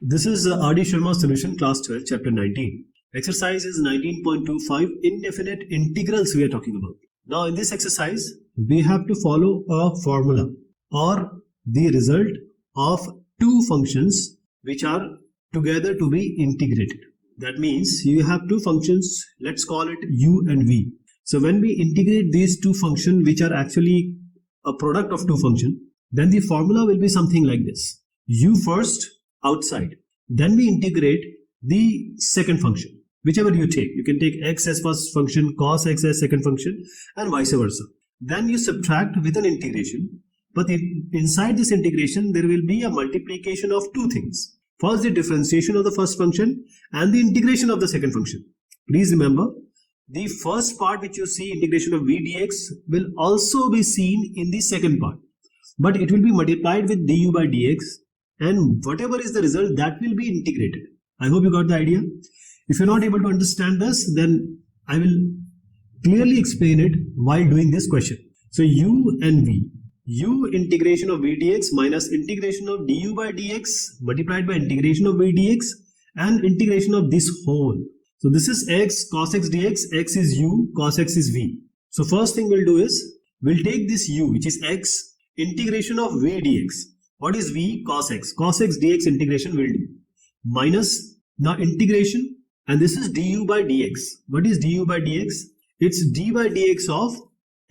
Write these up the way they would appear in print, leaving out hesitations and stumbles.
This is R.d.sharma solution, class 12, chapter 19. Exercise is 19.25, indefinite integrals we are talking about. Now in this exercise, we have to follow a formula or the result of two functions which are together to be integrated. That means you have two functions, let's call it u and v. So when we integrate these two functions which are actually a product of two functions, then the formula will be something like this. U first outside, then we integrate the second function, whichever you take. You can take x as first function, cos x as second function, and vice versa. Then you subtract with an integration, but inside this integration there will be a multiplication of two things. First, the differentiation of the first function and the integration of the second function. Please remember, the first part which you see, integration of v dx, will also be seen in the second part, but it will be multiplied with du by dx, and whatever is the result, that will be integrated. I hope you got the idea. If you're not able to understand this, then I will clearly explain it while doing this question. So u and v, u integration of v dx minus integration of du by dx multiplied by integration of v dx and integration of this whole. So this is x cos x dx, x is u, cos x is v. So first thing we'll do is, we'll take this u, which is x, integration of v dx. What is v? Cos x. Cos x dx integration will do. Minus, now integration, and this is du by dx. What is du by dx? It's d by dx of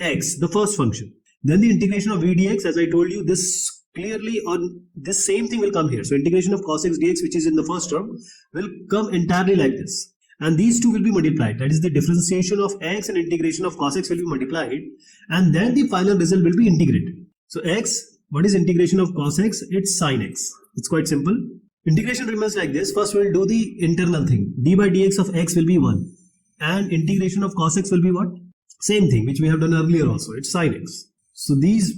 x, the first function. Then the integration of v dx, as I told you, this clearly on this same thing will come here. So integration of cos x dx, which is in the first term, will come entirely like this. And these two will be multiplied. That is, the differentiation of x and integration of cos x will be multiplied. And then the final result will be integrated. So x, what is integration of cos x? It's sin x. It's quite simple. Integration remains like this. First we'll do the internal thing. D by dx of x will be 1. And integration of cos x will be what? Same thing which we have done earlier also. It's sin x. So these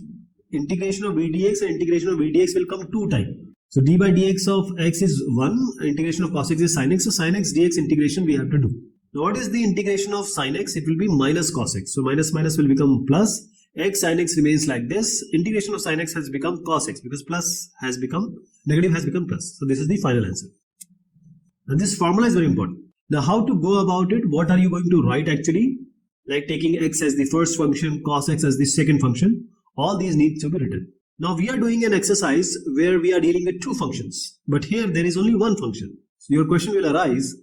integration of v dx and integration of v dx will come two times. So d by dx of x is 1. Integration of cos x is sin x. So sin x dx integration we have to do. Now what is the integration of sin x? It will be minus cos x. So minus minus will become plus. X sin x remains like this. Integration of sin x has become cos x, because plus has become negative, has become plus. So this is the final answer. And this formula is very important. Now how to go about it? What are you going to write actually? Like taking x as the first function, cos x as the second function. All these need to be written. Now we are doing an exercise where we are dealing with two functions, but here there is only one function. So your question will arise,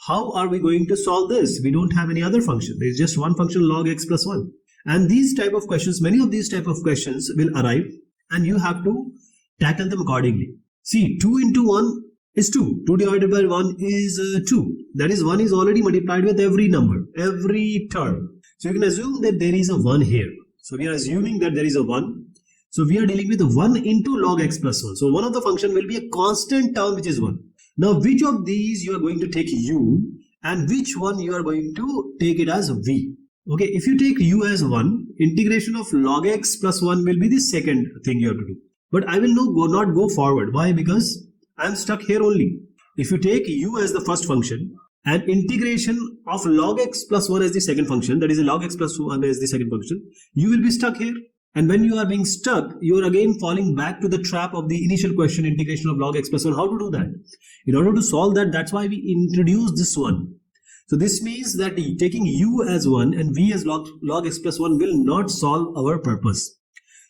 how are we going to solve this? We don't have any other function. There is just one function, log x plus 1. And these type of questions, many of these type of questions will arrive and you have to tackle them accordingly. See, 2 into 1 is 2. 2 divided by 1 is 2. That is, 1 is already multiplied with every number, every term. So you can assume that there is a 1 here. So we are assuming that there is a 1. So we are dealing with 1 into log x plus 1. So one of the function will be a constant term which is 1. Now which of these you are going to take u and which one you are going to take it as v? Okay, if you take u as 1, integration of log x plus 1 will be the second thing you have to do. But I will not go forward. Why? Because I am stuck here only. If you take u as the first function and integration of log x plus 1 as the second function, that is log x plus 1 as the second function, you will be stuck here. And when you are being stuck, you are again falling back to the trap of the initial question, integration of log x plus 1. How to do that? In order to solve that, that's why we introduced this one. So this means that taking u as 1 and v as log x plus 1 will not solve our purpose.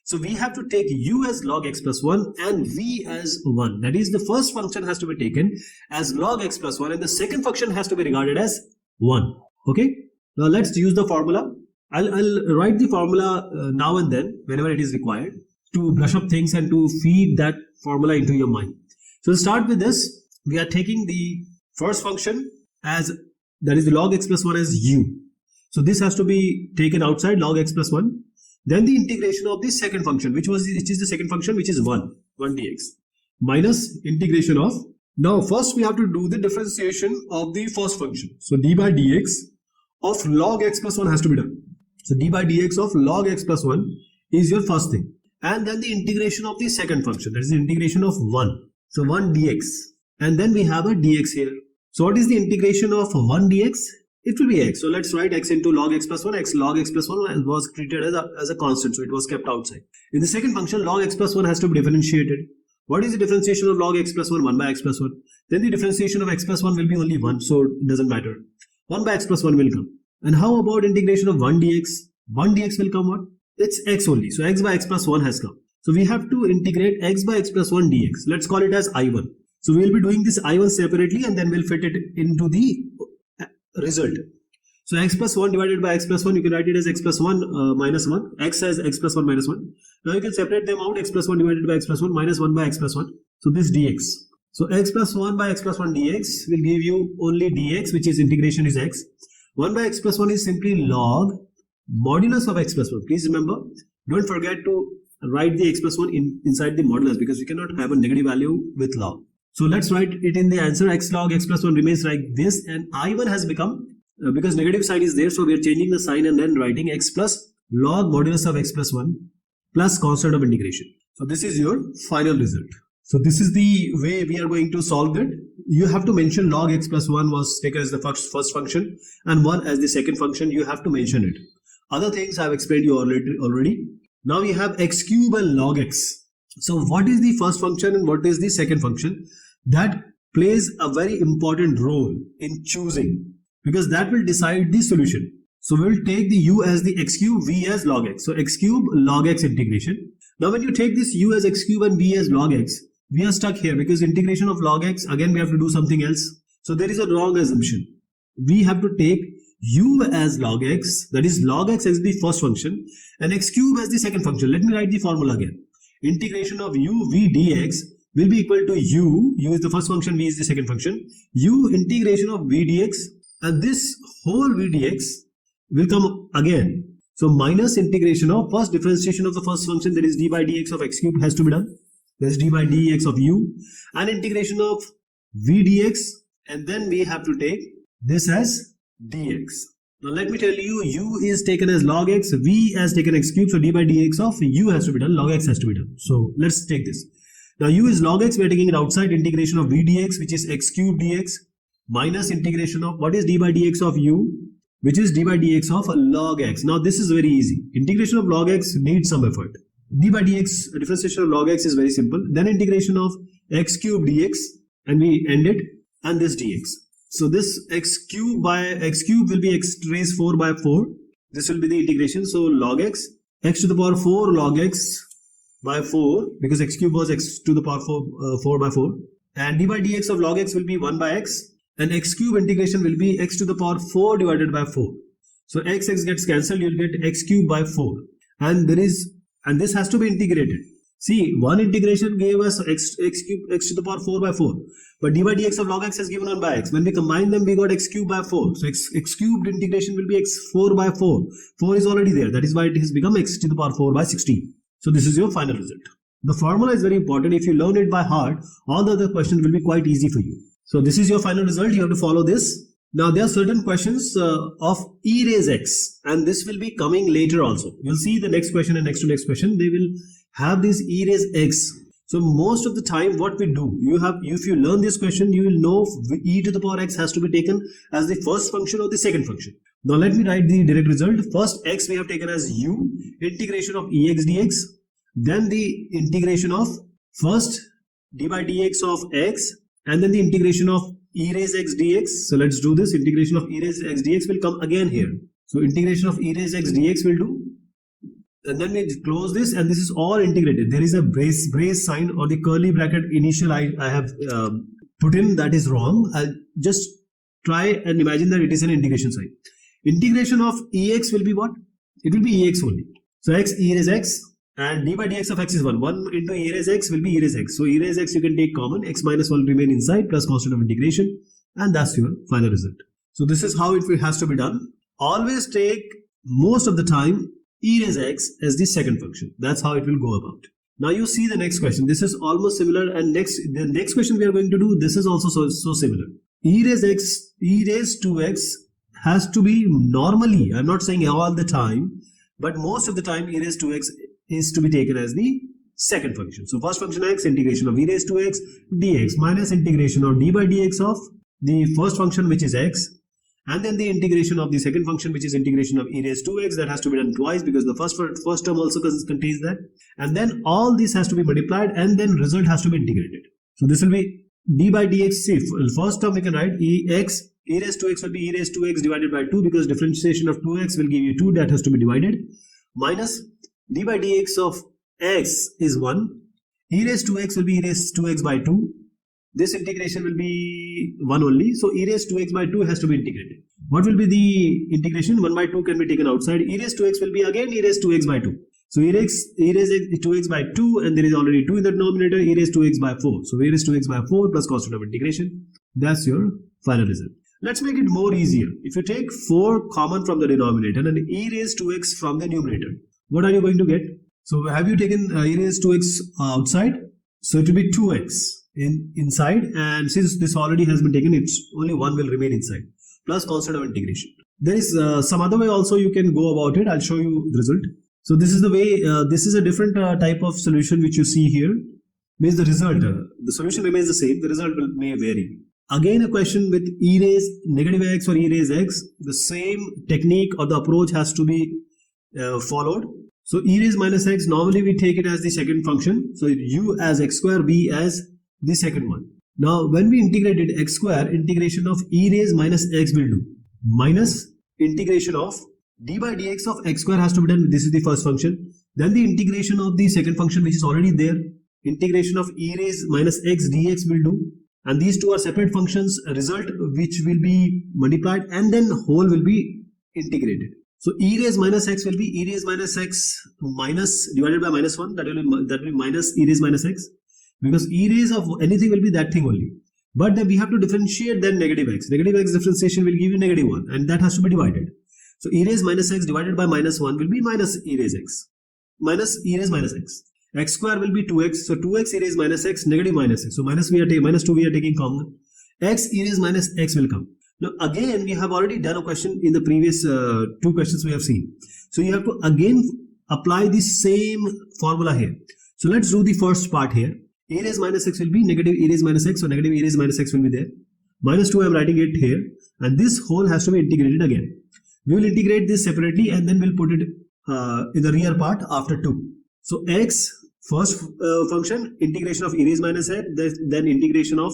So we have to take u as log x plus 1 and v as 1. That is, the first function has to be taken as log x plus 1 and the second function has to be regarded as 1. Okay. Now let's use the formula. I'll write the formula now and then whenever it is required to brush up things and to feed that formula into your mind. So to start with this, we are taking the first function as, that is the log x plus 1 as u. So this has to be taken outside, log x plus 1. Then the integration of the second function, which is the second function, which is 1 dx. Minus integration of, now first we have to do the differentiation of the first function. So d by dx of log x plus 1 has to be done. So d by dx of log x plus 1 is your first thing. And then the integration of the second function, that is the integration of 1. So 1 dx. And then we have a dx here. So what is the integration of 1 dx? It will be x. So let's write x into log x plus 1. X log x plus 1 was treated as a constant. So it was kept outside. In the second function, log x plus 1 has to be differentiated. What is the differentiation of log x plus 1? 1 by x plus 1. Then the differentiation of x plus 1 will be only 1, so it doesn't matter. 1 by x plus 1 will come. And how about integration of 1 dx? 1 dx will come what? It's x only. So x by x plus 1 has come. So we have to integrate x by x plus 1 dx. Let's call it as I1. So we will be doing this I1 separately and then we'll fit it into the result. So x plus 1 divided by x plus 1, you can write it as x plus 1 minus 1. X as x plus 1 minus 1. Now you can separate them out. X plus 1 divided by x plus 1 minus 1 by x plus 1. So this dx. So x plus 1 by x plus 1 dx will give you only dx, which is integration is x. 1 by x plus 1 is simply log modulus of x plus 1. Please remember, don't forget to write the x plus 1 inside the modulus because we cannot have a negative value with log. So let's write it in the answer. X log x plus 1 remains like this, and I1 has become because negative sign is there, so we are changing the sign and then writing x plus log modulus of x plus 1 plus constant of integration. So this is your final result. So this is the way we are going to solve it. You have to mention log x plus 1 was taken as the first function and 1 as the second function. You have to mention it. Other things I have explained you already. Now we have x cube and log x. So what is the first function and what is the second function? That plays a very important role in choosing, because that will decide the solution. So we will take the u as the x cube, v as log x. So x cube log x integration. Now when you take this u as x cube and v as log x, we are stuck here because integration of log x, again we have to do something else. So there is a wrong assumption. We have to take u as log x, that is log x as the first function and x cube as the second function. Let me write the formula again. Integration of u v dx will be equal to u is the first function, v is the second function, u integration of v dx, and this whole v dx will come again. So minus integration of first differentiation of the first function, that is d by dx of x cube has to be done. That is d by dx of u, and integration of v dx, and then we have to take this as dx. Now let me tell you, u is taken as log x, v has taken x cube, so d by dx of u has to be done, log x has to be done. So let's take this. Now u is log x, we are taking it outside, integration of v dx, which is x cube dx, minus integration of what is d by dx of u, which is d by dx of log x. Now this is very easy. Integration of log x needs some effort. D by dx, differentiation of log x is very simple. Then integration of x cube dx, and we end it, and this dx. So this x cube will be x raised 4 by 4. This will be the integration. So log x to the power 4 log x by 4, because x cube was x to the power 4 by 4. And d by dx of log x will be 1 by x. And x cube integration will be x to the power 4 divided by 4. So x gets cancelled, you'll get x cube by 4. And this has to be integrated. See, one integration gave us x to the power 4 by 4. But d by dx of log x has given 1 by x. When we combine them, we got x cube by 4. So x cubed integration will be x 4 by 4. 4 is already there. That is why it has become x to the power 4 by 16. So this is your final result. The formula is very important. If you learn it by heart, all the other questions will be quite easy for you. So this is your final result. You have to follow this. Now there are certain questions of e raise x, and this will be coming later also. You'll see the next question and next to next question. They will have this e raise x. So most of the time what we do, if you learn this question, you will know e to the power x has to be taken as the first function or the second function. Now let me write the direct result. First x we have taken as u, integration of ex dx, then the integration of first d by dx of x, and then the integration of e raise x dx. So let's do this. Integration of e raise x dx will come again here. So integration of e raise x dx will do. And then we close this, and this is all integrated. There is a brace sign or the curly bracket initial I have put in, that is wrong. I'll just try and imagine that it is an integration sign. Integration of ex will be what? It will be ex only. So x e raise x, and d by dx of x is 1. 1 into e raise x will be e raise x. So e raise x you can take common, x minus 1 remain inside plus constant of integration, and that's your final result. So this is how it has to be done. Always take, most of the time, e raise x as the second function. That's how it will go about. Now you see the next question. This is almost similar, and the next question we are going to do, this is also so similar. E raise 2x has to be normally, I'm not saying all the time, but most of the time e raise 2x is to be taken as the second function. So first function x, integration of e raise 2x dx minus integration of d by dx of the first function, which is x, and then the integration of the second function, which is integration of e raised to x, that has to be done twice because the first term also contains that, and then all this has to be multiplied and then result has to be integrated. So this will be d by dx. See, first term we can write e raised to x will be e raised to x divided by 2 because differentiation of 2x will give you 2, that has to be divided, minus d by dx of x is 1, e raised to x will be e raised to x by 2. This integration will be 1 only, so e raised to x by 2 has to be integrated. What will be the integration? 1 by 2 can be taken outside. E raised to x will be again e raised to x by 2. So e raised to x by 2, and there is already 2 in the denominator, e raised to x by 4. So e raised to x by 4 plus constant of integration. That's your final result. Let's make it more easier. If you take 4 common from the denominator and e raised to x from the numerator, what are you going to get? So have you taken e raised to x outside? So it will be 2x inside, and since this already has been taken, it's only 1 will remain inside, plus constant of integration. There is some other way also you can go about it. I'll show you the result. So this is the way, this is a different type of solution which you see here. Means the result, the solution remains the same, the result may vary. Again a question with e raised negative x or e raised x, the same technique or the approach has to be followed. So e raised minus x, normally we take it as the second function. So u as x square, v as the second one. Now when we integrated x square, integration of e raised minus x will do, minus integration of d by dx of x square has to be done. This is the first function. Then the integration of the second function which is already there, integration of e raised minus x dx will do, and these two are separate functions, a result which will be multiplied and then whole will be integrated. So e raised minus x will be e raised minus x minus divided by minus 1, that will be minus e raised minus x, because e raised of anything will be that thing only. But then we have to differentiate then negative x. Negative x differentiation will give you negative 1, and that has to be divided. So e raised minus x divided by minus 1 will be minus e raised x, minus e raised minus x. X square will be 2x, so 2x e raised minus x, negative minus x. So minus 2 we are taking common. X e raised minus x will come. Now again we have already done a question in the previous 2 questions we have seen. So you have to again apply the same formula here. So let's do the first part here. E raised minus x will be negative e raised minus x, so negative e raised minus x will be there. Minus 2 I am writing it here, and this whole has to be integrated again. We will integrate this separately and then we'll put it in the rear part after 2. So x, first function, integration of e raised minus x, then integration of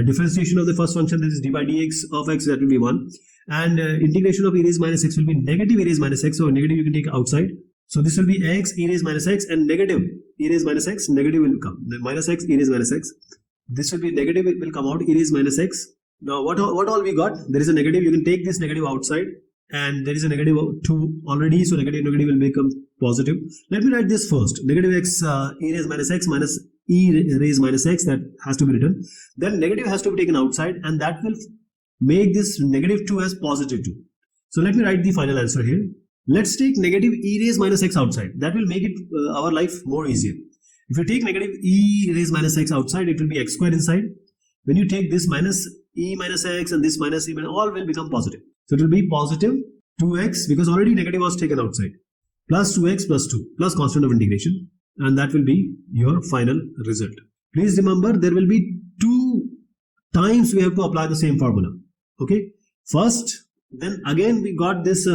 differentiation of the first function, that is d by dx of x, that will be 1, and integration of e raised minus x will be negative e raised minus x, so negative you can take outside. So this will be x e raised minus x, and negative e raised minus x, negative will come, then minus x e raised minus x. This will be negative, it will come out, e raised minus x. Now what all we got? There is a negative, you can take this negative outside, and there is a negative 2 already, so negative will become positive. Let me write this first, negative x e raised minus x minus e raised minus x, that has to be written. Then negative has to be taken outside, and that will make this negative 2 as positive 2. So let me write the final answer here. Let's take negative e raised minus x outside. That will make it our life more easier. If you take negative e raised minus x outside, it will be x square inside. When you take this minus e minus x and this minus e, all will become positive. So it will be positive 2x, because already negative was taken outside, plus 2x plus 2 plus constant of integration, and that will be your final result. Please remember, there will be 2 times we have to apply the same formula. Okay, first, then again we got this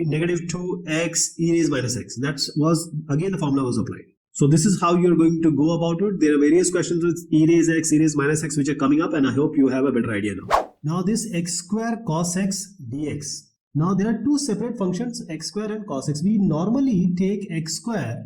negative 2x e raised minus x. That was again the formula was applied. So this is how you're going to go about it. There are various questions with e raised x, e raised minus x which are coming up, and I hope you have a better idea now. Now this x square cos x dx. Now there are 2 separate functions, x square and cos x. We normally take x square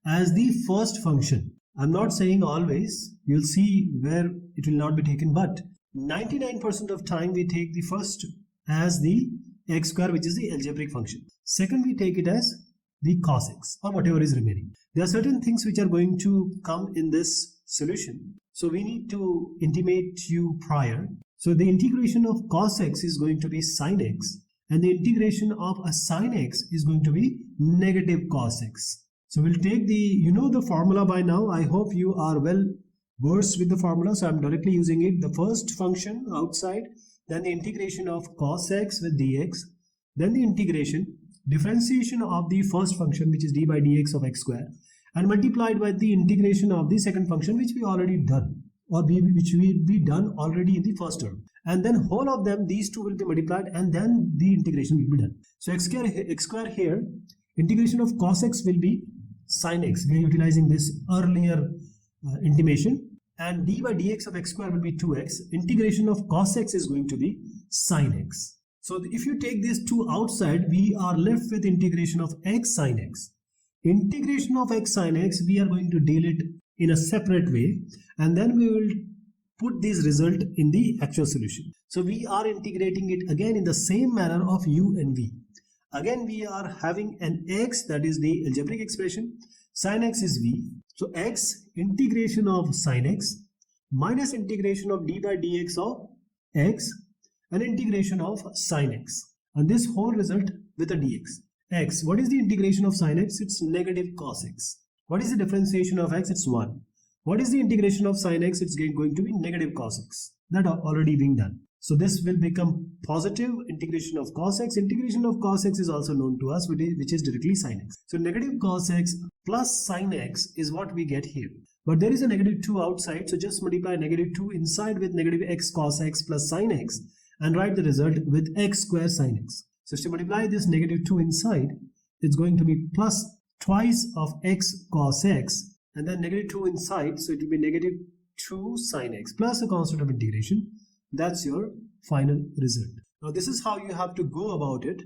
as the first function. I'm not saying always, you'll see where it will not be taken, but 99% of time we take the first as the x square, which is the algebraic function. Second, we take it as the cos x or whatever is remaining. There are certain things which are going to come in this solution, so we need to intimate you prior. So the integration of cos x is going to be sin x, and the integration of a sin x is going to be negative cos x. So we'll take the formula by now. I hope you are well versed with the formula, so I'm directly using it. The first function outside, then the integration of cos x with dx, then the integration, differentiation of the first function, which is d by dx of x square, and multiplied by the integration of the second function, which we already done. or which will be done already in the first term, and then whole of them, these two will be multiplied, and then the integration will be done. So x square here, integration of cos x will be sin x. We are utilizing this earlier intimation, and d by dx of x square will be 2x. Integration of cos x is going to be sin x. So if you take these two outside, we are left with integration of x sin x. Integration of x sin x, we are going to deal it in a separate way, and then we will put this result in the actual solution. So we are integrating it again in the same manner of u and v. Again we are having an x, that is the algebraic expression, sin x is v. So x integration of sin x minus integration of d by dx of x and integration of sin x, and this whole result with a dx. X, what is the integration of sin x? It's negative cos x. What is the differentiation of x? It's 1. What is the integration of sin x? It's going to be negative cos x. That are already being done. So this will become positive integration of cos x. Integration of cos x is also known to us, which is directly sin x. So negative cos x plus sin x is what we get here. But there is a negative 2 outside, so just multiply negative 2 inside with negative x cos x plus sin x and write the result with x square sin x. So to multiply this negative 2 inside, it's going to be plus twice of x cos x, and then negative 2 inside, so it will be negative 2 sin x plus a constant of integration. That's your final result. Now this is how you have to go about it.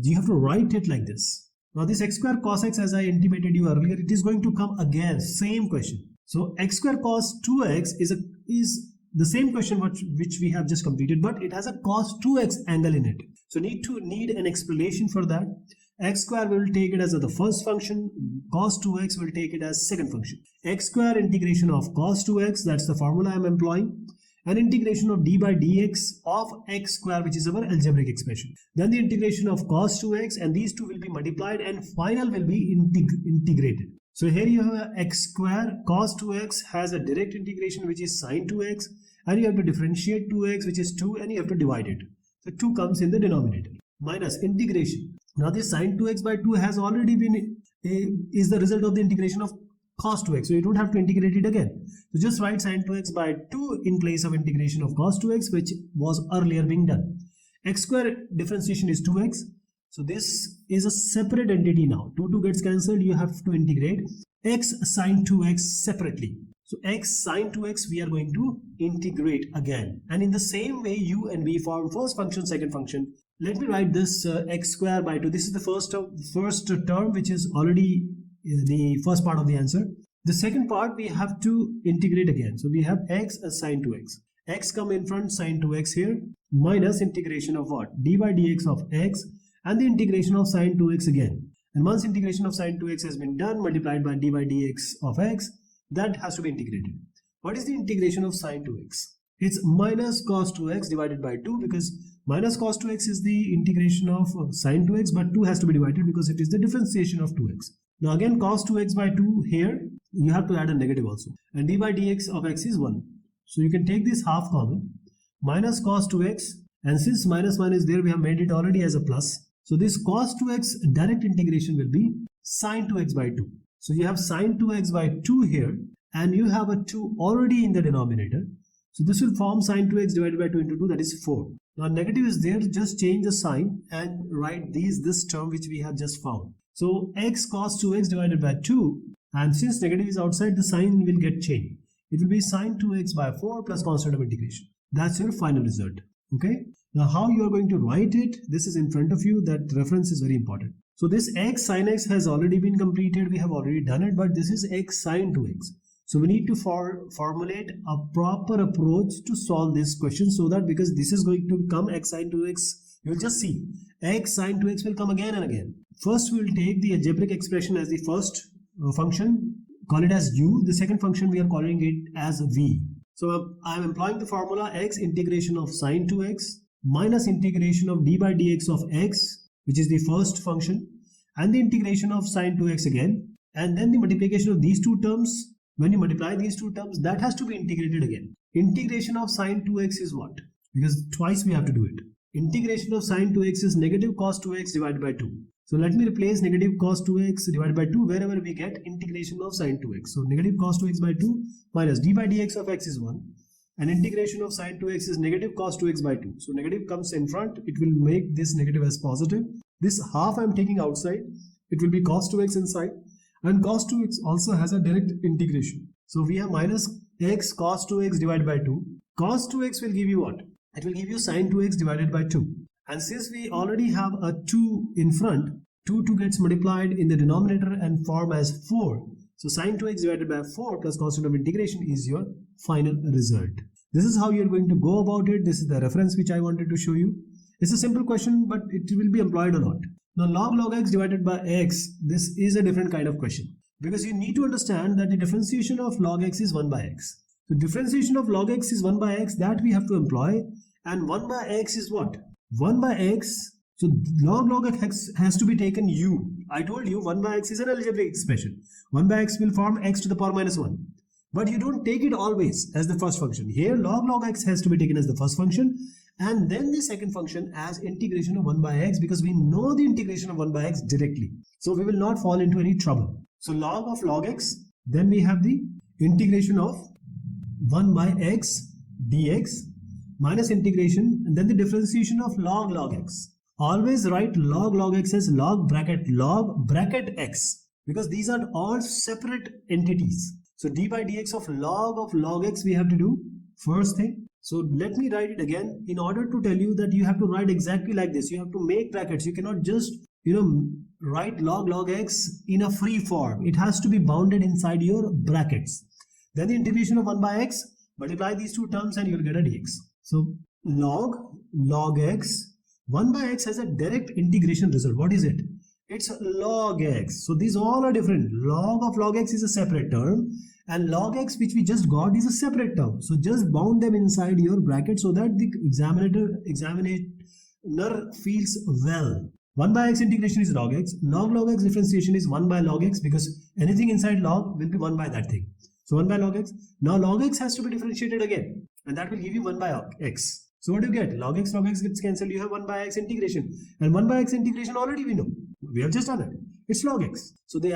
You have to write it like this. Now this x square cos x, as I intimated you earlier, it is going to come again, same question. So x square cos 2x is the same question which we have just completed, but it has a cos 2x angle in it. So need an explanation for that. X square will take it as the first function, cos 2x will take it as second function. X square integration of cos 2x, that's the formula I am employing, and integration of d by dx of x square, which is our algebraic expression. Then the integration of cos 2x, and these two will be multiplied, and final will be integrated. So here you have x square cos 2x has a direct integration which is sin 2x, and you have to differentiate 2x which is 2, and you have to divide it. So 2 comes in the denominator, minus integration. Now this sin 2x by 2 has already been is the result of the integration of cos 2x, so you don't have to integrate it again. So just write sin 2x by 2 in place of integration of cos 2x, which was earlier being done. X square differentiation is 2x, so this is a separate entity now. 2 gets cancelled, you have to integrate x sin 2x separately. So x sin 2x we are going to integrate again, and in the same way u and v form first function, second function. Let me write this x square by 2. This is the first term which is already the first part of the answer. The second part we have to integrate again. So we have x as sin 2x. X come in front, sin 2x here, minus integration of what? D by dx of x, and the integration of sin 2x again. And once integration of sin 2x has been done, multiplied by d by dx of x, that has to be integrated. What is the integration of sin 2x? It's minus cos 2x divided by 2, because minus cos 2x is the integration of sin 2x, but 2 has to be divided because it is the differentiation of 2x. Now again cos 2x by 2 here, you have to add a negative also, and d by dx of x is 1. So you can take this half common, minus cos 2x, and since minus 1 is there, we have made it already as a plus. So this cos 2x direct integration will be sin 2x by 2. So you have sin 2x by 2 here, and you have a 2 already in the denominator. So this will form sin 2x divided by 2 into 2, that is 4. Now negative is there, just change the sign and write this term which we have just found. So x cos 2x divided by 2, and since negative is outside, the sign will get changed. It will be sin 2x by 4 plus constant of integration. That's your final result. Okay. Now how you are going to write it, this is in front of you. That reference is very important. So this x sin x has already been completed. We have already done it, but this is x sin 2x. So we need to formulate a proper approach to solve this question, so that because this is going to become x sin 2x, you will just see x sin 2x will come again and again. First we will take the algebraic expression as the first function, call it as u. The second function we are calling it as v. So I am employing the formula x integration of sin 2x minus integration of d by dx of x, which is the first function, and the integration of sin 2x again, and then the multiplication of these two terms. When you multiply these two terms, that has to be integrated again. Integration of sin 2x is what? Because twice we have to do it. Integration of sin 2x is negative cos 2x divided by 2. So let me replace negative cos 2x divided by 2 wherever we get integration of sin 2x. So negative cos 2x by 2 minus d by dx of x is 1. And integration of sin 2x is negative cos 2x by 2. So negative comes in front. It will make this negative as positive. This half I am taking outside. It will be cos 2x inside. And cos 2x also has a direct integration. So we have minus x cos 2x divided by 2. Cos 2x will give you what? It will give you sin 2x divided by 2. And since we already have a 2 in front, 2 gets multiplied in the denominator and form as 4. So sin 2x divided by 4 plus constant of integration is your final result. This is how you are going to go about it. This is the reference which I wanted to show you. It's a simple question, but it will be employed a lot. Now log x divided by x, this is a different kind of question. Because you need to understand that the differentiation of log x is 1 by x. So differentiation of log x is 1 by x, that we have to employ. And 1 by x is what? 1 by x. So log x has to be taken u. I told you 1 by x is an algebraic expression. 1 by x will form x to the power minus 1. But you don't take it always as the first function. Here log x has to be taken as the first function. And then the second function as integration of 1 by x, because we know the integration of 1 by x directly. So we will not fall into any trouble. So log of log x, then we have the integration of 1 by x dx minus integration, and then the differentiation of log x. Always write log x as log bracket x, because these are all separate entities. So d by dx of log x we have to do first thing. So let me write it again. In order to tell you that you have to write exactly like this, you have to make brackets. You cannot just write log x in a free form. It has to be bounded inside your brackets. Then the integration of 1 by x, multiply these two terms and you will get a dx. So log x, 1 by x has a direct integration result. What is it? It's log x. So these all are different. Log of log x is a separate term, and log x which we just got is a separate term. So just bound them inside your bracket so that the examiner feels well. 1 by x integration is log x. Log x differentiation is 1 by log x, because anything inside log will be 1 by that thing. So 1 by log x. Now log x has to be differentiated again, and that will give you 1 by x. So what do you get? Log x gets cancelled. You have 1 by x integration. And 1 by x integration already we know. We have just done it. It's log x. So the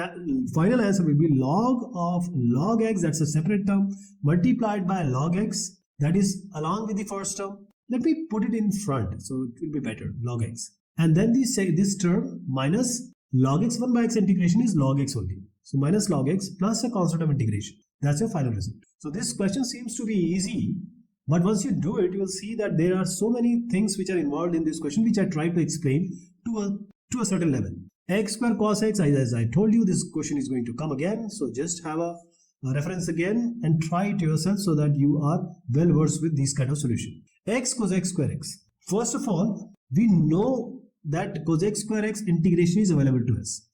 final answer will be log of log x, that's a separate term, multiplied by log x, that is along with the first term. Let me put it in front so it will be better, log x. And then this term minus log x, 1 by x integration is log x only. So minus log x plus a constant of integration. That's your final result. So this question seems to be easy, but once you do it, you will see that there are so many things which are involved in this question, which I tried to explain to a certain level. X square cos x, as I told you, this question is going to come again. So just have a reference again and try it yourself so that you are well versed with this kind of solution. X cos x square x. First of all, we know that cos x square x integration is available to us.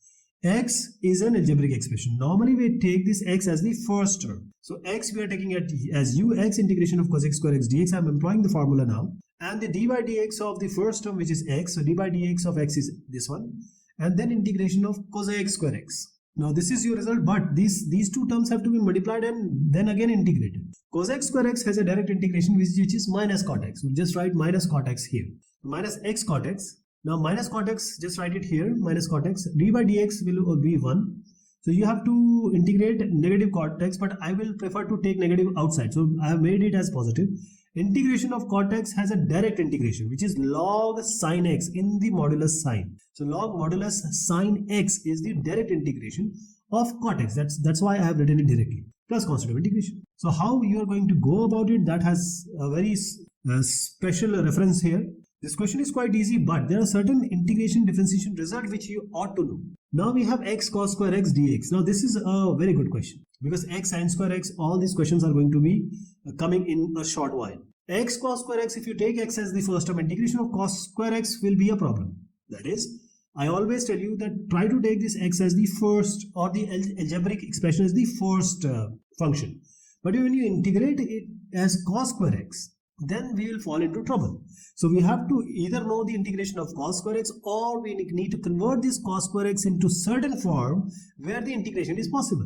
X is an algebraic expression. Normally we take this x as the first term. So x we are taking it as x integration of cos x square x dx. I am employing the formula now. And the d by dx of the first term, which is x. So d by dx of x is this one. And then integration of cos x square x. Now this is your result, but these two terms have to be multiplied and then again integrated. Cos x square x has a direct integration which is minus cot x. We'll just write minus cot x here. Minus x cot x. Now minus cot x, just write it here, minus cot x. D by dx will be 1. So you have to integrate negative cot x, but I will prefer to take negative outside. So I have made it as positive. Integration of cot x has a direct integration, which is log sin x in the modulus sign. So log modulus sin x is the direct integration of cot x. That's why I have written it directly. Plus constant of integration. So how you are going to go about it, that has a very special reference here. This question is quite easy, but there are certain integration differentiation result which you ought to know. Now we have x cos square x dx. Now this is a very good question, because x sin square x, all these questions are going to be coming in a short while. X cos square x, if you take x as the first term, integration of cos square x will be a problem. That is, I always tell you that try to take this x as the first, or the algebraic expression as the first function. But when you integrate it as cos square x, then we will fall into trouble. So we have to either know the integration of cos square x, or we need to convert this cos square x into certain form where the integration is possible.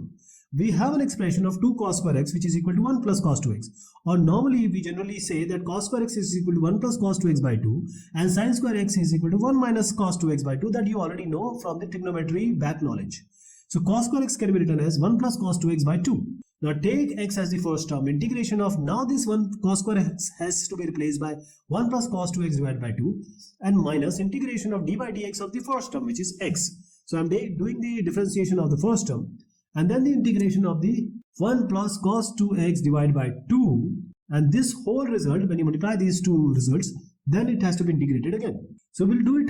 we have an expression of 2 cos square x which is equal to 1 plus cos 2x. Or normally we generally say that cos square x is equal to 1 plus cos 2x by 2 and sin square x is equal to 1 minus cos 2x by 2, that you already know from the trigonometry back knowledge. So cos square x can be written as 1 plus cos 2x by 2. Now take x as the first term. Integration of now this 1 cos square x has to be replaced by 1 plus cos 2x divided by 2 and minus integration of d by dx of the first term, which is x. So I am doing the differentiation of the first term and then the integration of the 1 plus cos 2x divided by 2, and this whole result, when you multiply these two results, then it has to be integrated again. So we'll do it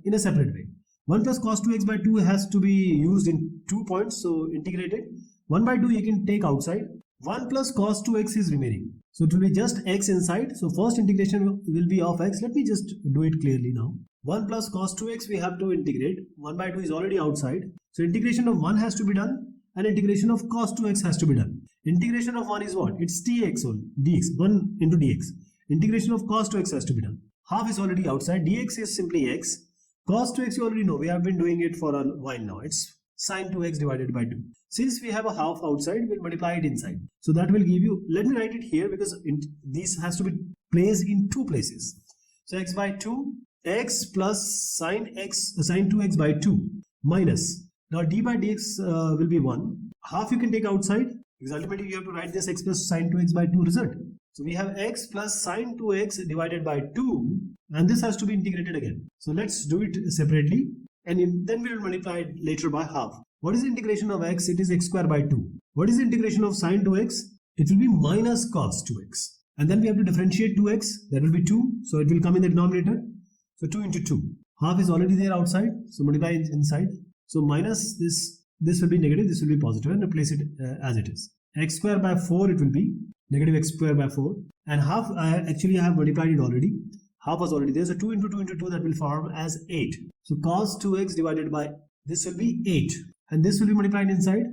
in a separate way. 1 plus cos 2x by 2 has to be used in 2 points, so integrated. 1 by 2 you can take outside. 1 plus cos 2x is remaining. So it will be just x inside. So first integration will be of x. Let me just do it clearly now. 1 plus cos 2x we have to integrate. 1 by 2 is already outside. So integration of 1 has to be done and integration of cos 2x has to be done. Integration of 1 is what? It's dx only. Dx. 1 into dx. Integration of cos 2x has to be done. Half is already outside. Dx is simply x. Cos 2x you already know. We have been doing it for a while now. It's sin 2x divided by 2. Since we have a half outside, we'll multiply it inside. So that will give you, let me write it here because this has to be placed in 2 places. So x by 2, x plus sin 2x by 2 minus. Now d by dx will be 1. Half you can take outside because ultimately you have to write this x plus sin 2x by 2 result. So we have x plus sin 2x divided by 2 and this has to be integrated again. So let's do it separately and then we will multiply it later by half. What is the integration of x? It is x square by 2. What is the integration of sin 2x? It will be minus cos 2x. And then we have to differentiate 2x. That will be 2. So it will come in the denominator. So 2 into 2. Half is already there outside. So multiply it inside. So minus this will be negative. This will be positive and replace it as it is. X square by 4 it will be negative x square by 4. And half I have multiplied it already. Half was already there. So 2 into 2 into 2 that will form as 8. So cos 2x divided by this will be 8. And this will be multiplied inside.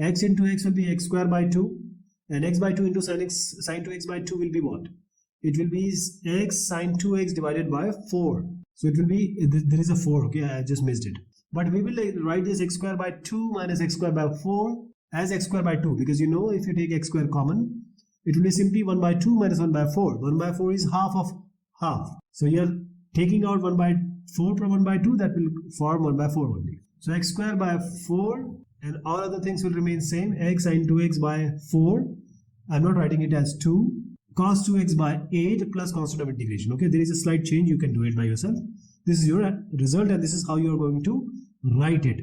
X into x will be x square by 2. And x by 2 into sin 2x by 2 will be what? It will be x sin 2x divided by 4. So it will be, there is a 4. Okay, I just missed it. But we will write this x square by 2 minus x square by 4 as x square by 2. Because you know if you take x square common, it will be simply 1 by 2 minus 1 by 4. 1 by 4 is half of half. So you are taking out 1 by 4 from 1 by 2, that will form 1 by 4 only. So x square by 4 and all other things will remain same. X sin 2x by 4. I'm not writing it as 2. Cos 2x by 8 plus constant of integration. Okay, there is a slight change. You can do it by yourself. This is your result and this is how you are going to write it.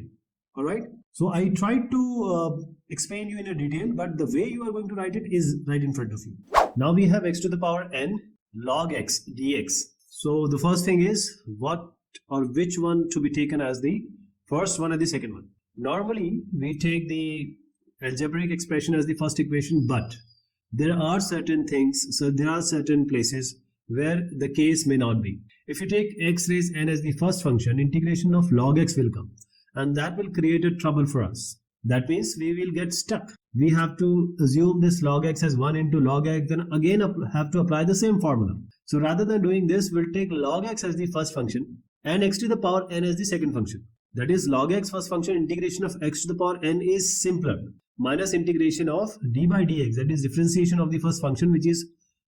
Alright. So I tried to explain you in a detail, but the way you are going to write it is right in front of you. Now we have x to the power n log x dx. So the first thing is what or which one to be taken as the first one and the second one. Normally we take the algebraic expression as the first equation, but there are certain things, so there are certain places where the case may not be. If you take x raised n as the first function, integration of log x will come and that will create a trouble for us. That means we will get stuck. We have to assume this log x as 1 into log x, then again have to apply the same formula. So rather than doing this, we'll take log x as the first function and x to the power n as the second function. That is log x first function, integration of x to the power n is simpler, minus integration of d by dx, that is differentiation of the first function which is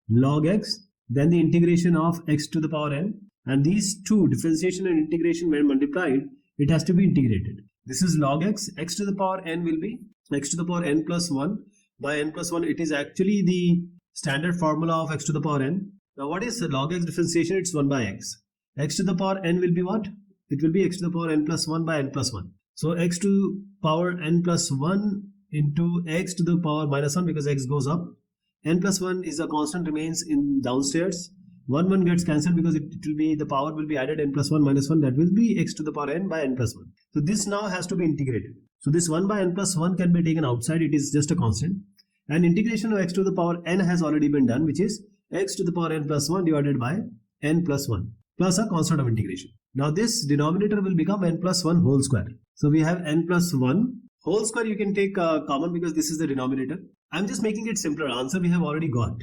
log x, then the integration of x to the power n, and these two, differentiation and integration, when multiplied, it has to be integrated. This is log x, x to the power n will be x to the power n plus 1 by n plus 1. It is actually the standard formula of x to the power n. Now what is the log x differentiation? It's 1 by x. X to the power n will be what? It will be x to the power n plus 1 by n plus 1. So x to power n plus 1 into x to the power minus 1, because x goes up. N plus 1 is a constant, remains in downstairs. 1 gets cancelled because it will be, the power will be added, n plus 1 minus 1, that will be x to the power n by n plus 1. So this now has to be integrated. So this 1 by n plus 1 can be taken outside, it is just a constant. And integration of x to the power n has already been done, which is x to the power n plus 1 divided by n plus 1 plus a constant of integration. Now this denominator will become n plus 1 whole square. So we have n plus 1 whole square, you can take common because this is the denominator. I'm just making it simpler. Answer we have already got.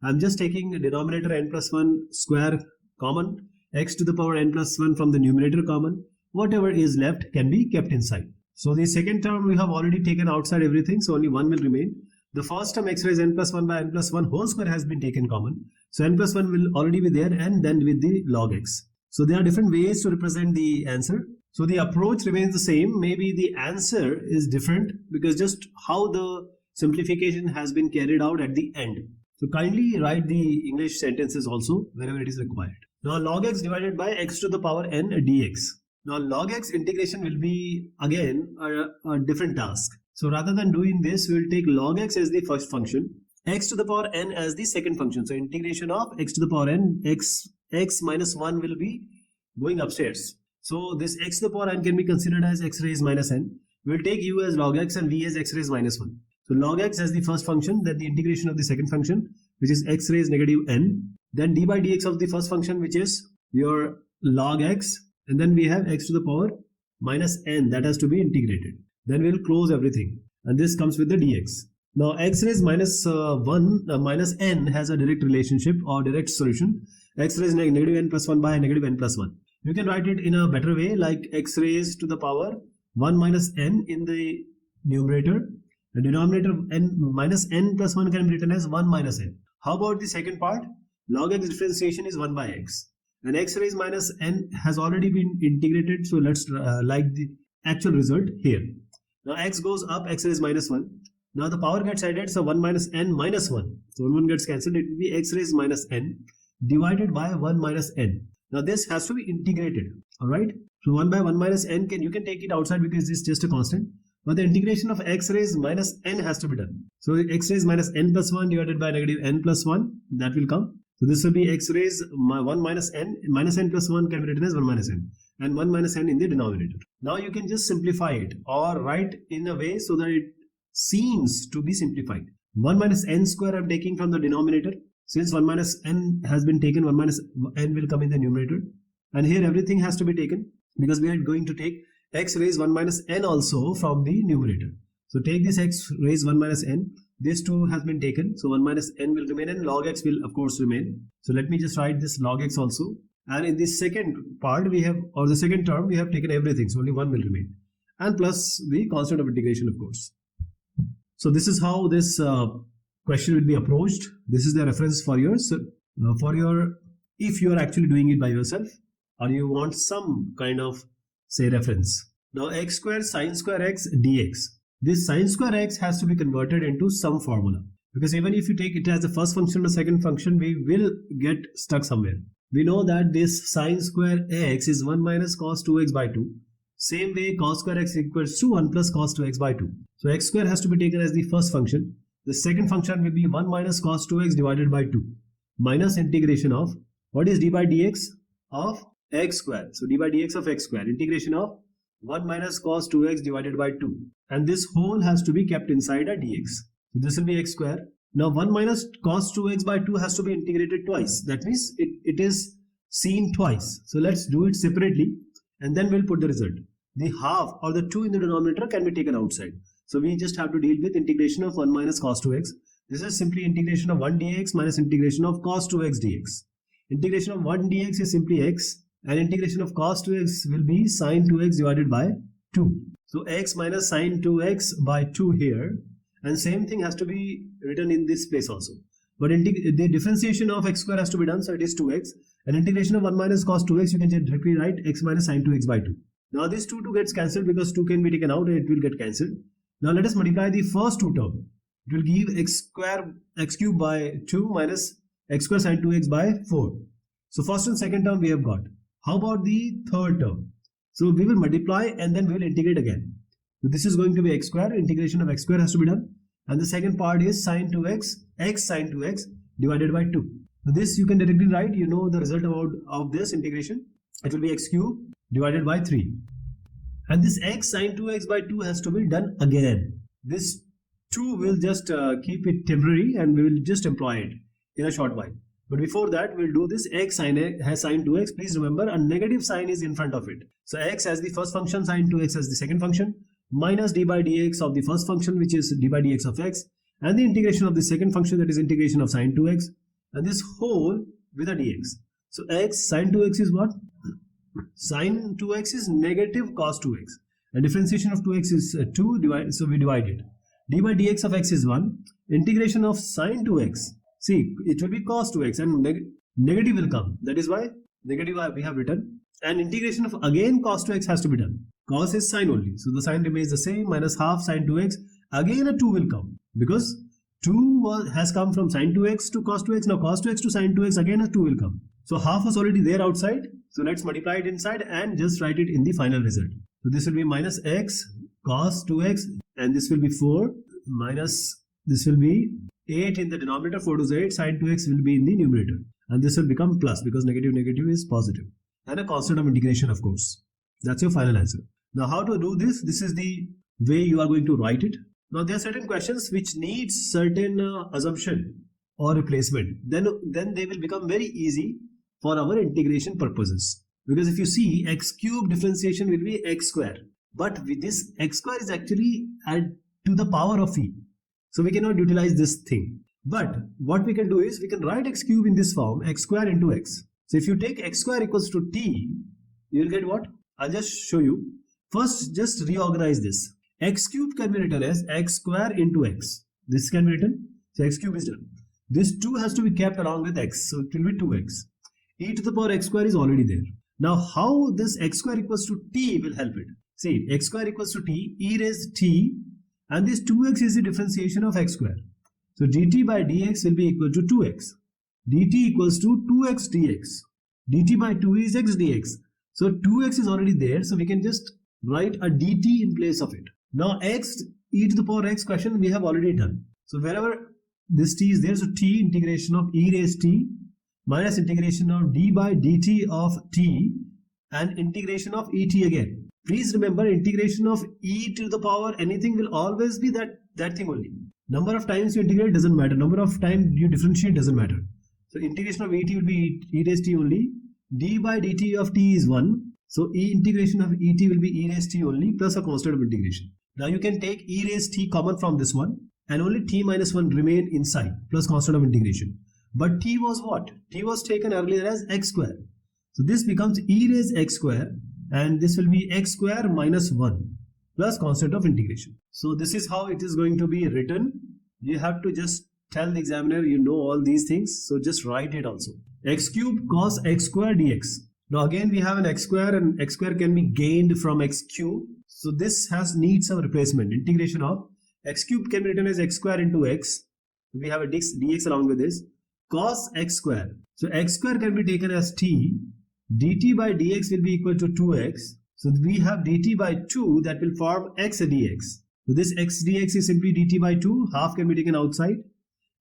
I'm just taking the denominator n plus 1 square common, x to the power n plus 1 from the numerator common. Whatever is left can be kept inside. So the second term we have already taken outside everything, so only 1 will remain. The first term x raised n plus 1 by n plus 1 whole square has been taken common. So n plus 1 will already be there, and then with the log x. So there are different ways to represent the answer. So the approach remains the same. Maybe the answer is different because just how the simplification has been carried out at the end. So kindly write the English sentences also wherever it is required. Now log x divided by x to the power n dx. Now log x integration will be again a different task. So rather than doing this, we will take log x as the first function, x to the power n as the second function. So integration of x to the power n, x minus 1 will be going upstairs. So this x to the power n can be considered as x raised minus n. We will take u as log x and v as x raised minus 1. So log x as the first function, then the integration of the second function, which is x raised negative n, then d by dx of the first function, which is your log x, and then we have x to the power minus n that has to be integrated. Then we will close everything, and this comes with the dx. Now x raised minus n has a direct relationship or direct solution. X raised negative n plus 1 by negative n plus 1. You can write it in a better way, like x raised to the power 1 minus n in the numerator. The denominator n minus n plus 1 can be written as 1 minus n. How about the second part? Log x differentiation is 1 by x. And x raised minus n has already been integrated. So let's like the actual result here. Now x goes up, x raised minus 1. Now the power gets added, so 1 minus n minus 1. So 1 gets cancelled. It will be x raised minus n divided by 1 minus n. Now this has to be integrated. Alright. So 1 by 1 minus n, you can take it outside because this is just a constant. But the integration of x raised minus n has to be done. So x raised minus n plus 1 divided by negative n plus 1, that will come. So this will be x raised 1 minus n plus 1 can be written as 1 minus n. And 1 minus n in the denominator. Now you can just simplify it or write in a way so that it seems to be simplified. 1 minus n square I am taking from the denominator. Since 1 minus n has been taken, 1 minus n will come in the numerator. And here everything has to be taken because we are going to take x raised 1 minus n also from the numerator. So take this x raised 1 minus n. This 2 has been taken. So 1 minus n will remain and log x will of course remain. So let me just write this log x also. And in the second part we have, or the second term, we have taken everything. So only 1 will remain. And plus the constant of integration of course. So this is how this question will be approached. This is the reference for your, if you are actually doing it by yourself or you want some kind of say reference. Now x square sine square x dx. This sine square x has to be converted into some formula. Because even if you take it as the first function or second function, we will get stuck somewhere. We know that this sine square x is 1 minus cos 2x by 2. Same way cos square x equals to 1 plus cos 2x by 2. So x square has to be taken as the first function. The second function will be 1 minus cos 2x divided by 2 minus integration of what is d by dx of x square. So d by dx of x square, integration of 1 minus cos 2x divided by 2. And this whole has to be kept inside a dx. So this will be x square. Now 1 minus cos 2x by 2 has to be integrated twice. That means it is seen twice. So let's do it separately and then we'll put the result. The half or the 2 in the denominator can be taken outside. So we just have to deal with integration of 1 minus cos 2x. This is simply integration of 1 dx minus integration of cos 2x dx. Integration of 1 dx is simply x and integration of cos 2x will be sin 2x divided by 2. So x minus sin 2x by 2 here, and same thing has to be written in this place also. But the differentiation of x square has to be done, so it is 2x. And integration of 1 minus cos 2x, you can directly write x minus sin 2x by 2. Now this 2 gets cancelled because 2 can be taken out and it will get cancelled. Now let us multiply the first two terms. It will give x cube by 2 minus x square sin 2x by 4. So first and second term we have got. How about the third term? So we will multiply and then we will integrate again. So this is going to be x square. Integration of x square has to be done. And the second part is sin 2x, x sin 2x divided by 2. So this you can directly write. You know the result of this integration. It will be x cube divided by 3. And this x sin 2x by 2 has to be done again. This 2 will just keep it temporary and we will just employ it in a short while. But before that, we'll do this x sin 2x. Please remember a negative sign is in front of it. So x as the first function, sin 2x as the second function, minus d by dx of the first function, which is d by dx of x, and the integration of the second function, that is integration of sin 2x, and this whole with a dx. So x sin 2x is what? Sin 2x is negative cos 2x. and differentiation of 2x is 2, so we divide it. D by dx of x is 1. Integration of sine 2x. See, it will be cos 2x and negative will come. That is why negative we have written. And integration of again cos 2x has to be done. Cos is sine only. So the sign remains the same, minus half sine 2x. Again a 2 will come because 2 has come from sine 2x to cos 2x. Now cos 2x to sine 2x, again a 2 will come. So half was already there outside. So let's multiply it inside and just write it in the final result. So this will be minus x cos 2x, and this will be 4 minus, this will be 8 in the denominator, 4 to 8, sine 2x will be in the numerator. And this will become plus because negative is positive. And a constant of integration, of course. That's your final answer. Now how to do this? This is the way you are going to write it. Now there are certain questions which need certain assumption or replacement. Then they will become very easy for our integration purposes. Because if you see, x cube differentiation will be x square. But with this, x square is actually to the power of e. So we cannot utilize this thing. But what we can do is, we can write x cube in this form, x square into x. So if you take x square equals to t, you will get what? I'll just show you. First, just reorganize this. X cube can be written as x square into x. This can be written. So x cube is done. This 2 has to be kept along with x. So it will be 2x. E to the power x square is already there. Now how this x square equals to t will help it? See, x square equals to t, e raised t, and this 2x is the differentiation of x square. So dt by dx will be equal to 2x. dt equals to 2x dx. dt by 2 is x dx. So 2x is already there, so we can just write a dt in place of it. Now x e to the power x question we have already done. So wherever this t is there, so t integration of e raised t minus integration of d by dt of t and integration of et again. Please remember, integration of e to the power anything will always be that thing only. Number of times you integrate doesn't matter. Number of times you differentiate doesn't matter. So integration of et will be e raised t only. D by dt of t is 1. So e integration of et will be e raised t only plus a constant of integration. Now you can take e raised t common from this one and only t minus 1 remain inside plus constant of integration. But t was what? T was taken earlier as x square. So this becomes e raised x square and this will be x square minus 1 plus constant of integration. So this is how it is going to be written. You have to just tell the examiner you know all these things. So just write it also. X cube cos x square dx. Now again we have an x square and x square can be gained from x cube. So this needs some replacement. Integration of x cube can be written as x square into x. We have a dx along with this. Cos x square. So x square can be taken as t. dt by dx will be equal to 2x. So we have dt by 2 that will form x dx. So this x dx is simply dt by 2. Half can be taken outside.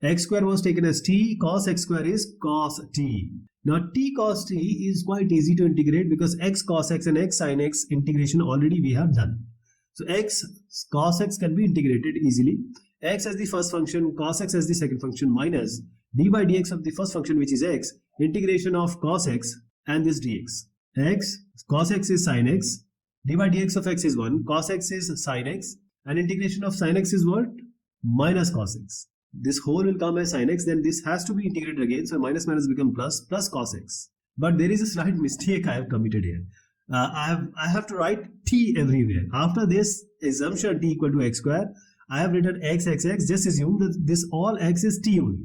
X square was taken as t. Cos x square is cos t. Now t cos t is quite easy to integrate because x cos x and x sin x integration already we have done. So x cos x can be integrated easily. X as the first function, cos x as the second function minus d by dx of the first function which is x, integration of cos x and this dx. X, cos x is sin x, d by dx of x is 1, cos x is sin x, and integration of sin x is what? Minus cos x. This whole will come as sin x, then this has to be integrated again, so minus minus become plus, plus cos x. But there is a slight mistake I have committed here. I have to write t everywhere. After this assumption t equal to x square, I have written x, just assume that this all x is t only.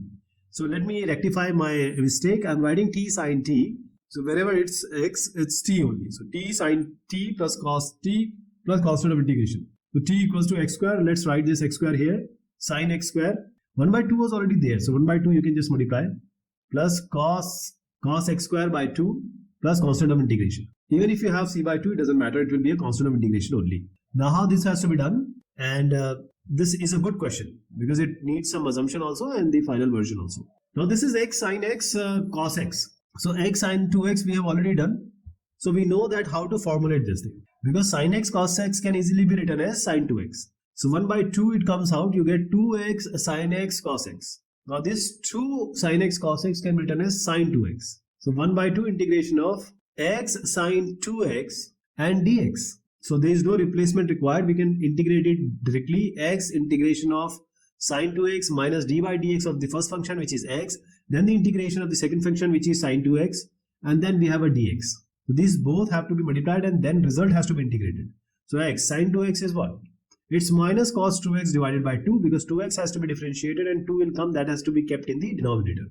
So let me rectify my mistake. I'm writing t sin t. So wherever it's x, it's t only. So t sin t plus cos t plus constant of integration. So t equals to x square. Let's write this x square here. Sin x square. 1 by 2 was already there. So 1 by 2 you can just multiply. Plus cos x square by 2 plus constant of integration. Even if you have c by 2, it doesn't matter. It will be a constant of integration only. Now how this has to be done? And this is a good question because it needs some assumption also and the final version also. Now this is x sin x cos x. So x sin 2x we have already done. So we know that how to formulate this thing. Because sin x cos x can easily be written as sin 2x. So 1 by 2 it comes out, you get 2x sin x cos x. Now this 2 sin x cos x can be written as sin 2x. So 1 by 2 integration of x sin 2x and dx. So there is no replacement required. We can integrate it directly. X integration of sin 2x minus d by dx of the first function which is x. Then the integration of the second function which is sin 2x. And then we have a dx. So these both have to be multiplied and then result has to be integrated. So x sin 2x is what? It's minus cos 2x divided by 2 because 2x has to be differentiated and 2 will come, that has to be kept in the denominator.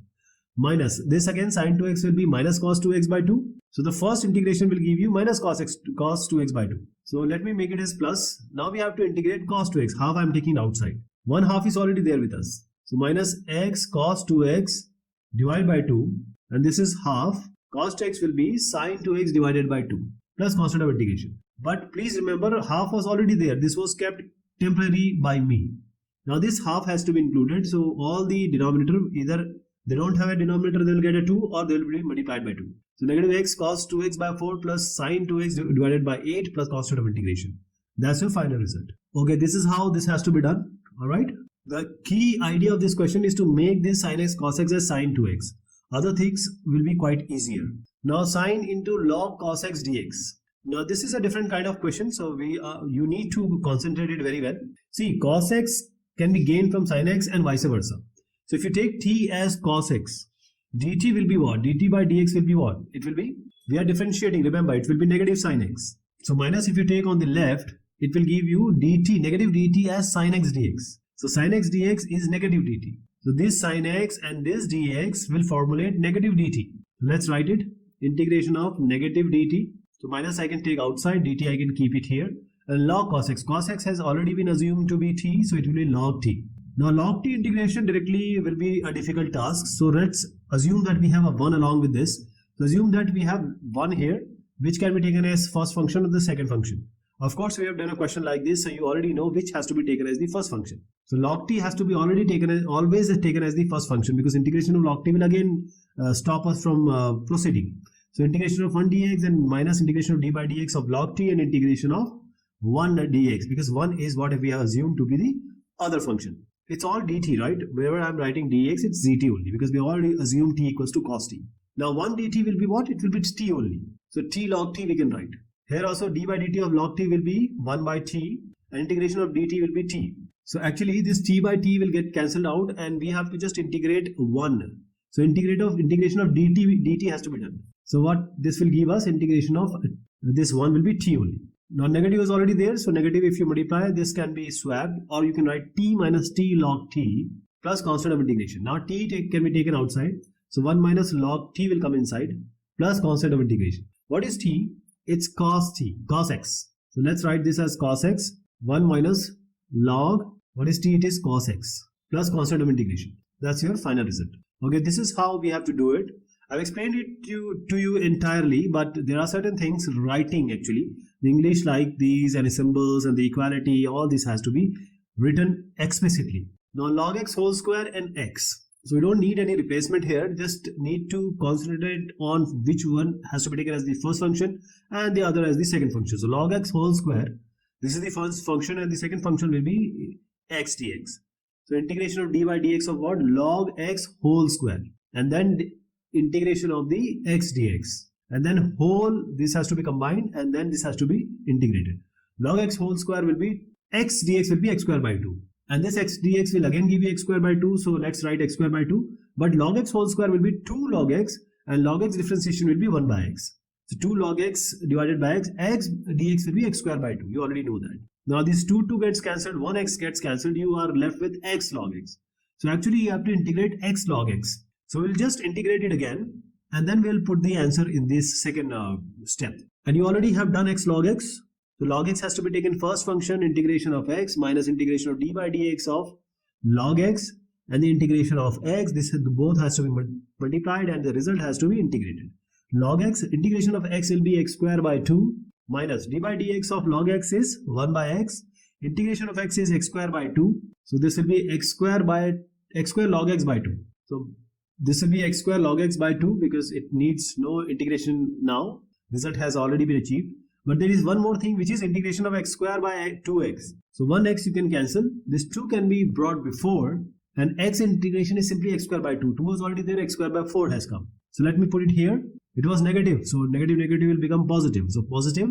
Minus this again, sin 2x will be minus cos 2x by 2. So the first integration will give you minus cos 2x by 2. So let me make it as plus. Now we have to integrate cos 2x. Half I am taking outside. 1/2 is already there with us. So minus x cos 2x divided by 2. And this is half. Cos 2x will be sin 2x divided by 2 plus constant of integration. But please remember, half was already there. This was kept temporary by me. Now this half has to be included. So all the denominator, either they don't have a denominator, they will get a 2, or they will be multiplied by 2. So negative x cos 2x by 4 plus sin 2x divided by 8 plus constant of integration. That's your final result. Okay, this is how this has to be done. Alright. The key idea of this question is to make this sin x cos x as sin 2x. Other things will be quite easier. Now sin into log cos x dx. Now this is a different kind of question, so you need to concentrate it very well. See, cos x can be gained from sin x and vice versa. So if you take t as cos x, dt will be what? Dt by dx will be what? It will be, we are differentiating, remember, it will be negative sin x. So minus, if you take on the left, it will give you dt, negative dt as sin x dx. So sin x dx is negative dt. So this sin x and this dx will formulate negative dt. Let's write it. Integration of negative dt. So minus I can take outside, dt I can keep it here. And log cos x. Cos x has already been assumed to be t, so it will be log t. Now log t integration directly will be a difficult task. So let's assume that we have a 1 along with this. So assume that we have 1 here, which can be taken as first function of the second function. Of course, we have done a question like this, so you already know which has to be taken as the first function. So log t has to be always taken as the first function, because integration of log t will again stop us from proceeding. So integration of 1 dx and minus integration of d by dx of log t and integration of 1 dx, because 1 is what we have assumed to be the other function. It's all dt, right? Wherever I'm writing dx, it's dt only, because we already assume t equals to cos t. Now 1 dt will be what? It will be t only. So t log t we can write. Here also d by dt of log t will be 1 by t and integration of dt will be t. So actually this t by t will get cancelled out and we have to just integrate 1. So integration of dt has to be done. So what this will give us, integration of this 1 will be t only. Now negative is already there, so negative, if you multiply, this can be swapped, or you can write t minus t log t plus constant of integration. Now t can be taken outside, so 1 minus log t will come inside plus constant of integration. What is t? It's cos t, cos x. So let's write this as cos x, 1 minus log, what is t? It is cos x plus constant of integration. That's your final result. Okay, this is how we have to do it. I've explained it to you entirely, but there are certain things writing actually. The English like these and symbols and the equality, all this has to be written explicitly. Now log x whole square and x. So we don't need any replacement here, just need to concentrate on which one has to be taken as the first function and the other as the second function. So log x whole square, this is the first function and the second function will be x dx. So integration of d by dx of what? Log x whole square, and then integration of the x dx, and then whole, this has to be combined and then this has to be integrated. Log x whole square will be x dx will be x square by 2, and this x dx will again give you x square by 2, so let's write x square by 2, but log x whole square will be 2 log x and log x differentiation will be 1 by x. So 2 log x divided by x dx will be x square by 2, you already know that. Now this 2 gets cancelled, 1x gets cancelled, you are left with x log x. So actually you have to integrate x log x. So we'll just integrate it again and then we'll put the answer in this second step. And you already have done x log x. So log x has to be taken first function, integration of x minus integration of d by dx of log x, and the integration of x, this both has to be multiplied and the result has to be integrated. Log x, integration of x will be x square by 2 minus d by dx of log x is 1 by x. Integration of x is x square by 2. So this will be x square log x by 2. So this will be x square log x by 2 because it needs no integration now. Result has already been achieved. But there is one more thing, which is integration of x square by 2x. So 1x you can cancel. This 2 can be brought before, and x integration is simply x square by 2. 2 was already there, x square by 4 has come. So let me put it here. It was negative. So negative will become positive. So positive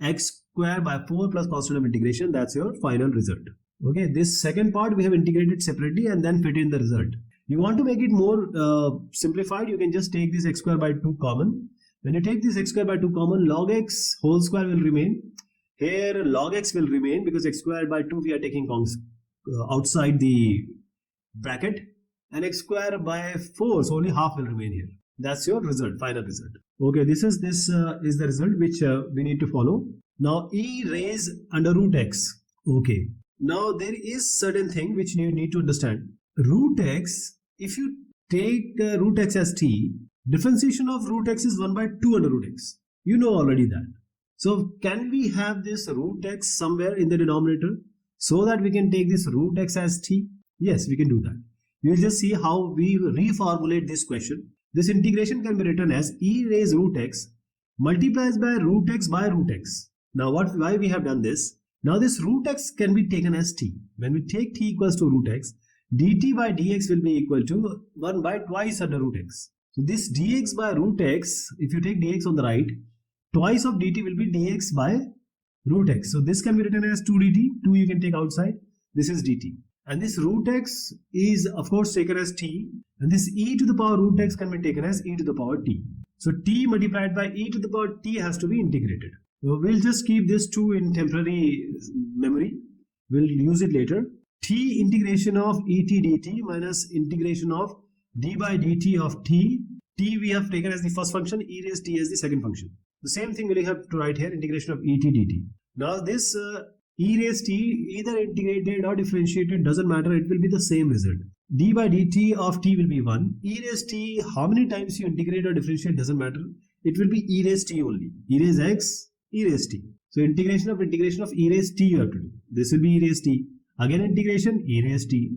x square by 4 plus constant of integration. That's your final result. Okay, this second part we have integrated separately and then fit in the result. You want to make it more simplified, you can just take this x square by 2 common. When you take this x square by 2 common, log x whole square will remain. Here log x will remain because x squared by 2 we are taking outside the bracket, and x squared by 4, so only half will remain here. That's your result, final result. Okay, this is the result which we need to follow. Now e raised under root x. Okay, now there is certain thing which you need to understand. Root x, if you take root x as t, differentiation of root x is 1 by 2 under root x. You know already that. So can we have this root x somewhere in the denominator so that we can take this root x as t? Yes, we can do that. We will just see how we reformulate this question. This integration can be written as e raised root x multiplies by root x by root x. Now why we have done this? Now this root x can be taken as t. When we take t equals to root x, dt by dx will be equal to 1 by twice under root x. So this dx by root x, if you take dx on the right, twice of dt will be dx by root x. So this can be written as 2 dt, 2 you can take outside, this is dt. And this root x is of course taken as t, and this e to the power root x can be taken as e to the power t. So t multiplied by e to the power t has to be integrated. So we'll just keep this 2 in temporary memory, we'll use it later. T integration of et dt minus integration of d by dt of t. T we have taken as the first function, e raised t as the second function. The same thing we'll have to write here, integration of et dt. Now this e raised t, either integrated or differentiated, doesn't matter, it will be the same result. D by dt of t will be 1. E raised t, how many times you integrate or differentiate doesn't matter. It will be e raised t only. E raised x, e raised t. So integration of e raised t you have to do. This will be e raised t. Again integration, e raised t.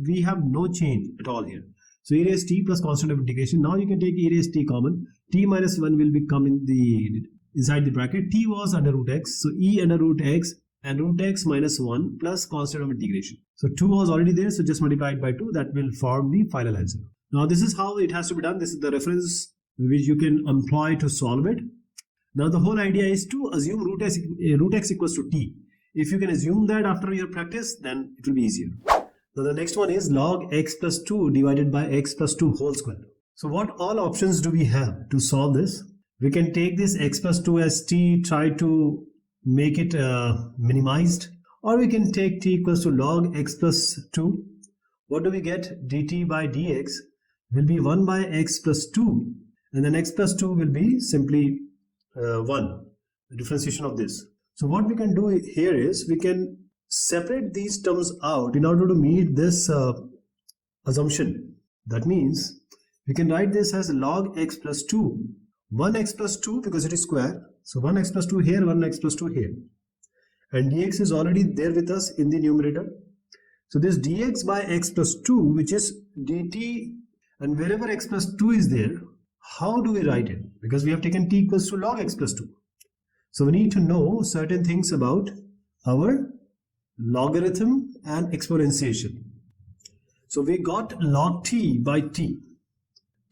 We have no change at all here. So e raised t plus constant of integration. Now you can take e raised t common. T minus 1 will become inside the bracket. T was under root x. So e under root x and root x minus 1 plus constant of integration. So 2 was already there, so just multiply it by 2. That will form the final answer. Now this is how it has to be done. This is the reference which you can employ to solve it. Now the whole idea is to assume root x equals to t. If you can assume that after your practice, then it will be easier. Now the next one is log x plus 2 divided by x plus 2 whole square. So what all options do we have to solve this? We can take this x plus 2 as t, try to make it minimized, or we can take t equals to log x plus 2. What do we get? dt by dx will be 1 by x plus 2, and then x plus 2 will be simply 1, the differentiation of this. So what we can do here is we can separate these terms out in order to meet this assumption. That means we can write this as log x plus 2, 1x plus 2 because it is square. So 1x plus 2 here, 1x plus 2 here. And dx is already there with us in the numerator. So this dx by x plus 2, which is dt, and wherever x plus 2 is there, how do we write it? Because we have taken t equals to log x plus 2. So we need to know certain things about our logarithm and exponentiation. So we got log t by t.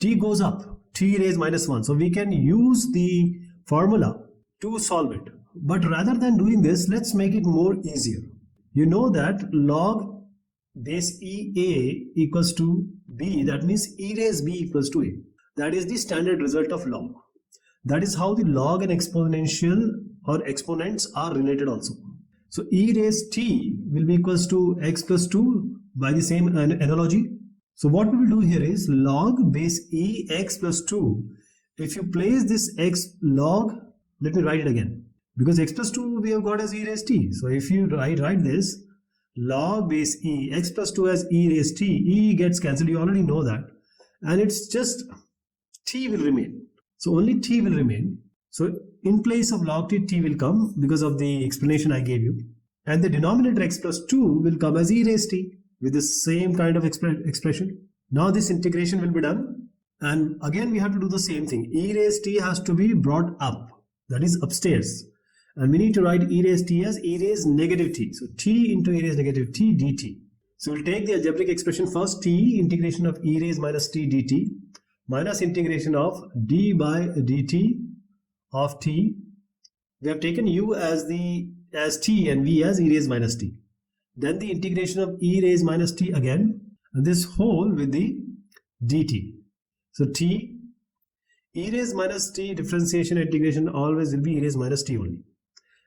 T goes up, t raised minus 1. So we can use the formula to solve it. But rather than doing this, let's make it more easier. You know that log base EA equals to B, that means E raised B equals to A. That is the standard result of log. That is how the log and exponential or exponents are related also. So E raised T will be equals to x plus 2 by the same analogy. So what we will do here is log base E x plus 2. If you place this x log, let me write it again. Because x plus 2 we have got as e raised t. So if you write this, log base e, x plus 2 as e raised t, e gets cancelled, you already know that. And it's just t will remain. So only t will remain. So in place of log t, t will come because of the explanation I gave you. And the denominator x plus 2 will come as e raised t with the same kind of expression. Now this integration will be done. And again we have to do the same thing. E raised t has to be brought up. That is upstairs. And we need to write e raised t as e raised negative t. So t into e raised negative t dt. So we'll take the algebraic expression first, t integration of e raised minus t dt minus integration of d by dt of t. We have taken u as t and v as e raised minus t. Then the integration of e raised minus t again, and this whole with the dt. So t, e raised minus t differentiation integration always will be e raised minus t only.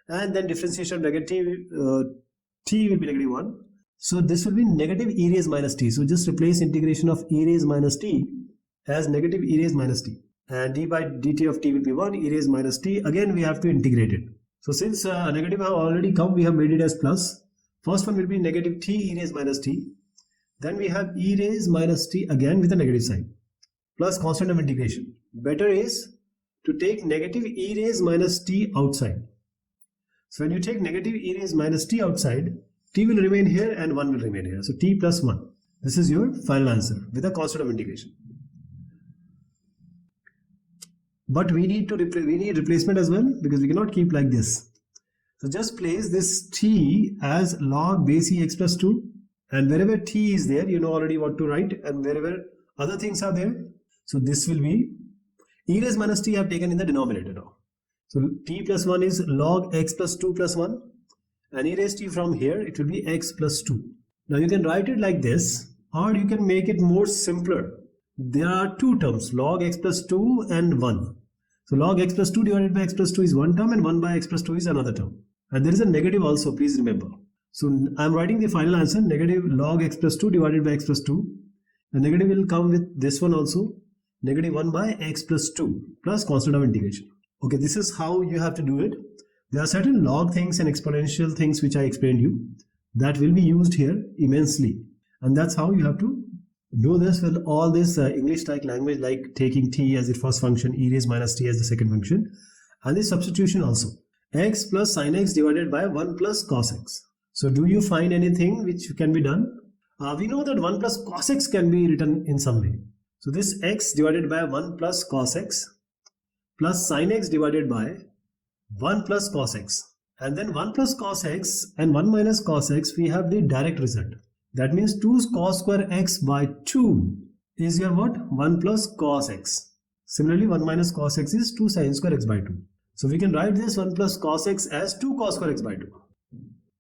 and then differentiation of negative t will be negative 1. So this will be negative e raised minus t. So just replace integration of e raised minus t as negative e raised minus t, and d by dt of t will be 1, e raised minus t. Again we have to integrate it. So since negative have already come, we have made it as plus. First one will be negative t e raised minus t. Then we have e raised minus t again with a negative sign, plus constant of integration. Better is to take negative e raised minus t outside. So when you take negative e raised minus t outside, t will remain here and 1 will remain here. So t plus 1. This is your final answer with a constant of integration. But we need replacement as well, because we cannot keep like this. So just place this t as log base e x plus 2, and wherever t is there, you know already what to write, and wherever other things are there, so this will be e raised minus t I have taken in the denominator now. So t plus 1 is log x plus 2 plus 1, and e raised t from here, it will be x plus 2. Now you can write it like this, or you can make it more simpler. There are two terms, log x plus 2 and 1. So log x plus 2 divided by x plus 2 is one term, and 1 by x plus 2 is another term. And there is a negative also, please remember. So I am writing the final answer, negative log x plus 2 divided by x plus 2. The negative will come with this one also, negative 1 by x plus 2 plus constant of integration. Okay, this is how you have to do it. There are certain log things and exponential things which I explained you that will be used here immensely. And that's how you have to do this with all this English-like language, like taking t as the first function, e raised minus t as the second function, and the substitution also. X plus sin x divided by 1 plus cos x. So do you find anything which can be done? We know that 1 plus cos x can be written in some way. So this x divided by 1 plus cos x plus sin x divided by 1 plus cos x. And then 1 plus cos x and 1 minus cos x, we have the direct result. That means 2 cos square x by 2 is your what? 1 plus cos x. Similarly, 1 minus cos x is 2 sin square x by 2. So we can write this 1 plus cos x as 2 cos square x by 2.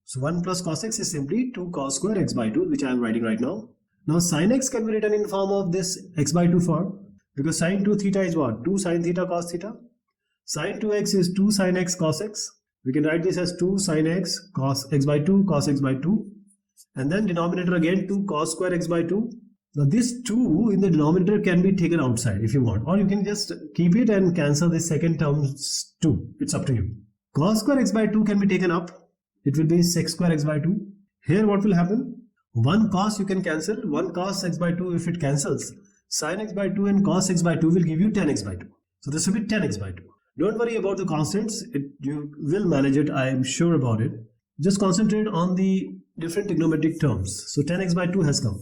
So 1 plus cos x is simply 2 cos square x by 2, which I am writing right now. Now sin x can be written in form of this x by 2 form, because sin 2 theta is what? 2 sin theta cos theta. Sin 2x is 2 sin x cos x. We can write this as 2 sin x cos x by 2 cos x by 2. And then denominator again 2 cos square x by 2. Now this 2 in the denominator can be taken outside if you want, or you can just keep it and cancel the second term 2. It's up to you. Cos square x by 2 can be taken up. It will be sec square x by 2. Here what will happen? 1 cos you can cancel. 1 cos x by 2, if it cancels, sin x by 2 and cos x by 2 will give you tan x by 2. So this will be tan x by 2. Don't worry about the constants. You will manage it. I am sure about it. Just concentrate on the different trigonometric terms. So tan x by 2 has come.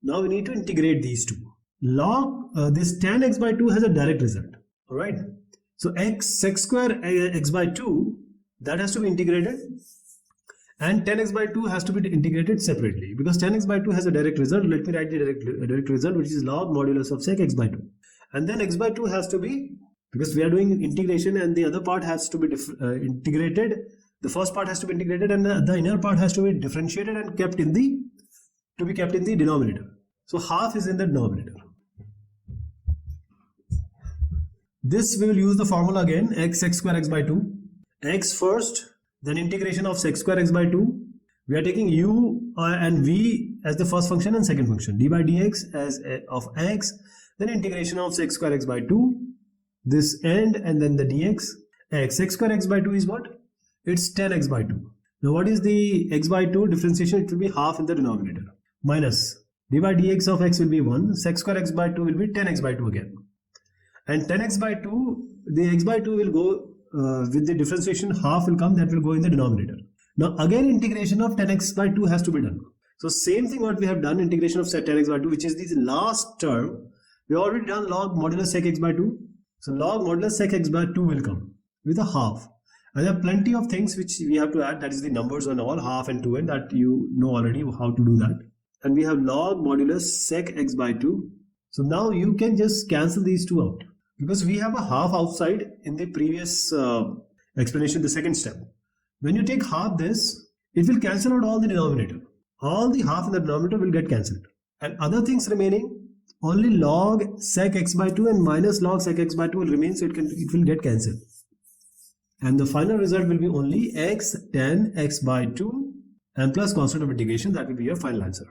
Now we need to integrate these two. Log this tan x by 2 has a direct result. Alright. So x sec square x by 2, that has to be integrated. And tan x by 2 has to be integrated separately. Because tan x by 2 has a direct result. Let me write the direct result, which is log modulus of sec x by 2. And then x by 2 has to be, because we are doing integration and the other part has to be integrated. The first part has to be integrated and the inner part has to be differentiated and kept in the denominator. So half is in the denominator. This we will use the formula again, x sec square x by 2. X first, then integration of sec square x by 2. We are taking u and v as the first function and second function. D by dx as of x, then integration of sec square x by 2. This end and then the dx. X sec square x by 2 is what? It's tan x by 2. Now what is the x by 2 differentiation? It will be half in the denominator. Minus d by dx of x will be 1. Sec square x by 2 will be tan x by 2 again. And tan x by 2, the x by 2 will go with the differentiation, half will come, that will go in the denominator. Now again integration of tan x by 2 has to be done. So same thing what we have done, integration of tan x by 2, which is the last term. We have already done log modulus sec x by 2. So log modulus sec x by 2 will come with a half. And there are plenty of things which we have to add, that is the numbers and all, half and 2, and that you know already how to do that. And we have log modulus sec x by 2. So now you can just cancel these two out, because we have a half outside in the previous explanation, the second step. When you take half this, it will cancel out all the denominator. All the half in the denominator will get cancelled. And other things remaining, only log sec x by 2 and minus log sec x by 2 will remain, so it will get cancelled. And the final result will be only x tan x by 2 and plus constant of integration. That will be your final answer.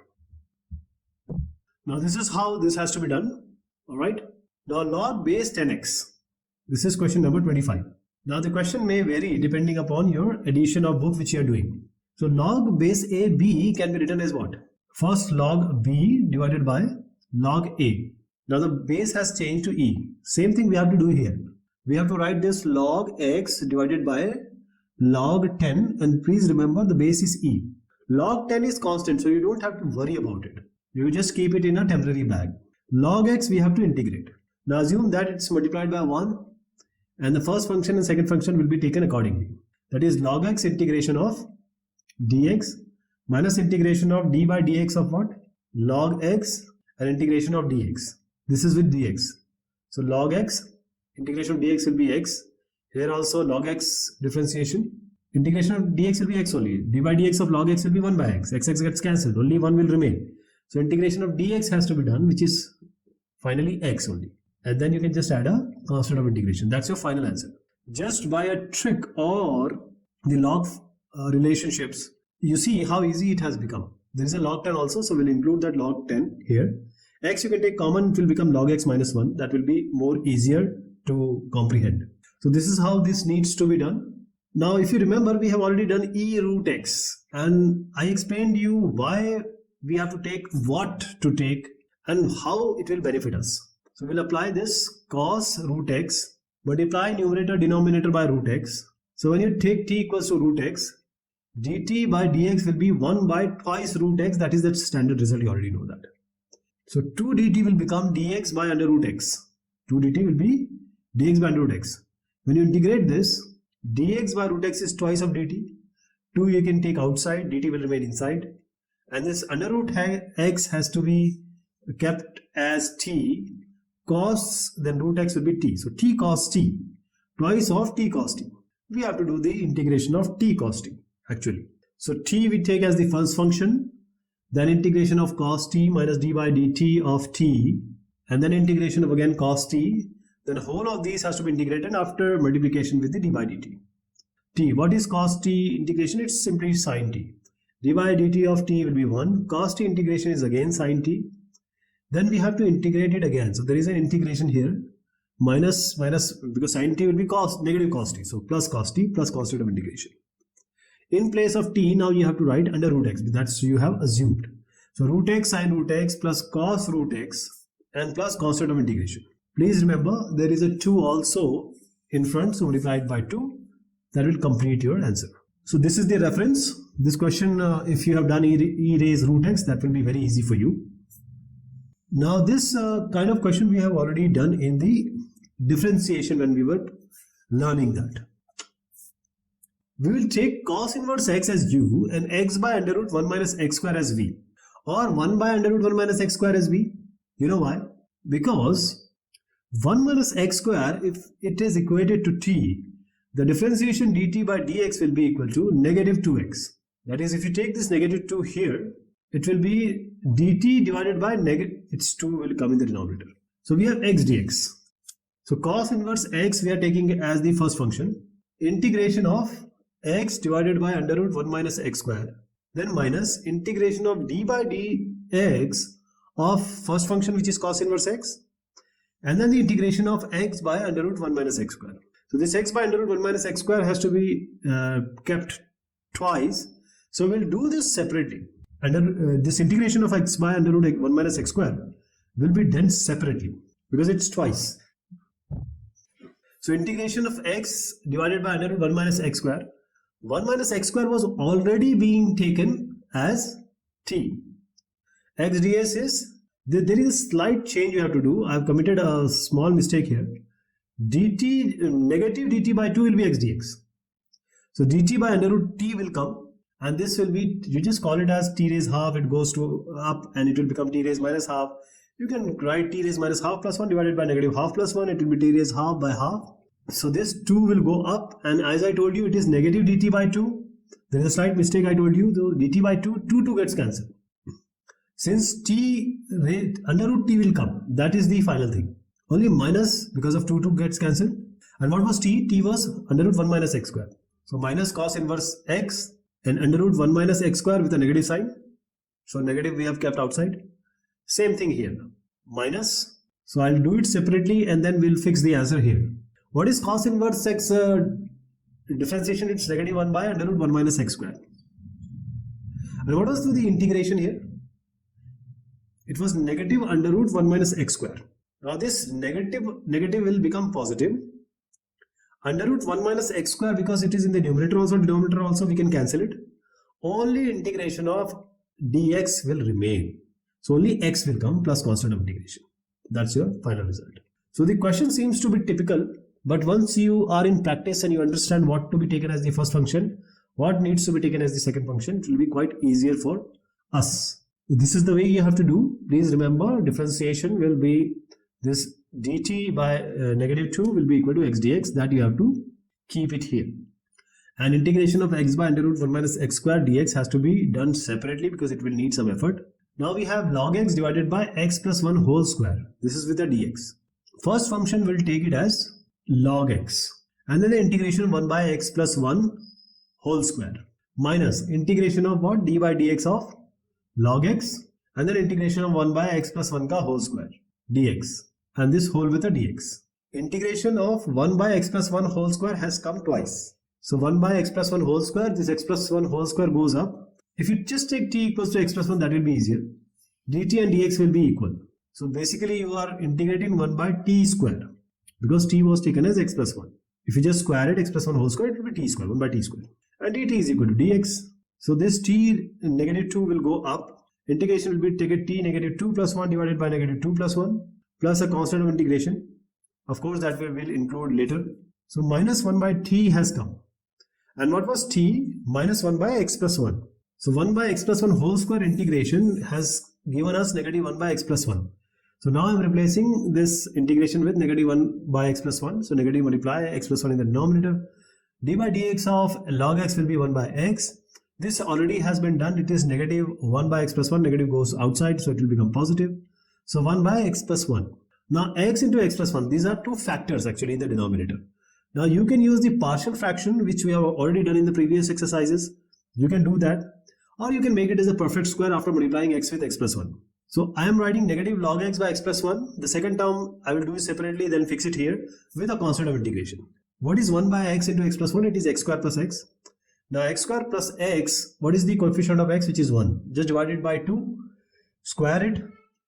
Now this is how this has to be done. Alright. Now log base 10x. This is question number 25. Now the question may vary depending upon your edition of book which you are doing. So log base AB can be written as what? First log B divided by log A. Now the base has changed to E. Same thing we have to do here. We have to write this log x divided by log 10, and please remember the base is E. Log 10 is constant, so you don't have to worry about it. You just keep it in a temporary bag. Log x we have to integrate. Now assume that it's multiplied by 1 and the first function and second function will be taken accordingly. That is log x integration of dx minus integration of d by dx of what? Log x and integration of dx. This is with dx. So log x, integration of dx will be x. Here also log x differentiation. Integration of dx will be x only. D by dx of log x will be 1 by x. X gets cancelled. Only 1 will remain. So integration of dx has to be done, which is finally x only. And then you can just add a constant of integration. That's your final answer. Just by a trick or the log relationships, you see how easy it has become. There is a log 10 also, so we'll include that log 10 here. X you can take common, it will become log x minus 1. That will be more easier to comprehend. So this is how this needs to be done. Now if you remember, we have already done e root x, and I explained you why we have to take, what to take, and how it will benefit us. So we'll apply this cos root x, multiply numerator denominator by root x. So when you take t equals to root x, dt by dx will be 1 by twice root x. That is the standard result, you already know that. So 2 dt will become dx by under root x. 2 dt will be dx by under root x. When you integrate this, dx by root x is twice of dt. 2 you can take outside, dt will remain inside. And this under root x has to be kept as t. Cos, then root x will be t. So t cos t, twice of t cos t. We have to do the integration of t cos t actually. So t we take as the first function, then integration of cos t minus d by dt of t, and then integration of again cos t. Then whole of these has to be integrated after multiplication with the d by dt. T, what is cos t integration? It's simply sin t. D by dt of t will be 1. Cos t integration is again sin t. Then we have to integrate it again. So there is an integration here. Minus, because sin t will be negative cos t. So plus cos t plus constant of integration. In place of t, now you have to write under root x. That's you have assumed. So root x sin root x plus cos root x and plus constant of integration. Please remember there is a 2 also in front. So multiply it by 2. That will complete your answer. So this is the reference. This question, if you have done e raised root x, that will be very easy for you. Now this kind of question we have already done in the differentiation when we were learning that. We will take cos inverse x as u and x by under root 1 minus x square as v, or 1 by under root 1 minus x square as v. You know why? Because 1 minus x square, if it is equated to t, the differentiation dt by dx will be equal to negative 2x. That is, if you take this negative 2 here, it will be dt divided by negative, its 2 will come in the denominator. So we have x dx. So cos inverse x we are taking as the first function. Integration of x divided by under root 1 minus x square. Then minus integration of d by dx of first function, which is cos inverse x. And then the integration of x by under root 1 minus x square. So this x by under root 1 minus x square has to be kept twice. So we'll do this separately. Under this integration of x by under root 1 minus x square will be done separately because it's twice. So integration of x divided by under root 1 minus x square. 1 minus x square was already being taken as t. X ds is, there is a slight change you have to do. I have committed a small mistake here. Dt, negative dt by 2 will be x dx. So dt by under root t will come. And this will be, you just call it as t raised half, it goes to up and it will become t raised minus half. You can write t raised minus half plus 1 divided by negative half plus 1, it will be t raised half by half. So this 2 will go up, and as I told you, it is negative dt by 2. There is a slight mistake I told you, so dt by 2, 2 gets cancelled. Since t under root t will come, that is the final thing. Only minus because of 2 gets cancelled. And what was t? T was under root 1 minus x square. So minus cos inverse x and under root 1 minus x square with a negative sign. So negative we have kept outside. Same thing here. Minus. So I'll do it separately and then we'll fix the answer here. What is cos inverse x differentiation? It's negative 1 by under root 1 minus x square. And what was the integration here? It was negative under root 1 minus x square. Now this negative will become positive. Under root 1 minus x square, because it is in the numerator also, denominator also, we can cancel it. Only integration of dx will remain. So only x will come plus constant of integration. That's your final result. So the question seems to be typical, but once you are in practice and you understand what to be taken as the first function, what needs to be taken as the second function, it will be quite easier for us. This is the way you have to do. Please remember, differentiation will be this dt by negative 2 will be equal to x dx. That you have to keep it here. And integration of x by under root 1 minus x square dx has to be done separately because it will need some effort. Now we have log x divided by x plus 1 whole square. This is with the dx. First function will take it as log x. And then the integration 1 by x plus 1 whole square. Minus integration of what? D by dx of log x. And then integration of 1 by x plus 1 ka whole square. Dx. And this whole with a dx. Integration of 1 by x plus 1 whole square has come twice. So 1 by x plus 1 whole square, this x plus 1 whole square goes up. If you just take t equals to x plus 1, that will be easier. dt and dx will be equal. So basically you are integrating 1 by t square because t was taken as x plus 1. If you just square it, x plus 1 whole square, it will be t square, 1 by t square. And dt is equal to dx. So this t negative 2 will go up. Integration will be taken t negative 2 plus 1 divided by negative 2 plus 1 plus a constant of integration. Of course that we will include later. So minus 1 by t has come. And what was t? Minus 1 by x plus 1. So 1 by x plus 1 whole square integration has given us negative 1 by x plus 1. So now I am replacing this integration with negative 1 by x plus 1. So negative multiply x plus 1 in the denominator. D by dx of log x will be 1 by x. This already has been done. It is negative 1 by x plus 1. Negative goes outside, so it will become positive. So 1 by x plus 1. Now x into x plus 1. These are two factors actually in the denominator. Now you can use the partial fraction which we have already done in the previous exercises. You can do that. Or you can make it as a perfect square after multiplying x with x plus 1. So I am writing negative log x by x plus 1. The second term I will do it separately, then fix it here with a constant of integration. What is 1 by x into x plus 1? It is x square plus x. Now x square plus x, what is the coefficient of x, which is 1? Just divide it by 2, square it,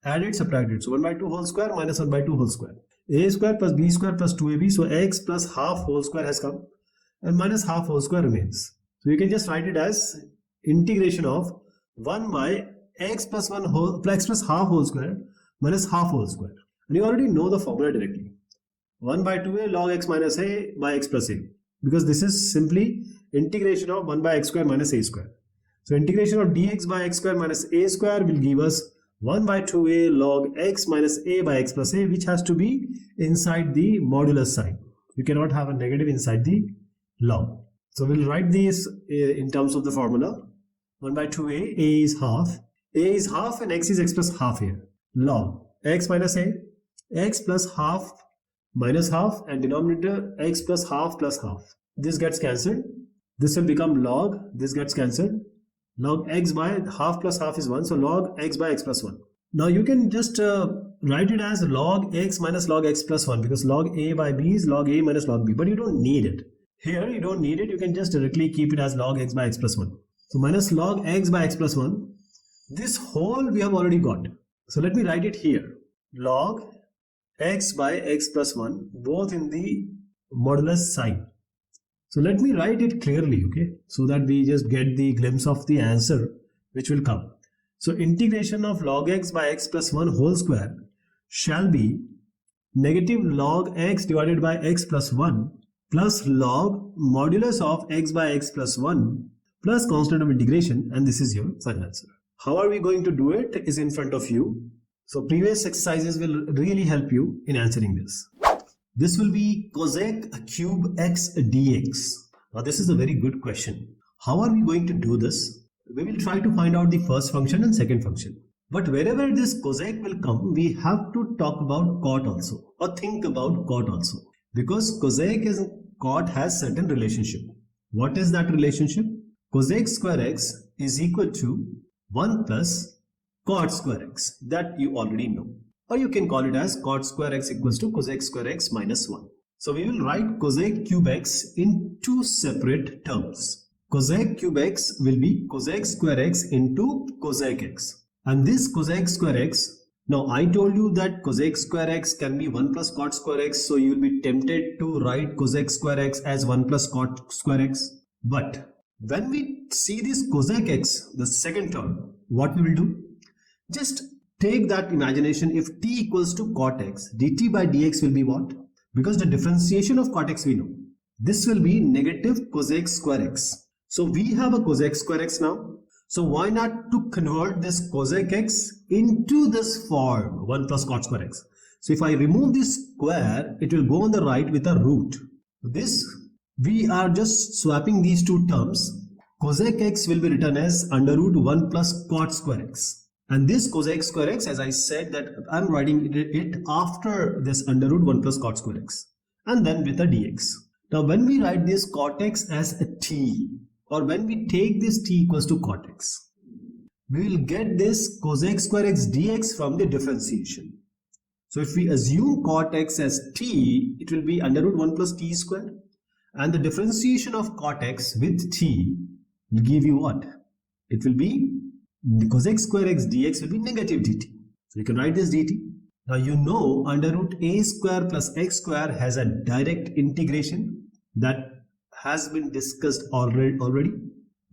add it, subtract it. So 1 by 2 whole square minus 1 by 2 whole square. A square plus b square plus 2ab. So x plus half whole square has come and minus half whole square remains. So you can just write it as integration of 1 by x plus 1 whole plus x plus half whole square minus half whole square. And you already know the formula directly. 1 by 2a log x minus a by x plus a. Because this is simply integration of 1 by x square minus a square. So integration of dx by x square minus a square will give us 1 by 2a log x minus a by x plus a, which has to be inside the modulus sign. You cannot have a negative inside the log. So we'll write this in terms of the formula. 1 by 2a, a is half and x is x plus half here. Log x minus a, x plus half minus half, and denominator x plus half. This gets cancelled. This will become log, this gets cancelled. Log x by half plus half is 1, so log x by x plus 1. Now you can just write it as log x minus log x plus 1, because log a by b is log a minus log b, but you don't need it. Here you don't need it, you can just directly keep it as log x by x plus 1. So minus log x by x plus 1, this whole we have already got. So let me write it here. Log x by x plus 1, both in the modulus sign. So let me write it clearly, okay, so that we just get the glimpse of the answer which will come. So integration of log x by x plus 1 whole square shall be negative log x divided by x plus 1 plus log modulus of x by x plus 1 plus constant of integration, and this is your final answer. How are we going to do it is in front of you. So previous exercises will really help you in answering this. This will be cosec cube x dx. Now this is a very good question. How are we going to do this? We will try to find out the first function and second function. But wherever this cosec will come, we have to talk about cot also, or think about cot also. Because cosec and cot has certain relationship. What is that relationship? Cosec square x is equal to 1 plus cot square x. That you already know. Or you can call it as cot square x equals to cosec square x minus 1. So we will write cosec cube x in two separate terms. Cosec cube x will be cosec square x into cosec x. And this cosec square x, now I told you that cosec square x can be 1 plus cot square x. So you will be tempted to write cosec square x as 1 plus cot square x. But when we see this cosec x, the second term, what we will do? Just take that imagination. If t equals to cot x, dt by dx will be what? Because the differentiation of cot x we know. This will be negative cosec square x. So we have a cosec square x now. So why not to convert this cosec x into this form 1 plus cot square x. So if I remove this square, it will go on the right with a root. This, we are just swapping these two terms. Cosec x will be written as under root 1 plus cot square x. And this cosec square x, as I said, that I'm writing it after this under root 1 plus cot square x. And then with a dx. Now when we write this cot x as a t, or when we take this t equals to cot x, we will get this cosec square x dx from the differentiation. So if we assume cot x as t, it will be under root 1 plus t square. And the differentiation of cot x with t will give you what? It will be cosec square x dx will be negative dt. So you can write this dt. Now you know under root a square plus x square has a direct integration that has been discussed already.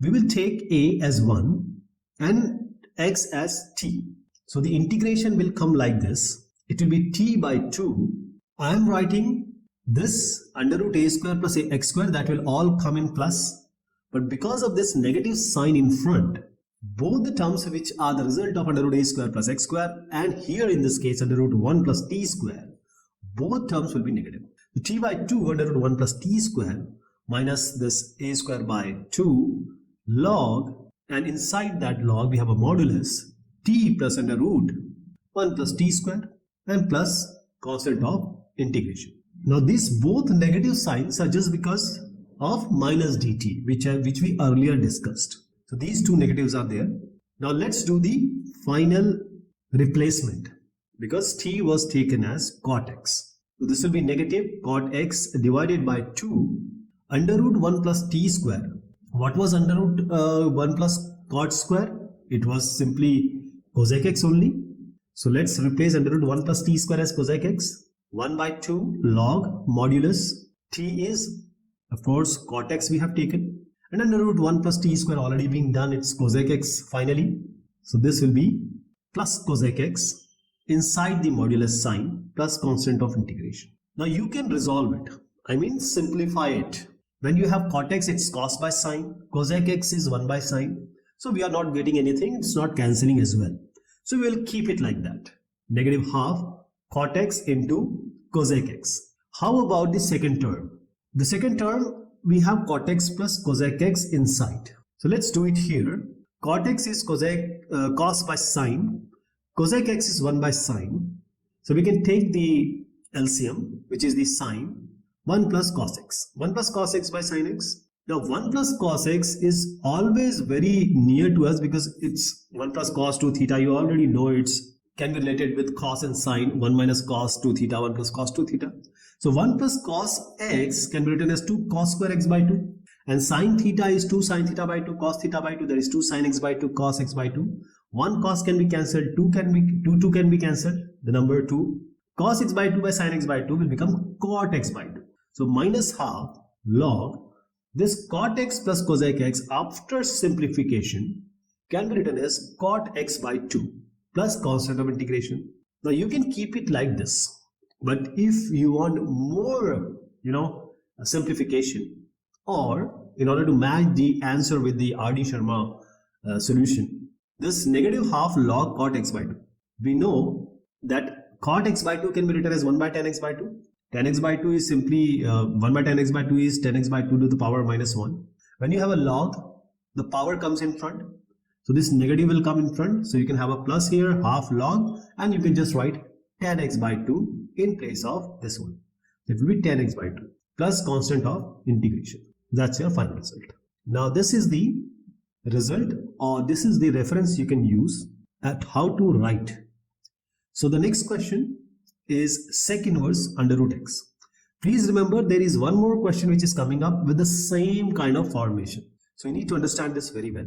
We will take a as 1 and x as t. So the integration will come like this. It will be t by 2. I am writing this under root a square plus x square, that will all come in plus. But because of this negative sign in front, both the terms which are the result of under root a square plus x square and here in this case under root 1 plus t square, both terms will be negative. The t by 2 under root 1 plus t square minus this a square by 2 log, and inside that log we have a modulus t plus under root 1 plus t square and plus constant of integration. Now these both negative signs are just because of minus dt which we earlier discussed. So these two negatives are there. Now let's do the final replacement because t was taken as cot x. So this will be negative cot x divided by 2 under root 1 plus t square. What was under root 1 plus cot square? It was simply cosec x only. So let's replace under root 1 plus t square as cosec x. 1 by 2 log modulus t is of course cot x we have taken. And under root 1 plus t square already being done, it's cosec x finally. So this will be plus cosec x inside the modulus sign plus constant of integration. Now you can resolve it. I mean simplify it. When you have cot x, it's cos by sine. Cosec x is 1 by sine. So we are not getting anything. It's not cancelling as well. So we will keep it like that. Negative half cot x into cosec x. How about the second term? The second term, we have cot x plus cosec x inside. So let's do it here. Cot x is cos by sine. Cosec x is 1 by sine. So we can take the LCM, which is the sine. 1 plus cos x. 1 plus cos x by sin x. Now 1 plus cos x is always very near to us because it's 1 plus cos 2 theta. You already know it's can be related with cos and sine. 1 minus cos 2 theta, 1 plus cos 2 theta. So 1 plus cos x can be written as 2 cos square x by 2. And sine theta is 2 sine theta by 2, cos theta by 2. There is 2 sine x by 2, cos x by 2. 1 cos can be cancelled, 2 can be cancelled. The number 2. Cos x by 2 by sine x by 2 will become cot x by 2. So minus half log this cot x plus cosec x after simplification can be written as cot x by 2 plus constant of integration. Now you can keep it like this, but if you want more, simplification, or in order to match the answer with the R.d.sharma solution, this negative half log cot x by 2. We know that cot x by 2 can be written as 1 by tan x by 2. Tan x by 2 is simply 1 by tan x by 2 is tan x by 2 to the power minus 1. When you have a log, the power comes in front. So this negative will come in front. So you can have a plus here, half log, and you can just write tan x by 2 in place of this one. It will be 10x by 2 plus constant of integration. That's your final result. Now this is the result, or this is the reference you can use at how to write. So the next question is sec inverse under root x. Please remember, there is one more question which is coming up with the same kind of formation. So you need to understand this very well.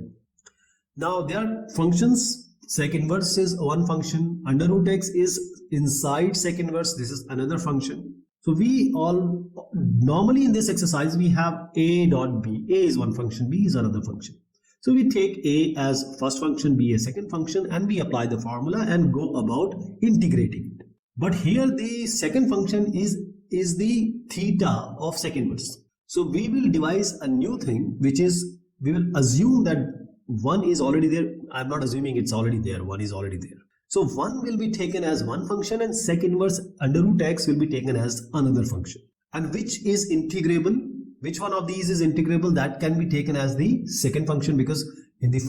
Now there are functions. Sec inverse is one function, under root x is inside sec inverse, this is another function. So we all normally in this exercise we have a dot b. A is one function, b is another function. So we take a as first function, b a second function, and we apply the formula and go about integrating it. But here the second function is the theta of sec inverse. So we will devise a new thing, which is, we will assume that 1 is already there. I'm not assuming it's already there, 1 is already there. So 1 will be taken as one function and sec inverse under root x will be taken as another function. And which is integrable? Which one of these is integrable? That can be taken as the second function, because in the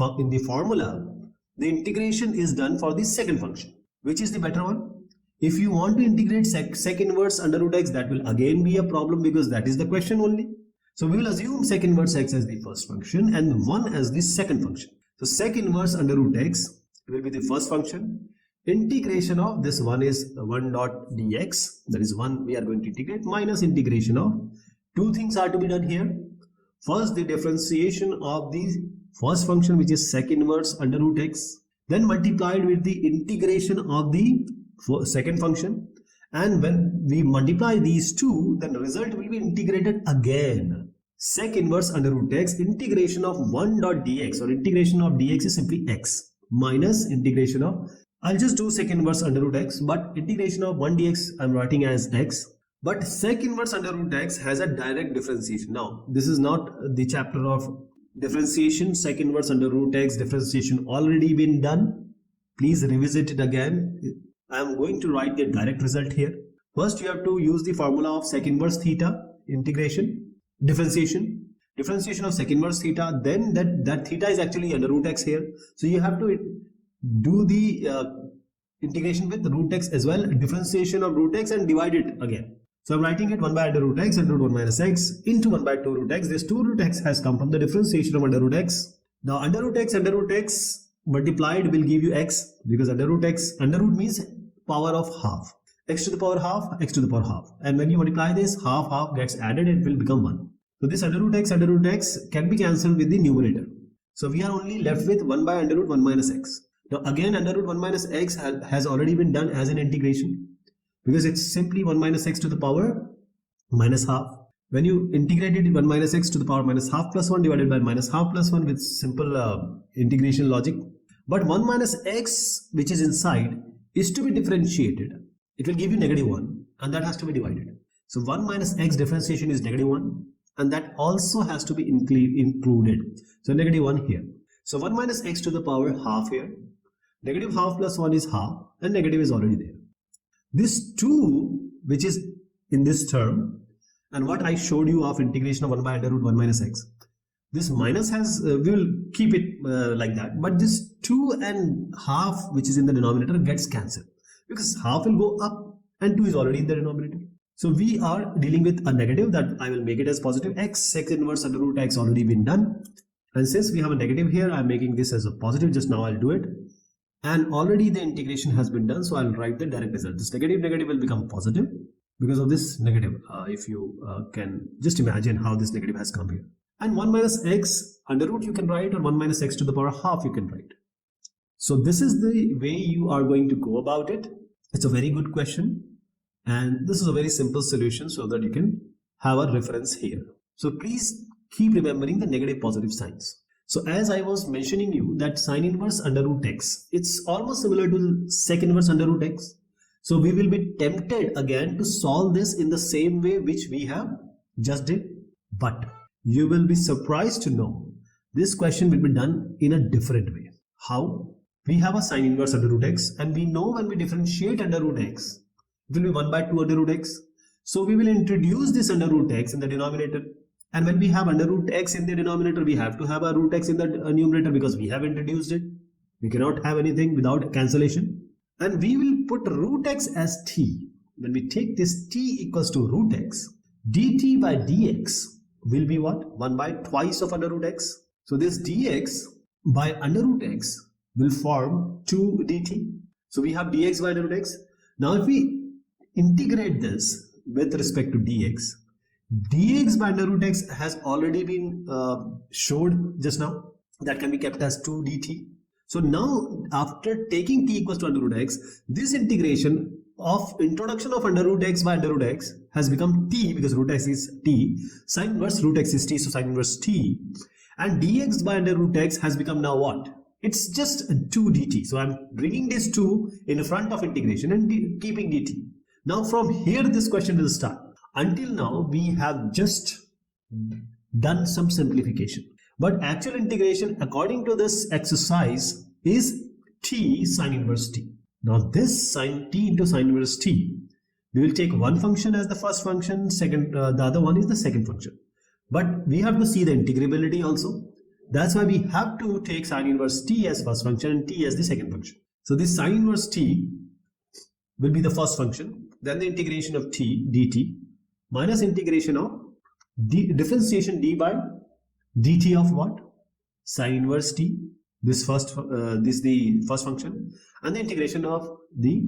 formula, the integration is done for the second function. Which is the better one? If you want to integrate sec inverse under root x, that will again be a problem because that is the question only. So we will assume sec inverse x as the first function and 1 as the second function. So sec inverse under root x will be the first function. Integration of this one is 1 dot dx, that is 1 we are going to integrate, minus integration of, two things are to be done here. First, the differentiation of the first function, which is sec inverse under root x, then multiplied with the integration of the second function, and when we multiply these two, then the result will be integrated again. Sec inverse under root x, integration of 1 dot dx, or integration of dx is simply x, minus integration of, I'll just do sec inverse under root x, but integration of 1 dx I'm writing as x. But sec inverse under root x has a direct differentiation. Now this is not the chapter of differentiation. Sec inverse under root x differentiation already been done. Please revisit it again. I am going to write the direct result here. First you have to use the formula of sec inverse theta, integration, differentiation of sec inverse theta, then that theta is actually under root x here. So you have to do the integration with root x as well, differentiation of root x, and divide it again. So I'm writing it 1 by under root x and root 1 minus x into 1 by 2 root x. This 2 root x has come from the differentiation of under root x. Now under root x multiplied will give you x, because under root means power of half. X to the power half, x to the power half. And when you multiply this, half gets added, it will become 1. So this under root x can be cancelled with the numerator. So we are only left with 1 by under root 1 minus x. Now again under root 1 minus x has already been done as an integration, because it's simply 1 minus x to the power minus half. When you integrate it, 1 minus x to the power minus half plus 1 divided by minus half plus 1 with simple integration logic. But 1 minus x, which is inside, is to be differentiated. It will give you -1, and that has to be divided. So 1 minus x differentiation is -1, and that also has to be included. So -1 here. So 1 minus x to the power half here. Negative half plus 1 is half, and negative is already there. This 2, which is in this term, and what I showed you of integration of 1 by under root 1 minus x, this minus has, we will keep it like that, but this 2 and half, which is in the denominator, gets cancelled, because half will go up and 2 is already in the denominator. So we are dealing with a negative, that I will make it as positive x. Sec inverse under root x already been done, and since we have a negative here, I'm making this as a positive. Just now I'll do it, and already the integration has been done, so I'll write the direct result. This negative will become positive because of this negative. If you can just imagine how this negative has come here. And 1 minus x under root you can write, or 1 minus x to the power half you can write. So this is the way you are going to go about it. It's a very good question, and this is a very simple solution, so that you can have a reference here. So please keep remembering the negative positive signs. So as I was mentioning you, that sine inverse under root x, it's almost similar to sec inverse under root x. So we will be tempted again to solve this in the same way which we have just did, but you will be surprised to know this question will be done in a different way. How? We have a sine inverse under root x, and we know when we differentiate under root x, it will be 1 by 2 under root x. So we will introduce this under root x in the denominator, and when we have under root x in the denominator, we have to have a root x in the numerator, because we have introduced it. We cannot have anything without cancellation. And we will put root x as t. when we take this t equals to root x, dt by dx will be what? 1 by twice of under root x. So this dx by under root x will form 2 dt. So we have dx by under root x. Now if we integrate this with respect to dx, dx by under root x has already been showed just now. That can be kept as 2 dt. So now after taking t equals to under root x, this integration of introduction of under root x by under root x has become t, because root x is t, sine inverse root x is t, so sine inverse t, and dx by under root x has become now what? It's just 2 dt. So I'm bringing this 2 in front of integration and keeping dt. Now from here this question will start. Until now we have just done some simplification, but actual integration according to this exercise is t sine inverse t. Now this sine t into sine inverse t, we will take one function as the first function, the other one is the second function. But we have to see the integrability also. That's why we have to take sine inverse t as first function and t as the second function. So this sine inverse t will be the first function, then the integration of t dt minus integration of differentiation d by dt of what? Sine inverse t. This is the first function, and the integration of the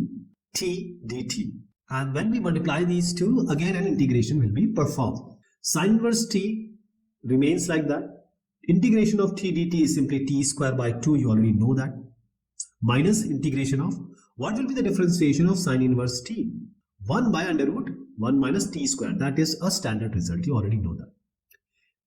t dt. And when we multiply these two, again an integration will be performed. Sine inverse t remains like that. Integration of t dt is simply t square by 2, you already know that, minus integration of what will be the differentiation of sine inverse t? 1 by under root 1 minus t square. That is a standard result, you already know that.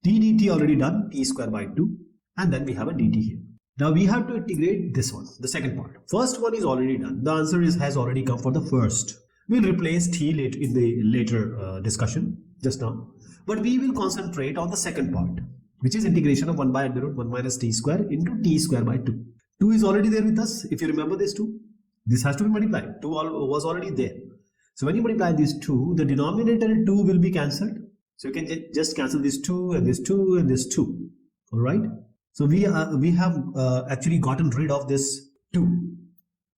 t dt already done, t square by 2, and then we have a dt here. Now we have to integrate this one, the second part. First one is already done. The answer has already come for the first. We'll replace t later in the later discussion just now. But we will concentrate on the second part, which is integration of 1 by under root 1 minus t square into t square by 2. 2 is already there with us. If you remember this 2, this has to be multiplied. 2 was already there. So when you multiply these 2, the denominator 2 will be cancelled. So you can just cancel this 2 and this 2 and this 2. Alright. So we have actually gotten rid of this 2.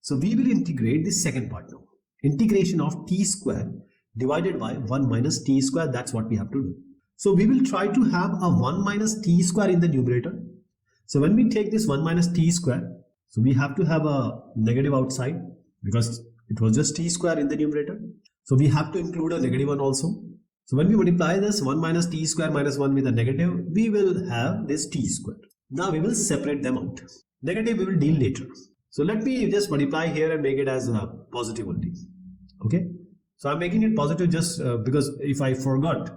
So we will integrate the second part now. Integration of t square divided by 1 minus t square. That's what we have to do. So we will try to have a 1 minus t square in the numerator. So when we take this 1 minus t square, so we have to have a negative outside because it was just t square in the numerator. So we have to include a negative one also. So when we multiply this 1 minus t square minus 1 with a negative, we will have this t square. Now we will separate them out. Negative we will deal later. So let me just multiply here and make it as a positive only. Okay. So I'm making it positive just because if I forgot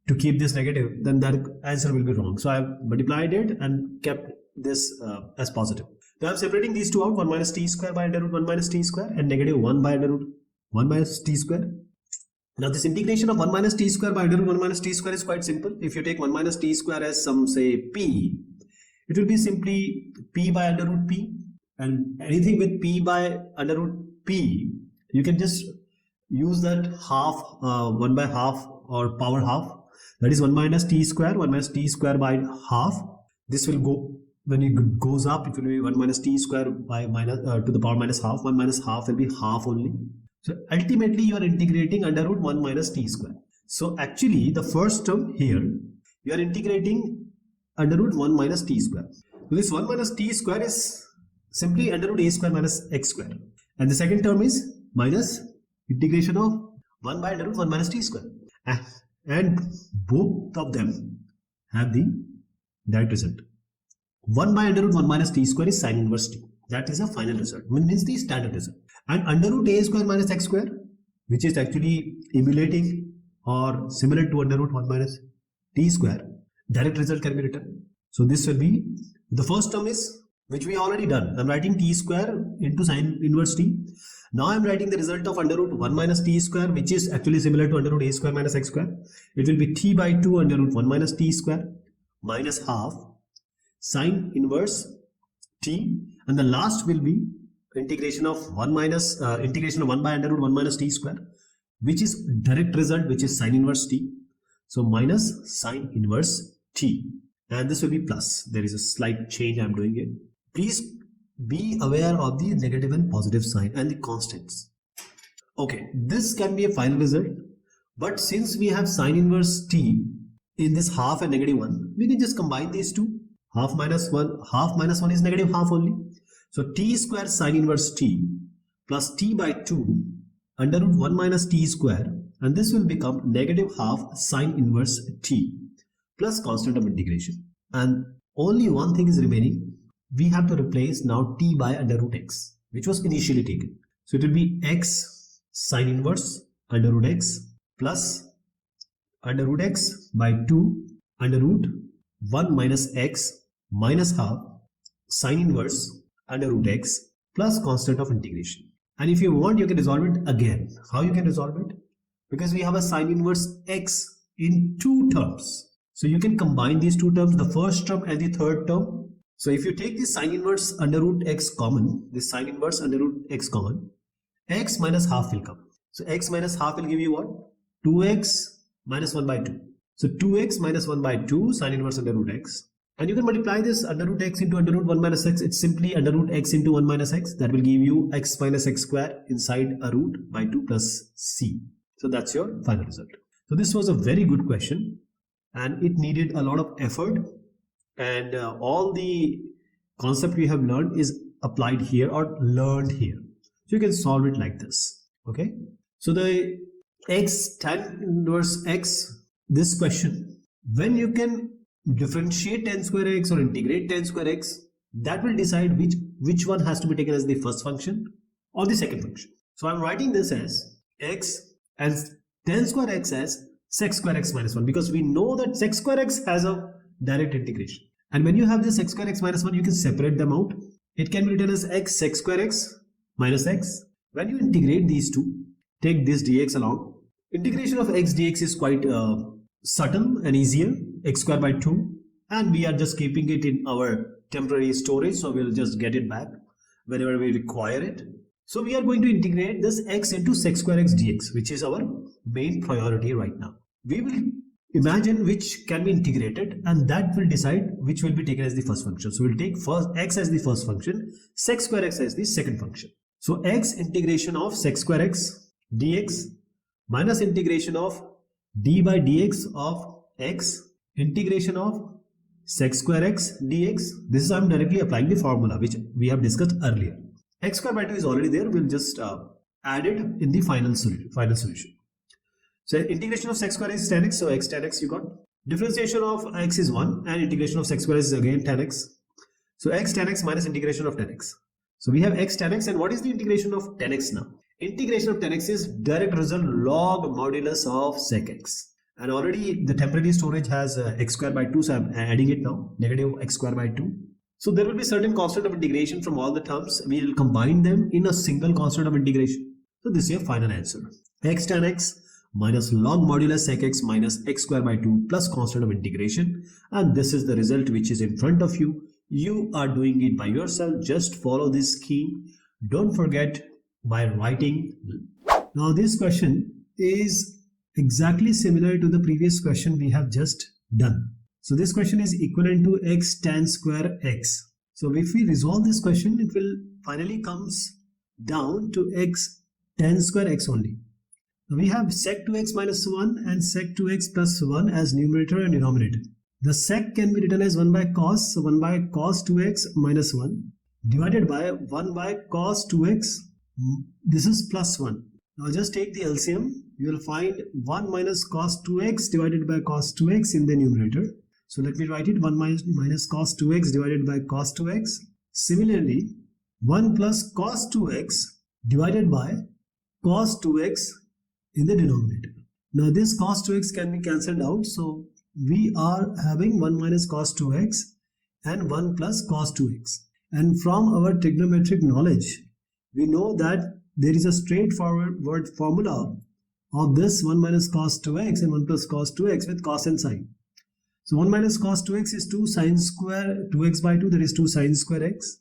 to keep this negative, then that answer will be wrong. So I've multiplied it and kept this as positive. Now I'm separating these two out, 1 minus t square by under root 1 minus t square and negative 1 by under root 1 minus t square. Now this integration of 1 minus t square by under root 1 minus t square is quite simple. If you take 1 minus t square as some say p, it will be simply p by under root p, and anything with p by under root p, you can just use that half, 1 by half or power half. That is 1 minus t square by half. This will go, when it goes up, it will be 1 minus t square by minus to the power minus half. 1 minus half will be half only. So ultimately you are integrating under root 1 minus t square. So actually the first term here, you are integrating under root 1 minus t square. So this 1 minus t square is simply under root a square minus x square. And the second term is minus integration of 1 by under root 1 minus t square. And both of them have the direct result. 1 by under root 1 minus t square is sine inverse t. That is a final result, means the standard result. And under root a square minus x square, which is actually emulating or similar to under root 1 minus t square, direct result can be written. So this will be, the first term is, which we already done. I'm writing t square into sine inverse t. Now I'm writing the result of under root 1 minus t square, which is actually similar to under root a square minus x square. It will be t by 2 under root 1 minus t square minus half sine inverse t, and the last will be integration of 1 minus integration of 1 by under root 1 minus t square, which is direct result, which is sine inverse t. So minus sine inverse t, and this will be plus. There is a slight change I'm doing it. Please be aware of the negative and positive sign and the constants. Okay, this can be a final result, but since we have sine inverse t in this half and negative 1, we can just combine these two. Half minus 1 is negative half only. So t square sine inverse t plus t by 2 under root 1 minus t square, and this will become negative half sine inverse t plus constant of integration. And only one thing is remaining. We have to replace now t by under root x, which was initially taken. So it will be x sine inverse under root x plus under root x by 2 under root 1 minus x minus half sine inverse under root x plus constant of integration. And if you want, you can resolve it again. How you can resolve it? Because we have a sine inverse x in two terms. So you can combine these two terms, the first term and the third term. So if you take this sine inverse under root x common, this sine inverse under root x common, x minus half will come. So x minus half will give you what? 2x minus 1 by 2. So 2x minus 1 by 2 sine inverse under root x. And you can multiply this under root x into under root 1 minus x. It's simply under root x into 1 minus x. That will give you x minus x square inside a root by 2 plus c. So that's your final result. So this was a very good question and it needed a lot of effort, and all the concept we have learned is applied here or learned here. So you can solve it like this. Okay. So the x tan inverse x, this question, when you can differentiate tan square x or integrate tan square x, that will decide which one has to be taken as the first function or the second function. So I'm writing this as x and tan square x as sec square x minus 1, because we know that sec square x has a direct integration. And when you have this sec square x minus 1, you can separate them out. It can be written as x sec square x minus x. When you integrate these two, take this dx along. Integration of x dx is quite subtle and easier, x square by 2, and we are just keeping it in our temporary storage, so we'll just get it back whenever we require it. So we are going to integrate this x into sec square x dx, which is our main priority right now. We will imagine which can be integrated, and that will decide which will be taken as the first function. So we'll take first x as the first function, sec square x as the second function. So x integration of sec square x dx minus integration of d by dx of x integration of sec square x dx. This is I'm directly applying the formula which we have discussed earlier. X square by 2 is already there. We'll just add it in the final solution. So integration of sec square is tan x. So x tan x you got. Differentiation of x is 1 and integration of sec square is again tan x. So x tan x minus integration of tan x. So we have x tan x, and what is the integration of tan x now? Integration of tan x is direct result log modulus of sec x. And already the temporary storage has x square by 2, so I'm adding it now, negative x square by 2. So there will be certain constant of integration from all the terms. We will combine them in a single constant of integration. So this is your final answer. X tan x minus log modulus sec x minus x square by 2 plus constant of integration. And this is the result which is in front of you. You are doing it by yourself. Just follow this scheme. Don't forget by writing. Now this question is exactly similar to the previous question we have just done. So this question is equivalent to x tan square x. So if we resolve this question, it will finally comes down to x tan square x only. Now we have sec 2x minus 1 and sec 2x plus 1 as numerator and denominator. The sec can be written as 1 by cos, so 1 by cos 2x minus 1 divided by 1 by cos 2x. This is plus 1. Now just take the LCM. You will find 1 minus cos 2x divided by cos 2x in the numerator. So let me write it, 1 minus cos 2x divided by cos 2x. Similarly, 1 plus cos 2x divided by cos 2x in the denominator. Now this cos 2x can be cancelled out. So we are having 1 minus cos 2x and 1 plus cos 2x. And from our trigonometric knowledge, we know that there is a straightforward formula of this 1 minus cos 2x and 1 plus cos 2x with cos and sine. So 1 minus cos 2x is 2 sine square 2x by 2, that is 2 sine square x.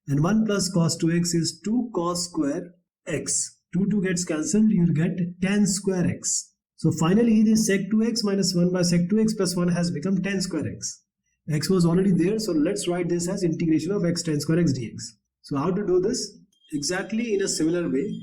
And 1 plus cos 2x is 2 cos square x. 2 gets cancelled, you will get tan square x. So finally this sec 2x minus 1 by sec 2x plus 1 has become tan square x. X was already there, so let's write this as integration of x tan square x dx. So how to do this? Exactly in a similar way.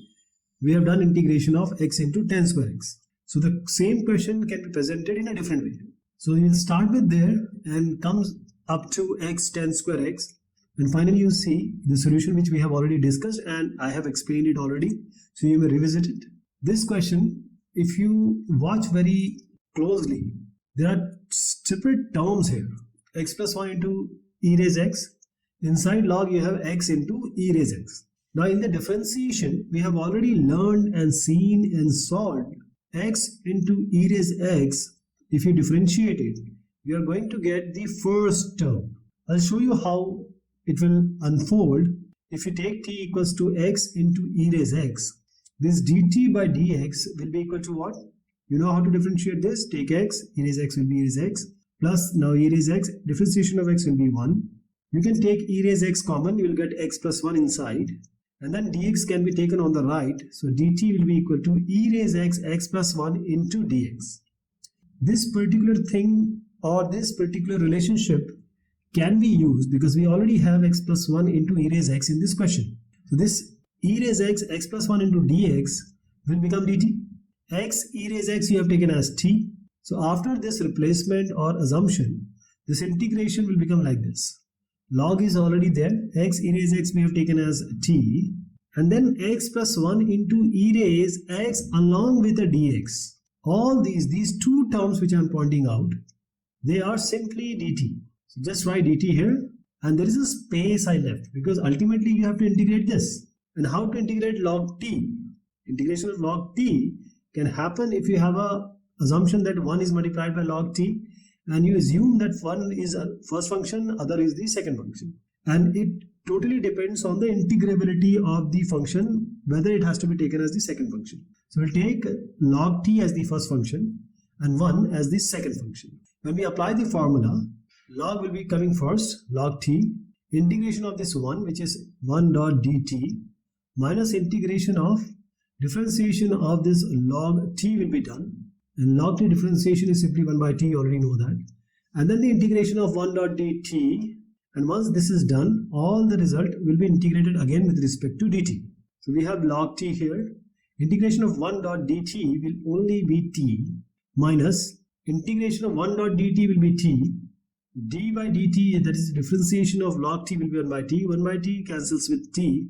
we have done integration of x into tan square x. So the same question can be presented in a different way. So you will start with there and comes up to x tan square x, and finally you see the solution which we have already discussed and I have explained it already, so you may revisit it. This question, if you watch very closely, there are separate terms here. X plus 1 into e raise x. Inside log you have x into e raise x. Now in the differentiation, we have already learned and seen and solved x into e raise x. If you differentiate it, we are going to get the first term. I'll show you how it will unfold. If you take t equals to x into e raise x, this dt by dx will be equal to what? You know how to differentiate this. Take x, e raise x will be e raise x, plus now e raise x, differentiation of x will be 1. You can take e raise x common, you will get x plus 1 inside, and then dx can be taken on the right, so dt will be equal to e raise x, x plus 1 into dx. This particular thing or this particular relationship can be used because we already have x plus 1 into e raise x in this question. So this e raise x, x plus 1 into dx will become dt. X e raise x you have taken as t. So after this replacement or assumption, this integration will become like this. Log is already there. X e raise x we have taken as t, and then x plus 1 into e raise x along with the dx. All these two terms which I am pointing out, they are simply dt. So just write dt here, and there is a space I left because ultimately you have to integrate this. And how to integrate log t? Integration of log t can happen if you have a assumption that 1 is multiplied by log t, and you assume that 1 is a first function, other is the second function, and it totally depends on the integrability of the function whether it has to be taken as the second function. So we'll take log t as the first function and 1 as the second function. When we apply the formula, log will be coming first, log t, integration of this 1 which is 1 dot dt minus integration of differentiation of this log t will be done, and log t differentiation is simply 1 by t, you already know that, and then the integration of 1 dot dt, and once this is done, all the result will be integrated again with respect to dt. So we have log t here, integration of 1 dot dt will only be t, minus integration of 1 dot dt will be t, d by dt, that is differentiation of log t will be 1 by t cancels with t,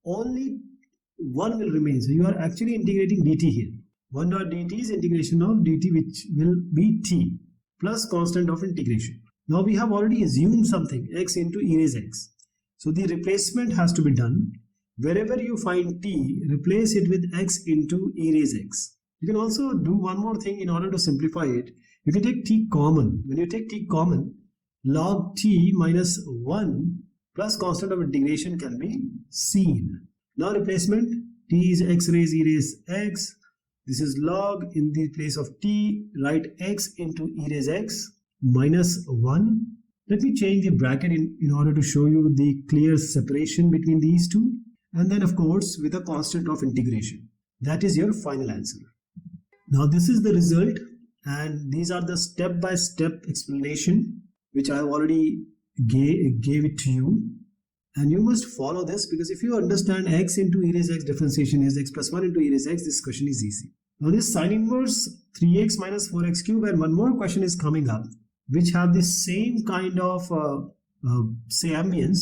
only 1 will remain. So you are actually integrating dt here. 1 dot dt is integration of dt which will be t plus constant of integration. Now we have already assumed something, x into e raise x. So the replacement has to be done. Wherever you find t, replace it with x into e raise x. You can also do one more thing in order to simplify it. You can take t common. When you take t common, log t minus 1 plus constant of integration can be seen. Now replacement, t is x raise e raise x. This is log, in the place of t, write x into e raise x minus 1. Let me change the bracket in order to show you the clear separation between these two. And then of course with a constant of integration. That is your final answer. Now this is the result, and these are the step-by-step explanation which I have already gave it to you. And you must follow this, because if you understand x into e raise x differentiation is x plus 1 into e raise x, this question is easy. Now this sine inverse 3x minus 4x cube, and one more question is coming up which have the same kind of say ambience,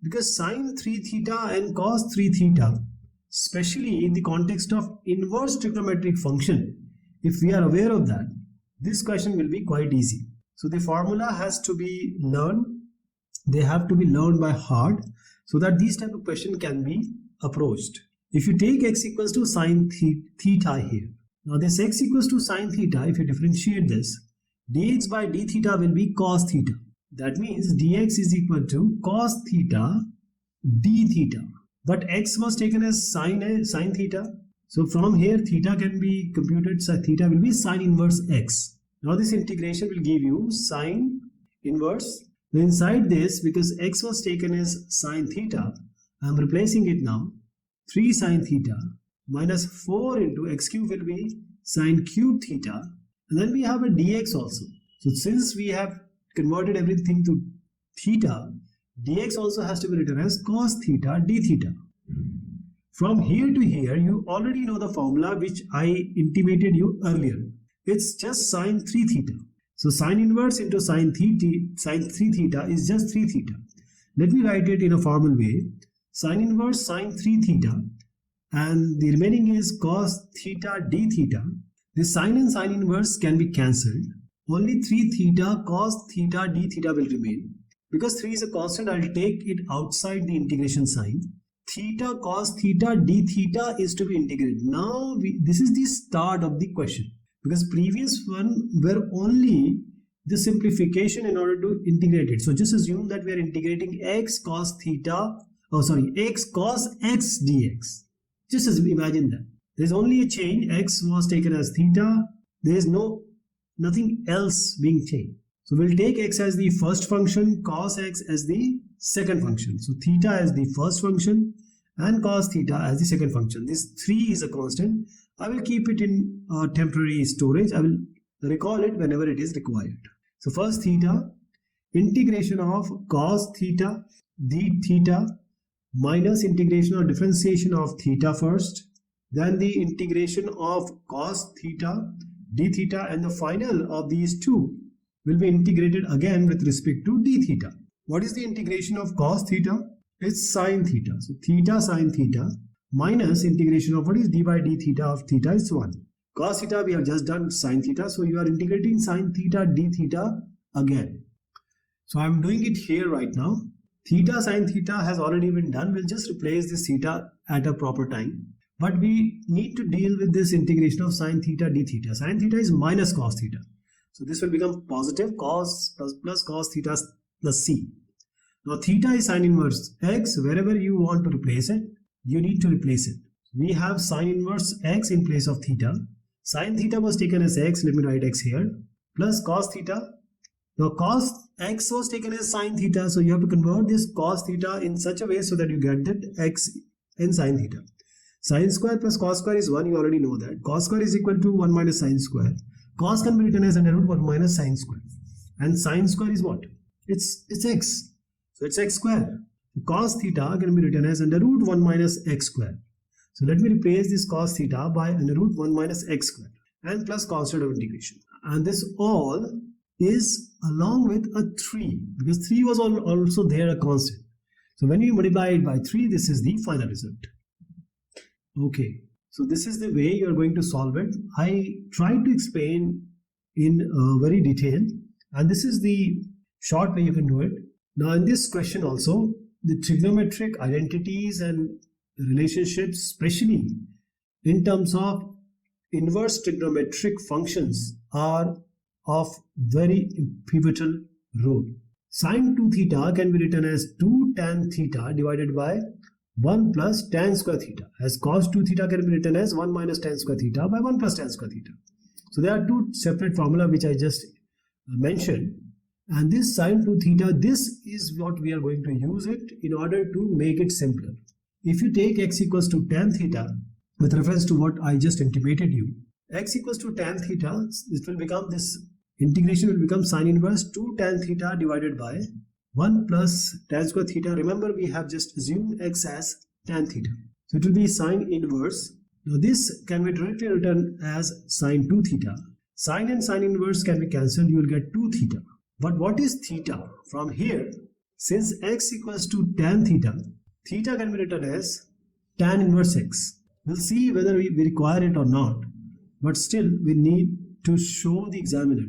because sine 3 theta and cos 3 theta, especially in the context of inverse trigonometric function, if we are aware of that, this question will be quite easy. So the formula has to be learned. They have to be learned by heart so that these type of question can be approached. If you take x equals to sine theta here, now this x equals to sine theta, if you differentiate this, dx by d theta will be cos theta. That means dx is equal to cos theta d theta. But x was taken as sine theta. So from here theta can be computed, so theta will be sine inverse x. Now this integration will give you sine inverse. Inside this, because x was taken as sine theta, I am replacing it now. 3 sine theta minus 4 into x cube will be sine cube theta, and then we have a dx also. So since we have converted everything to theta, dx also has to be written as cos theta d theta. From here to here, you already know the formula which I intimated you earlier. It's just sine 3 theta. So sine inverse into sine 3 theta is just 3 theta. Let me write it in a formal way. Sine inverse sine 3 theta and the remaining is cos theta d theta. This sine and sine inverse can be cancelled. Only 3 theta cos theta d theta will remain. Because 3 is a constant, I will take it outside the integration sign. Theta cos theta d theta is to be integrated. Now this is the start of the question. Because previous one were only the simplification in order to integrate it. So just assume that we are integrating x cos x cos x dx. Just as imagine that. There is only a change. X was taken as theta. There is nothing else being changed. So we'll take x as the first function, cos x as the second function. So theta as the first function and cos theta as the second function. This 3 is a constant. I will keep it in temporary storage. I will recall it whenever it is required. So first theta, integration of cos theta d theta minus integration or differentiation of theta first, then the integration of cos theta d theta, and the final of these two will be integrated again with respect to d theta. What is the integration of cos theta? It's sine theta. So theta sine theta minus integration of what is d by d theta of theta is 1. Cos theta we have just done sine theta, so you are integrating sine theta d theta again. So I am doing it here right now. Theta sine theta has already been done. We'll just replace this theta at a proper time. But we need to deal with this integration of sine theta d theta. Sine theta is minus cos theta. So this will become positive cos plus cos theta plus c. Now theta is sine inverse x. Wherever you want to replace it, you need to replace it. We have sine inverse x in place of theta. Sine theta was taken as x. Let me write x here. Plus cos theta. Now cos x was taken as sine theta. So you have to convert this cos theta in such a way so that you get that x in sine theta. Sine square plus cos square is 1. You already know that. Cos square is equal to 1 minus sine square. Cos can be written as under root 1 minus sine square. And sine square is what? It's x. So it's x square. Cos theta can be written as under root 1 minus x square. So let me replace this cos theta by under root 1 minus x square and plus constant of integration. And this all is along with a 3 because 3 was also there a constant. So when you multiply it by 3, this is the final result. Okay, so this is the way you are going to solve it. I tried to explain in very detail, and this is the short way you can do it. Now in this question also, the trigonometric identities and relationships, especially in terms of inverse trigonometric functions, are of very pivotal role. Sine 2 theta can be written as 2 tan theta divided by 1 plus tan square theta, as cos 2 theta can be written as 1 minus tan square theta by 1 plus tan square theta. So there are two separate formula which I just mentioned, and this sine 2 theta, this is what we are going to use it in order to make it simpler. If you take x equals to tan theta with reference to what I just intimated you, x equals to tan theta, it will become this integration will become sine inverse 2 tan theta divided by 1 plus tan square theta. Remember, we have just assumed x as tan theta. So it will be sine inverse. Now this can be directly written as sine 2 theta. Sine and sine inverse can be cancelled. You will get 2 theta. But what is theta? From here, since x equals to tan theta, theta can be written as tan inverse x. We'll see whether we require it or not. But still, we need to show the examiner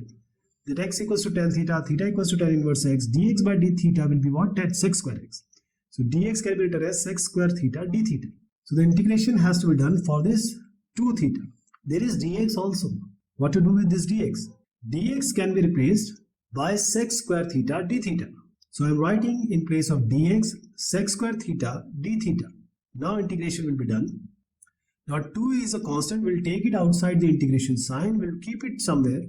that x equals to tan theta, theta equals to tan inverse x, dx by d theta will be what? Tan sec square x. So dx can be written as sec square theta d theta. So the integration has to be done for this 2 theta. There is dx also. What to do with this dx? Dx can be replaced by sec square theta d theta. So I am writing in place of dx sec square theta d theta. Now integration will be done. Now 2 is a constant. We'll take it outside the integration sign. We'll keep it somewhere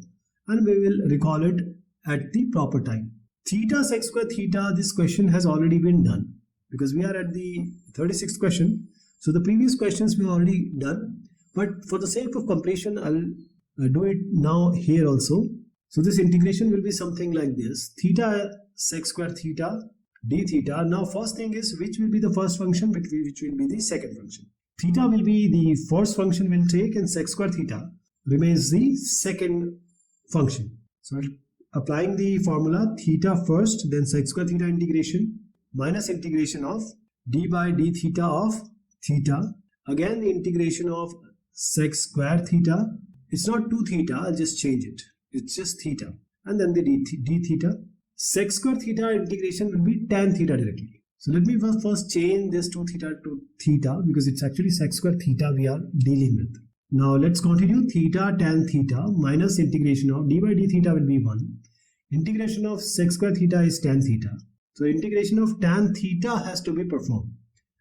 and we will recall it at the proper time. Theta sec square theta, this question has already been done because we are at the 36th question. So the previous questions we have already done, but for the sake of completion, I'll do it now here also. So this integration will be something like this: theta sec square theta d theta. Now first thing is which will be the first function, which will be the second function. theta will be the first function we'll take, and sec square theta remains the second function. So applying the formula, theta first, then sec square theta integration minus integration of d by d theta of theta, again the integration of sec square theta. It's not 2 theta, I'll just change it, it's just theta, and then the d theta. Sec square theta integration will be tan theta directly. So let me first change this 2 theta to theta, because it's actually sec square theta we are dealing with. Now let's continue. Theta tan theta minus integration of d by d theta will be 1. Integration of sec square theta is tan theta. So integration of tan theta has to be performed.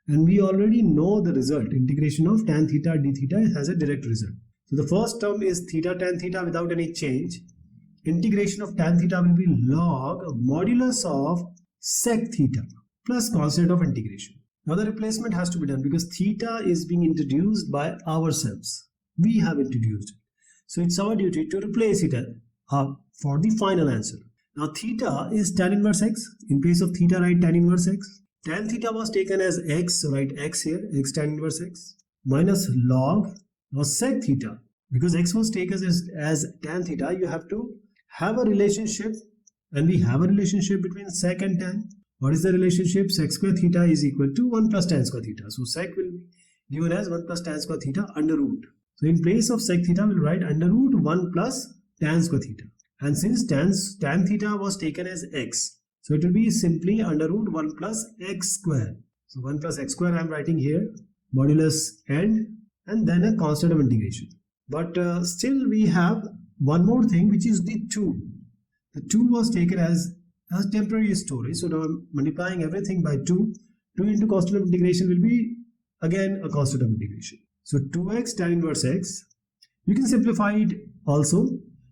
And we already know the result. Integration of tan theta d theta has a direct result. So the first term is theta tan theta without any change. Integration of tan theta will be log modulus of sec theta plus constant of integration. Now the replacement has to be done because theta is being introduced by ourselves. We have introduced it. So it's our duty to replace it for the final answer. Now theta is tan inverse x. In place of theta, write tan inverse x. Tan theta was taken as x, so write x here, x tan inverse x, minus log. Now sec theta, because x was taken as tan theta, you have to have a relationship, and we have a relationship between sec and tan. What is the relationship? Sec square theta is equal to 1 plus tan square theta. So sec will be given as 1 plus tan square theta under root. So in place of sec theta, we'll write under root 1 plus tan square theta. And since tan theta was taken as x, so it will be simply under root 1 plus x square. So 1 plus x square I am writing here, modulus and then a constant of integration. But still we have one more thing, which is the 2. The 2 was taken as temporary storage. So now I'm multiplying everything by 2. 2 into constant of integration will be again a constant of integration. So 2x tan inverse x. You can simplify it also.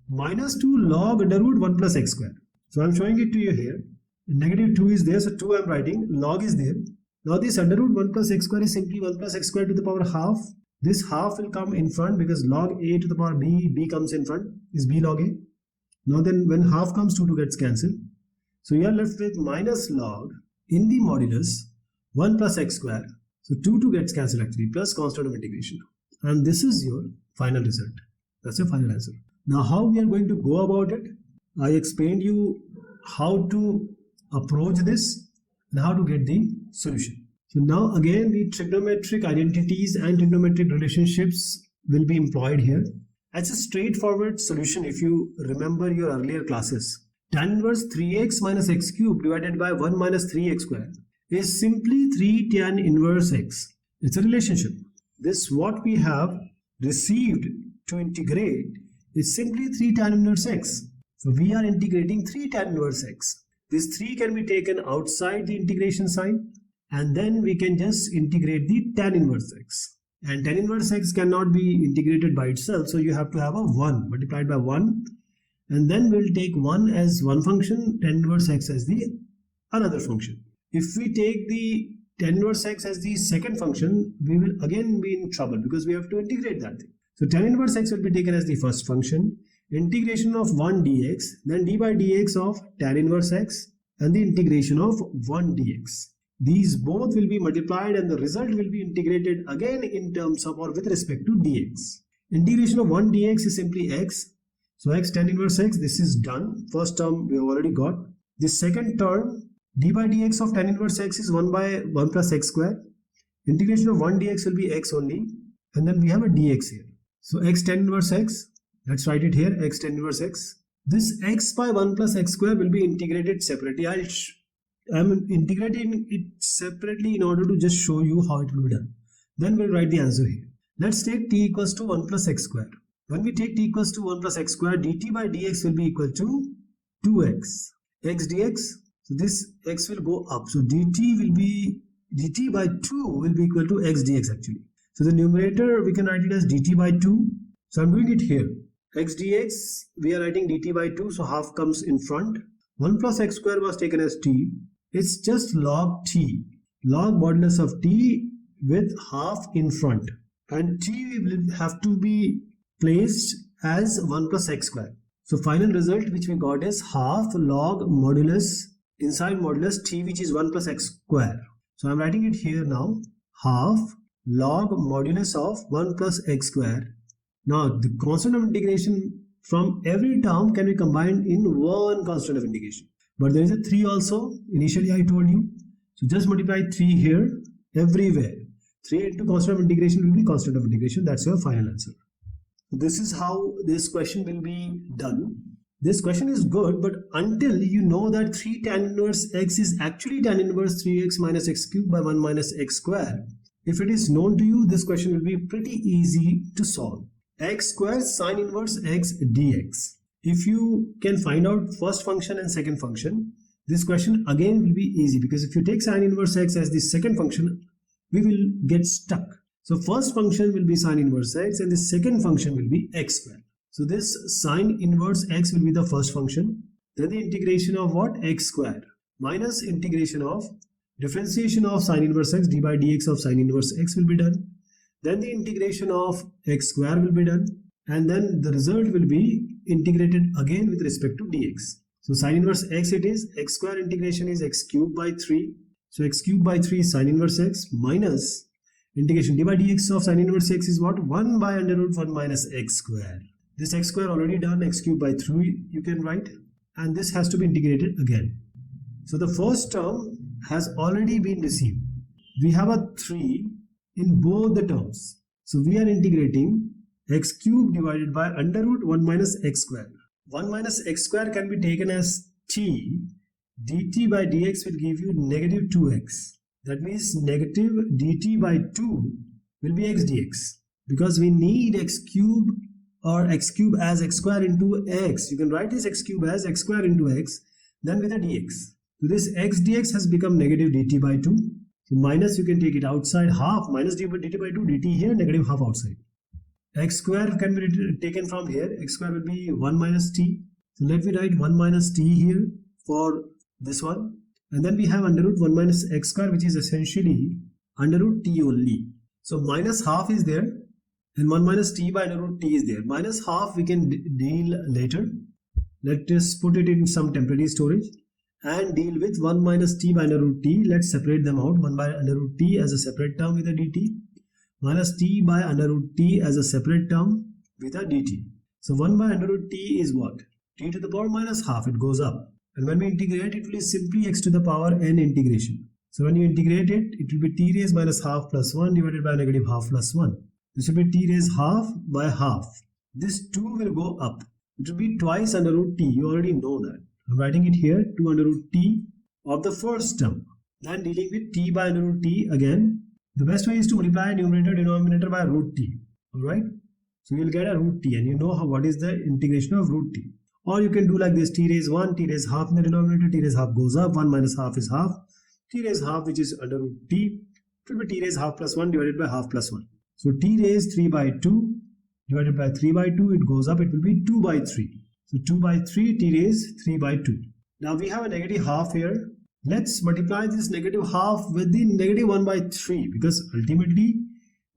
Minus 2 log under root 1 plus x square. So I'm showing it to you here. Negative 2 is there, so 2 I'm writing. Log is there. Now this under root 1 plus x square is simply 1 plus x square to the power half. This half will come in front because log a to the power b comes in front, is b log a. Now then when half comes, 2 gets cancelled. So you are left with minus log in the modulus 1 plus x square. So 2 gets cancelled actually, plus constant of integration. And this is your final result. That's your final answer. Now how we are going to go about it? I explained you how to approach this and how to get the solution. So now again the trigonometric identities and trigonometric relationships will be employed here. It's a straightforward solution if you remember your earlier classes. Tan inverse 3x minus x cubed divided by 1 minus 3x square is simply 3 tan inverse x. It's a relationship. This what we have received to integrate is simply 3 tan inverse x. So we are integrating 3 tan inverse x. This 3 can be taken outside the integration sign, and then we can just integrate the tan inverse x. And tan inverse x cannot be integrated by itself, so you have to have a 1 multiplied by 1, and then we'll take 1 as one function, tan inverse x as the another function. If we take the tan inverse x as the second function, we will again be in trouble because we have to integrate that thing. So tan inverse x will be taken as the first function, integration of 1 dx, then d by dx of tan inverse x, and the integration of 1 dx. These both will be multiplied and the result will be integrated again in terms of or with respect to dx. Integration of 1 dx is simply x. So x tan inverse x, this is done. First term we have already got. The second term, d by dx of tan inverse x is 1 by 1 plus x square. Integration of 1 dx will be x only, and then we have a dx here. So x tan inverse x, let's write it here, x tan inverse x. This x by 1 plus x square will be integrated separately. I'm integrating it separately in order to just show you how it will be done. Then we'll write the answer here. Let's take t equals to 1 plus x square. When we take t equals to 1 plus x square, dt by dx will be equal to 2x. X dx, so this x will go up. So dt by 2 will be equal to x dx actually. So the numerator, we can write it as dt by 2. So I'm doing it here. X dx, we are writing dt by 2, so half comes in front. 1 plus x square was taken as t. It's just log t. Log modulus of t with half in front. And t will have to be placed as 1 plus x square. So final result which we got is half log modulus inside modulus t, which is 1 plus x square. So I'm writing it here now. Half log modulus of 1 plus x square. Now the constant of integration from every term can be combined in one constant of integration. But there is a 3 also, initially I told you. So just multiply 3 here, everywhere. 3 into constant of integration will be constant of integration. That's your final answer. This is how this question will be done. This question is good, but until you know that 3 tan inverse x is actually tan inverse 3x minus x cubed by 1 minus x square. If it is known to you, this question will be pretty easy to solve. X square sine inverse x dx. If you can find out first function and second function, this question again will be easy, because if you take sine inverse x as the second function, we will get stuck. So first function will be sine inverse x and the second function will be x square. So this sine inverse x will be the first function. Then the integration of what? X square minus integration of differentiation of sine inverse x d by dx of sine inverse x will be done. Then the integration of x square will be done, and then the result will be integrated again with respect to dx. So sine inverse x it is, x square integration is x cubed by 3. So x cubed by 3 is sine inverse x minus integration d by dx of sine inverse x is what? 1 by under root 1 minus x square. This x square already done, x cubed by 3 you can write, and this has to be integrated again. So the first term has already been received. We have a 3 in both the terms. So we are integrating x cubed divided by under root 1 minus x square. 1 minus x square can be taken as t. dt by dx will give you negative 2x. That means negative dt by 2 will be x dx. Because we need x cube or x cube as x square into x. You can write this x cube as x square into x, then with a dx. So this x dx has become negative dt by 2. So minus, you can take it outside, half minus dt by 2, dt here, negative half outside. X square can be taken from here. X square will be 1 minus t. So let me write 1 minus t here for this one. And then we have under root 1 minus x square, which is essentially under root t only. So minus half is there and 1 minus t by under root t is there. Minus half we can deal later. Let us put it in some temporary storage and deal with 1 minus t by under root t. Let's separate them out. 1 by under root t as a separate term with a dt, minus t by under root t as a separate term with a dt. So 1 by under root t is what? T to the power minus half, it goes up. And when we integrate, it will be simply x to the power n integration. So when you integrate it, it will be t raised minus half plus 1 divided by negative half plus 1. This will be t raised half by half. This 2 will go up. It will be twice under root t. You already know that. I'm writing it here, 2 under root t of the first term. Then dealing with t by under root t again. The best way is to multiply numerator denominator by root t. Alright. So you'll get a root t, and you know what is the integration of root t. Or you can do like this, t raised 1, t raised half in the denominator, t raised half goes up, 1 minus half is half. T raised half, which is under root t, it will be t raised half plus 1 divided by half plus 1. So t raised 3 by 2 divided by 3 by 2, it goes up, it will be 2 by 3. So 2 by 3, t raised 3 by 2. Now we have a negative half here. Let's multiply this negative half with the negative 1 by 3, because ultimately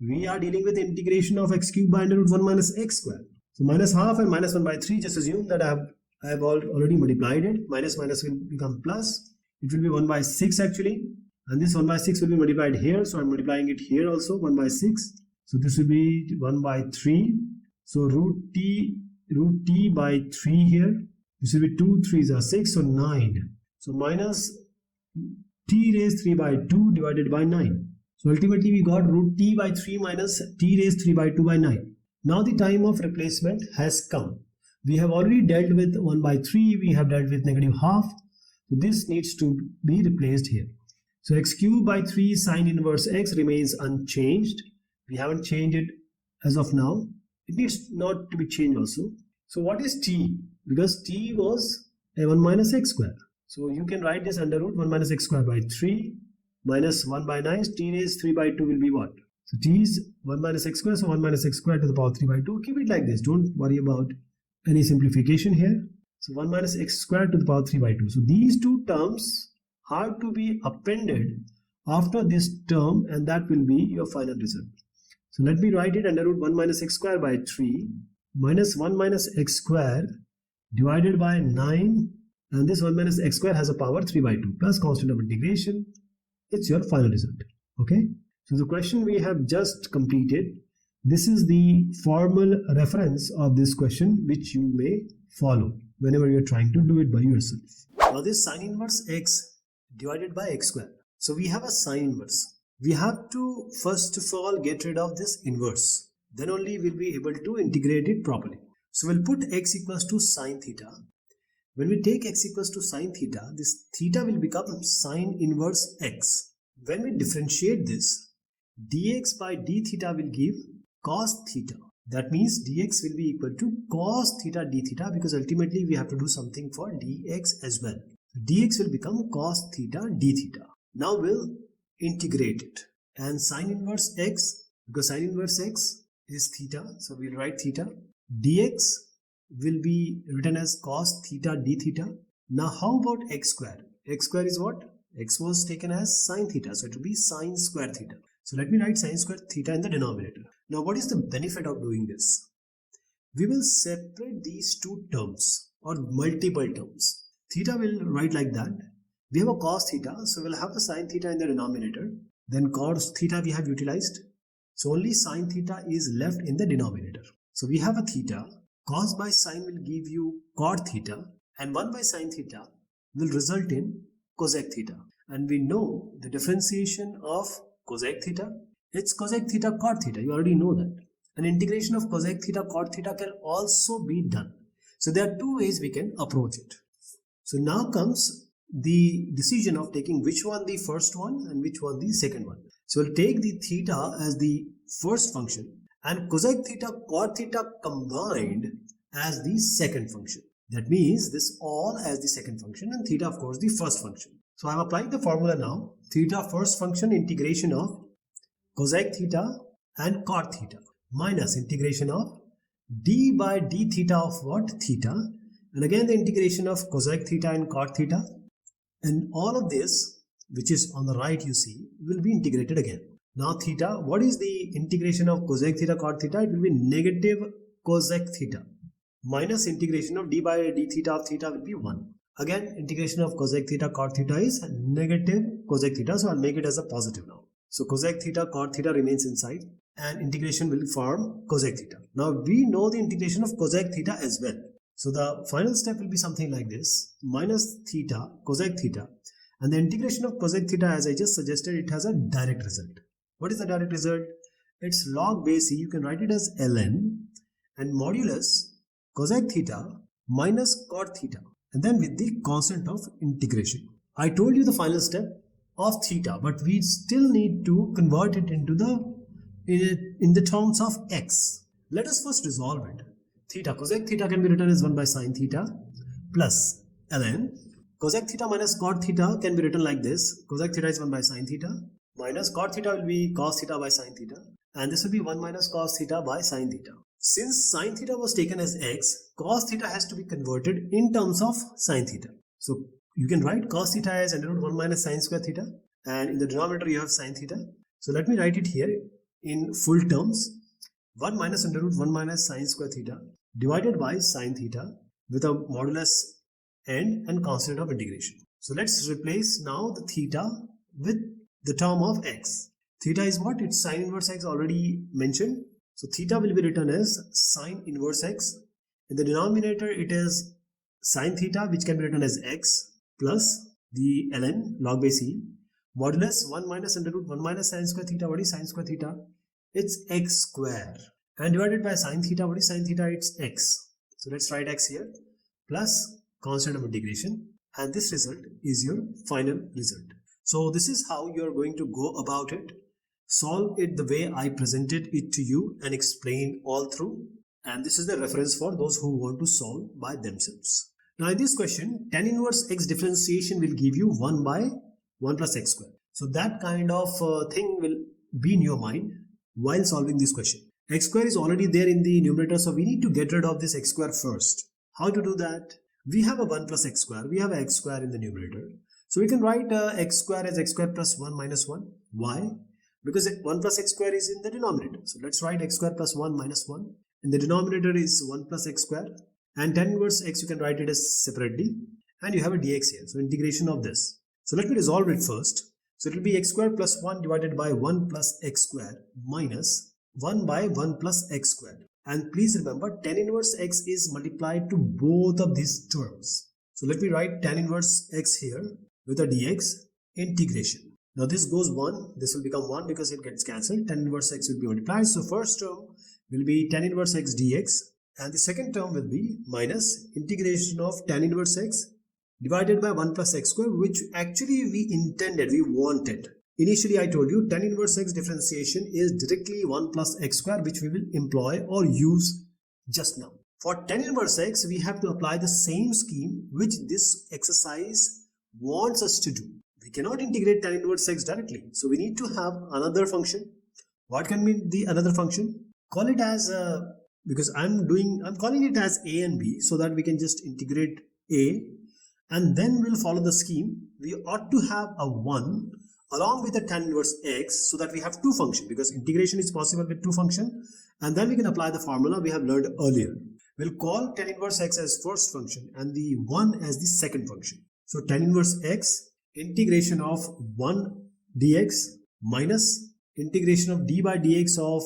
we are dealing with the integration of x cubed by under root 1 minus x square. So minus half and minus 1 by 3, just assume that I have already multiplied it. Minus minus will become plus. It will be 1 by 6 actually. And this 1 by 6 will be multiplied here. So I'm multiplying it here also, 1 by 6. So this will be 1 by 3. So root t by 3 here. This will be 2 3s are 6, so 9. So minus t raised 3 by 2 divided by 9. So ultimately we got root t by 3 minus t raised 3 by 2 by 9. Now the time of replacement has come. We have already dealt with 1 by 3. We have dealt with negative half. So this needs to be replaced here. So x cubed by 3 sine inverse x remains unchanged. We haven't changed it as of now. It needs not to be changed also. So what is t? Because t was a 1 minus x square. So you can write this under root 1 minus x square by 3 minus 1 by 9. T raised 3 by 2 will be what? So t is 1 minus x square. So 1 minus x square to the power 3 by 2. Keep it like this. Don't worry about any simplification here. So 1 minus x square to the power 3 by 2. So these two terms are to be appended after this term, and that will be your final result. So let me write it under root 1 minus x square by 3 minus 1 minus x square divided by 9, and this 1 minus x square has a power 3 by 2 plus constant of integration. It's your final result. Okay. So the question we have just completed, this is the formal reference of this question which you may follow whenever you are trying to do it by yourself. Now this sine inverse x divided by x square. So we have a sine inverse. We have to first of all get rid of this inverse. Then only we'll be able to integrate it properly. So we'll put x equals to sine theta. When we take x equals to sine theta, this theta will become sine inverse x. When we differentiate this, dx by d theta will give cos theta. That means dx will be equal to cos theta d theta, because ultimately we have to do something for dx as well. Dx will become cos theta d theta. Now we'll integrate it. And sine inverse x, because sine inverse x is theta, so we'll write theta. Dx will be written as cos theta d theta. Now how about x square? X square is what? X was taken as sine theta, so it will be sine square theta. So let me write sine square theta in the denominator. Now what is the benefit of doing this? We will separate these two terms or multiple terms. Theta will write like that. We have a cos theta, so we'll have a sine theta in the denominator. Then cos theta we have utilized. So only sine theta is left in the denominator. So we have a theta. Cos by sine will give you cot theta, and 1 by sine theta will result in cosec theta. And we know the differentiation of cosec theta, it's cosec theta cot theta. You already know that. An integration of cosec theta cot theta can also be done. So there are two ways we can approach it. So now comes the decision of taking which one the first one and which one the second one. So we'll take the theta as the first function and cosec theta cot theta combined as the second function. That means this all as the second function and theta of course the first function. So I'm applying the formula now. Theta first function integration of cosec theta and cot theta minus integration of d by d theta of what? Theta. And again the integration of cosec theta and cot theta. And all of this, which is on the right you see, will be integrated again. Now theta, what is the integration of cosec theta cot theta? It will be negative cosec theta minus integration of d by d theta of theta will be 1. Again, integration of cosec theta cot theta is negative cosec theta, so I'll make it as a positive now. So cosec theta cot theta remains inside and integration will form cosec theta. Now we know the integration of cosec theta as well. So the final step will be something like this, minus theta cosec theta, and the integration of cosec theta, as I just suggested, it has a direct result. What is the direct result? It's log base e, you can write it as ln, and modulus cosec theta minus cot theta, and then with the constant of integration. I told you the final step of theta, but we still need to convert it into in the terms of x. Let us first resolve it. Theta cosec theta can be written as 1 by sine theta plus ln. Cosec theta minus cot theta can be written like this. Cosec theta is 1 by sine theta minus cot theta will be cos theta by sine theta, and this will be 1 minus cos theta by sine theta. Since sine theta was taken as x, cos theta has to be converted in terms of sine theta. So you can write cos theta as under root 1 minus sine square theta, and in the denominator you have sine theta. So let me write it here in full terms. 1 minus under root 1 minus sine square theta divided by sine theta with a modulus and constant of integration. So let's replace now the theta with the term of x. Theta is what? It's sine inverse x already mentioned. So theta will be written as sine inverse x. In the denominator it is sine theta, which can be written as x plus the ln log base e modulus 1 minus under root 1 minus sine square theta. What is sine square theta? It's x square, and divided by sine theta. What is sine theta? It's x. So let's write x here plus constant of integration, and this result is your final result. So this is how you are going to go about it. Solve it the way I presented it to you and explain all through, and this is the reference for those who want to solve by themselves. Now in this question, tan inverse x differentiation will give you 1 by 1 plus x square. So that kind of thing will be in your mind while solving this question. X square is already there in the numerator, so we need to get rid of this x square first. How to do that? We have a 1 plus x square. We have a x square in the numerator. So we can write x square as x square plus 1 minus 1. Why? Because 1 plus x square is in the denominator. So let's write x square plus 1 minus 1. In the denominator is 1 plus x square. And tan inverse x, you can write it as separately. And you have a dx here. So integration of this. So let me resolve it first. So it will be x square plus 1 divided by 1 plus x square minus 1 by 1 plus x square. And please remember, tan inverse x is multiplied to both of these terms. So let me write tan inverse x here with a dx integration. Now this goes 1, this will become 1 because it gets cancelled. Tan inverse x will be multiplied. So first term will be tan inverse x dx, and the second term will be minus integration of tan inverse x divided by 1 plus x square, which actually we intended, we wanted. Initially I told you tan inverse x differentiation is directly 1 plus x square, which we will employ or use just now. For tan inverse x, we have to apply the same scheme which this exercise wants us to do. We cannot integrate tan inverse x directly, so we need to have another function. What can be the another function? Call it as because I'm calling it as a and b, so that we can just integrate a and then we'll follow the scheme. We ought to have a 1 along with the tan inverse x, so that we have two functions, because integration is possible with two functions, and then we can apply the formula we have learned earlier. We'll call tan inverse x as first function and the 1 as the second function. So tan inverse x integration of 1 dx minus integration of d by dx of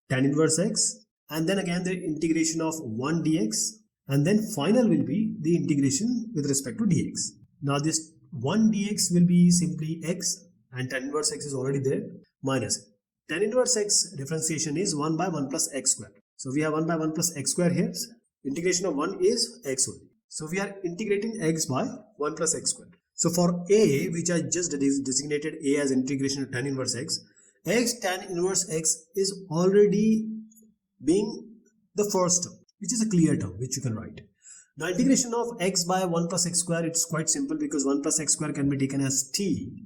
tan inverse x, and then again the integration of 1 dx, and then final will be the integration with respect to dx. Now this 1 dx will be simply x, and tan inverse x is already there, minus tan inverse x differentiation is 1 by 1 plus x square. So we have 1 by 1 plus x square here. Integration of 1 is x only. So we are integrating x by 1 plus x square. So for a, which I just designated a as integration of tan inverse x, x tan inverse x is already being the first term, which is a clear term which you can write. Now integration of x by 1 plus x square, it's quite simple because 1 plus x square can be taken as t.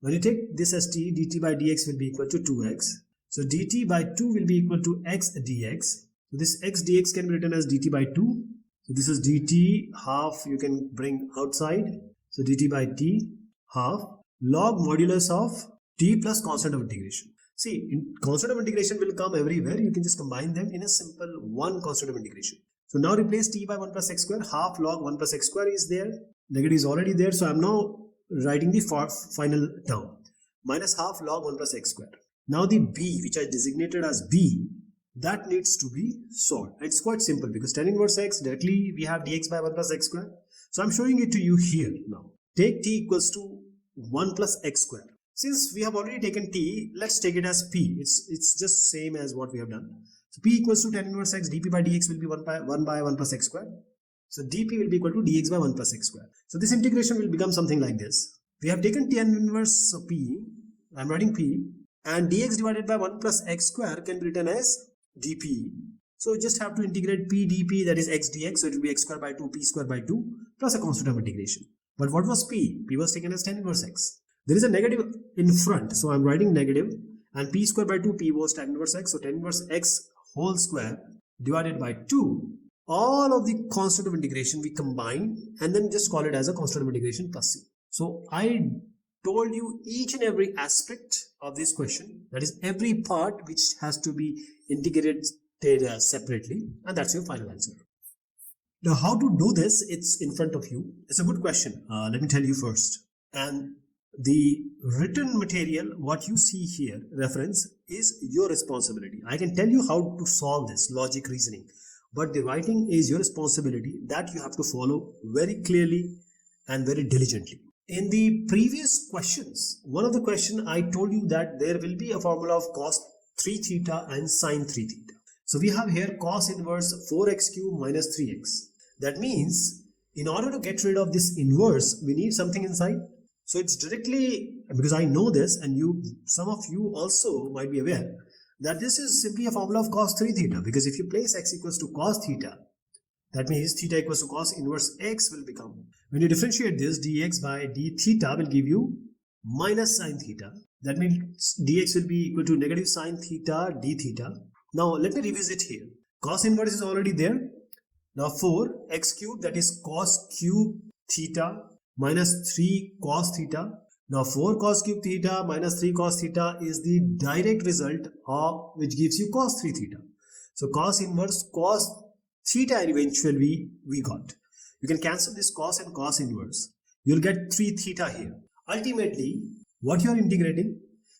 When you take this as t, dt by dx will be equal to 2x. So dt by 2 will be equal to x dx. So this x dx can be written as dt by 2. So this is dt half, you can bring outside. So dt by t half log modulus of t plus constant of integration. See, constant of integration will come everywhere. You can just combine them in a simple one constant of integration. So now replace t by 1 plus x square. Half log 1 plus x square is there. Negative is already there. So I'm now writing the final term. Minus half log 1 plus x square. Now the b, which I designated as b, that needs to be solved. It's quite simple because tan inverse x, directly we have dx by 1 plus x square. So I'm showing it to you here now. Take t equals to 1 plus x square. Since we have already taken t, let's take it as p. It's just same as what we have done. So p equals to tan inverse x, dp by dx will be 1 by 1 plus x square. So dp will be equal to dx by 1 plus x square. So this integration will become something like this. We have taken tan inverse p, I'm writing p, and dx divided by 1 plus x square can be written as dp. So you just have to integrate p dp, that is x dx, so it will be x square by 2 p square by 2 plus a constant of integration. But what was p? P was taken as tan inverse x. There is a negative in front, so I'm writing negative, and p square by 2 p was tan inverse x, so tan inverse x whole square divided by 2. All of the constant of integration we combine and then just call it as a constant of integration plus c. So I told you each and every aspect of this question, that is every part which has to be integrated separately, and that's your final answer. Now how to do this, it's in front of you. It's a good question. Let me tell you first. And the written material, what you see here, reference, is your responsibility. I can tell you how to solve this, logic reasoning, but the writing is your responsibility, that you have to follow very clearly and very diligently. In the previous questions, one of the questions I told you that there will be a formula of cos 3 theta and sin 3 theta. So we have here cos inverse 4x cube minus 3x. That means in order to get rid of this inverse, we need something inside. So it's directly, because I know this, and some of you also might be aware that this is simply a formula of cos 3 theta, because if you place x equals to cos theta, that means theta equals to cos inverse x will become, when you differentiate this, dx by d theta will give you minus sin theta. That means dx will be equal to negative sin theta d theta. Now let me revisit here. Cos inverse is already there. Now 4x cube, that is cos cube theta minus 3 cos theta. Now 4 cos cube theta minus 3 cos theta is the direct result of which gives you cos 3 theta. So cos inverse cos theta eventually we got. You can cancel this cos and cos inverse. You'll get 3 theta here. Ultimately, what you are integrating,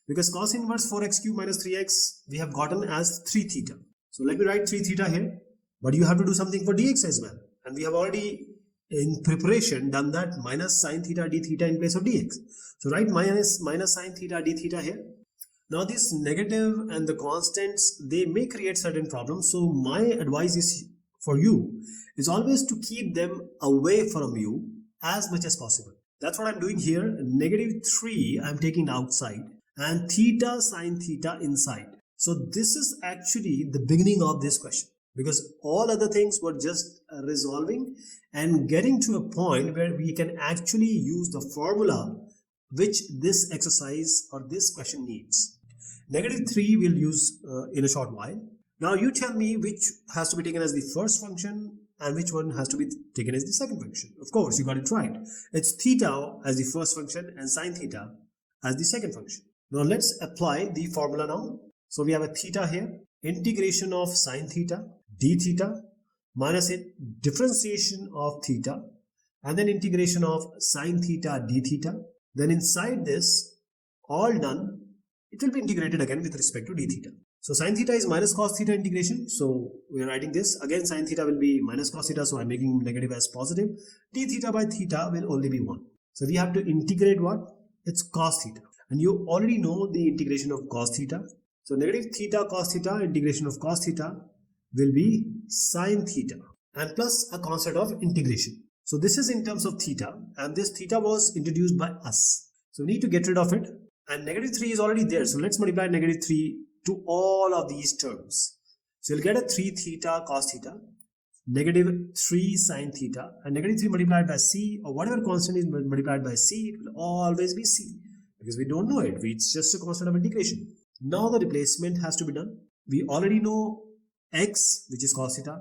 because cos inverse 4x cube minus 3x we have gotten as 3 theta. So let me write 3 theta here, but you have to do something for dx as well, and we have already in preparation done that, minus sine theta d theta in place of dx. So write minus sine theta d theta here. Now this negative and the constants, they may create certain problems, so my advice is for you is always to keep them away from you as much as possible. That's what I'm doing here. Negative 3 I'm taking outside and theta sine theta inside. So this is actually the beginning of this question, because all other things were just resolving and getting to a point where we can actually use the formula which this exercise or this question needs. Negative 3 we'll use in a short while. Now you tell me which has to be taken as the first function and which one has to be taken as the second function. Of course, you got it right. It's theta as the first function and sine theta as the second function. Now let's apply the formula now. So we have a theta here, integration of sine theta d theta minus a differentiation of theta, and then integration of sine theta d theta. Then inside this, all done, it will be integrated again with respect to d theta. So sine theta is minus cos theta integration. So we are writing this. Again, sine theta will be minus cos theta. So I'm making negative as positive. D theta by theta will only be 1. So we have to integrate what? It's cos theta. And you already know the integration of cos theta. So negative theta cos theta, integration of cos theta will be sine theta. And plus a constant of integration. So this is in terms of theta. And this theta was introduced by us. So we need to get rid of it. And negative 3 is already there. So let's multiply negative 3 to all of these terms. So you'll get a 3 theta cos theta, negative 3 sine theta, and negative 3 multiplied by c, or whatever constant is multiplied by c, it will always be c, because we don't know it. It's just a constant of integration. Now the replacement has to be done. We already know x, which is cos theta.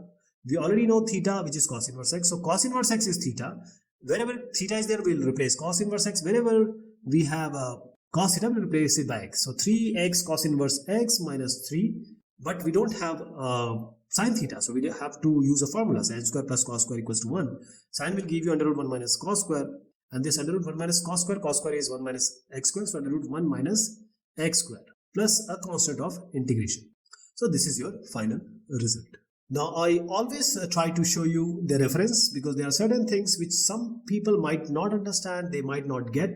We already know theta, which is cos inverse x. So cos inverse x is theta. Wherever theta is there, we'll replace cos inverse x. Wherever we have a cos theta, we'll replace it by x. So 3x cos inverse x minus 3. But we don't have sine theta. So we have to use a formula. Sine square plus cos square equals to 1. Sine will give you under root 1 minus cos square. And this under root 1 minus cos square is 1 minus x square. So under root 1 minus x square plus a constant of integration. So this is your final result. Now I always try to show you the reference, because there are certain things which some people might not understand, they might not get.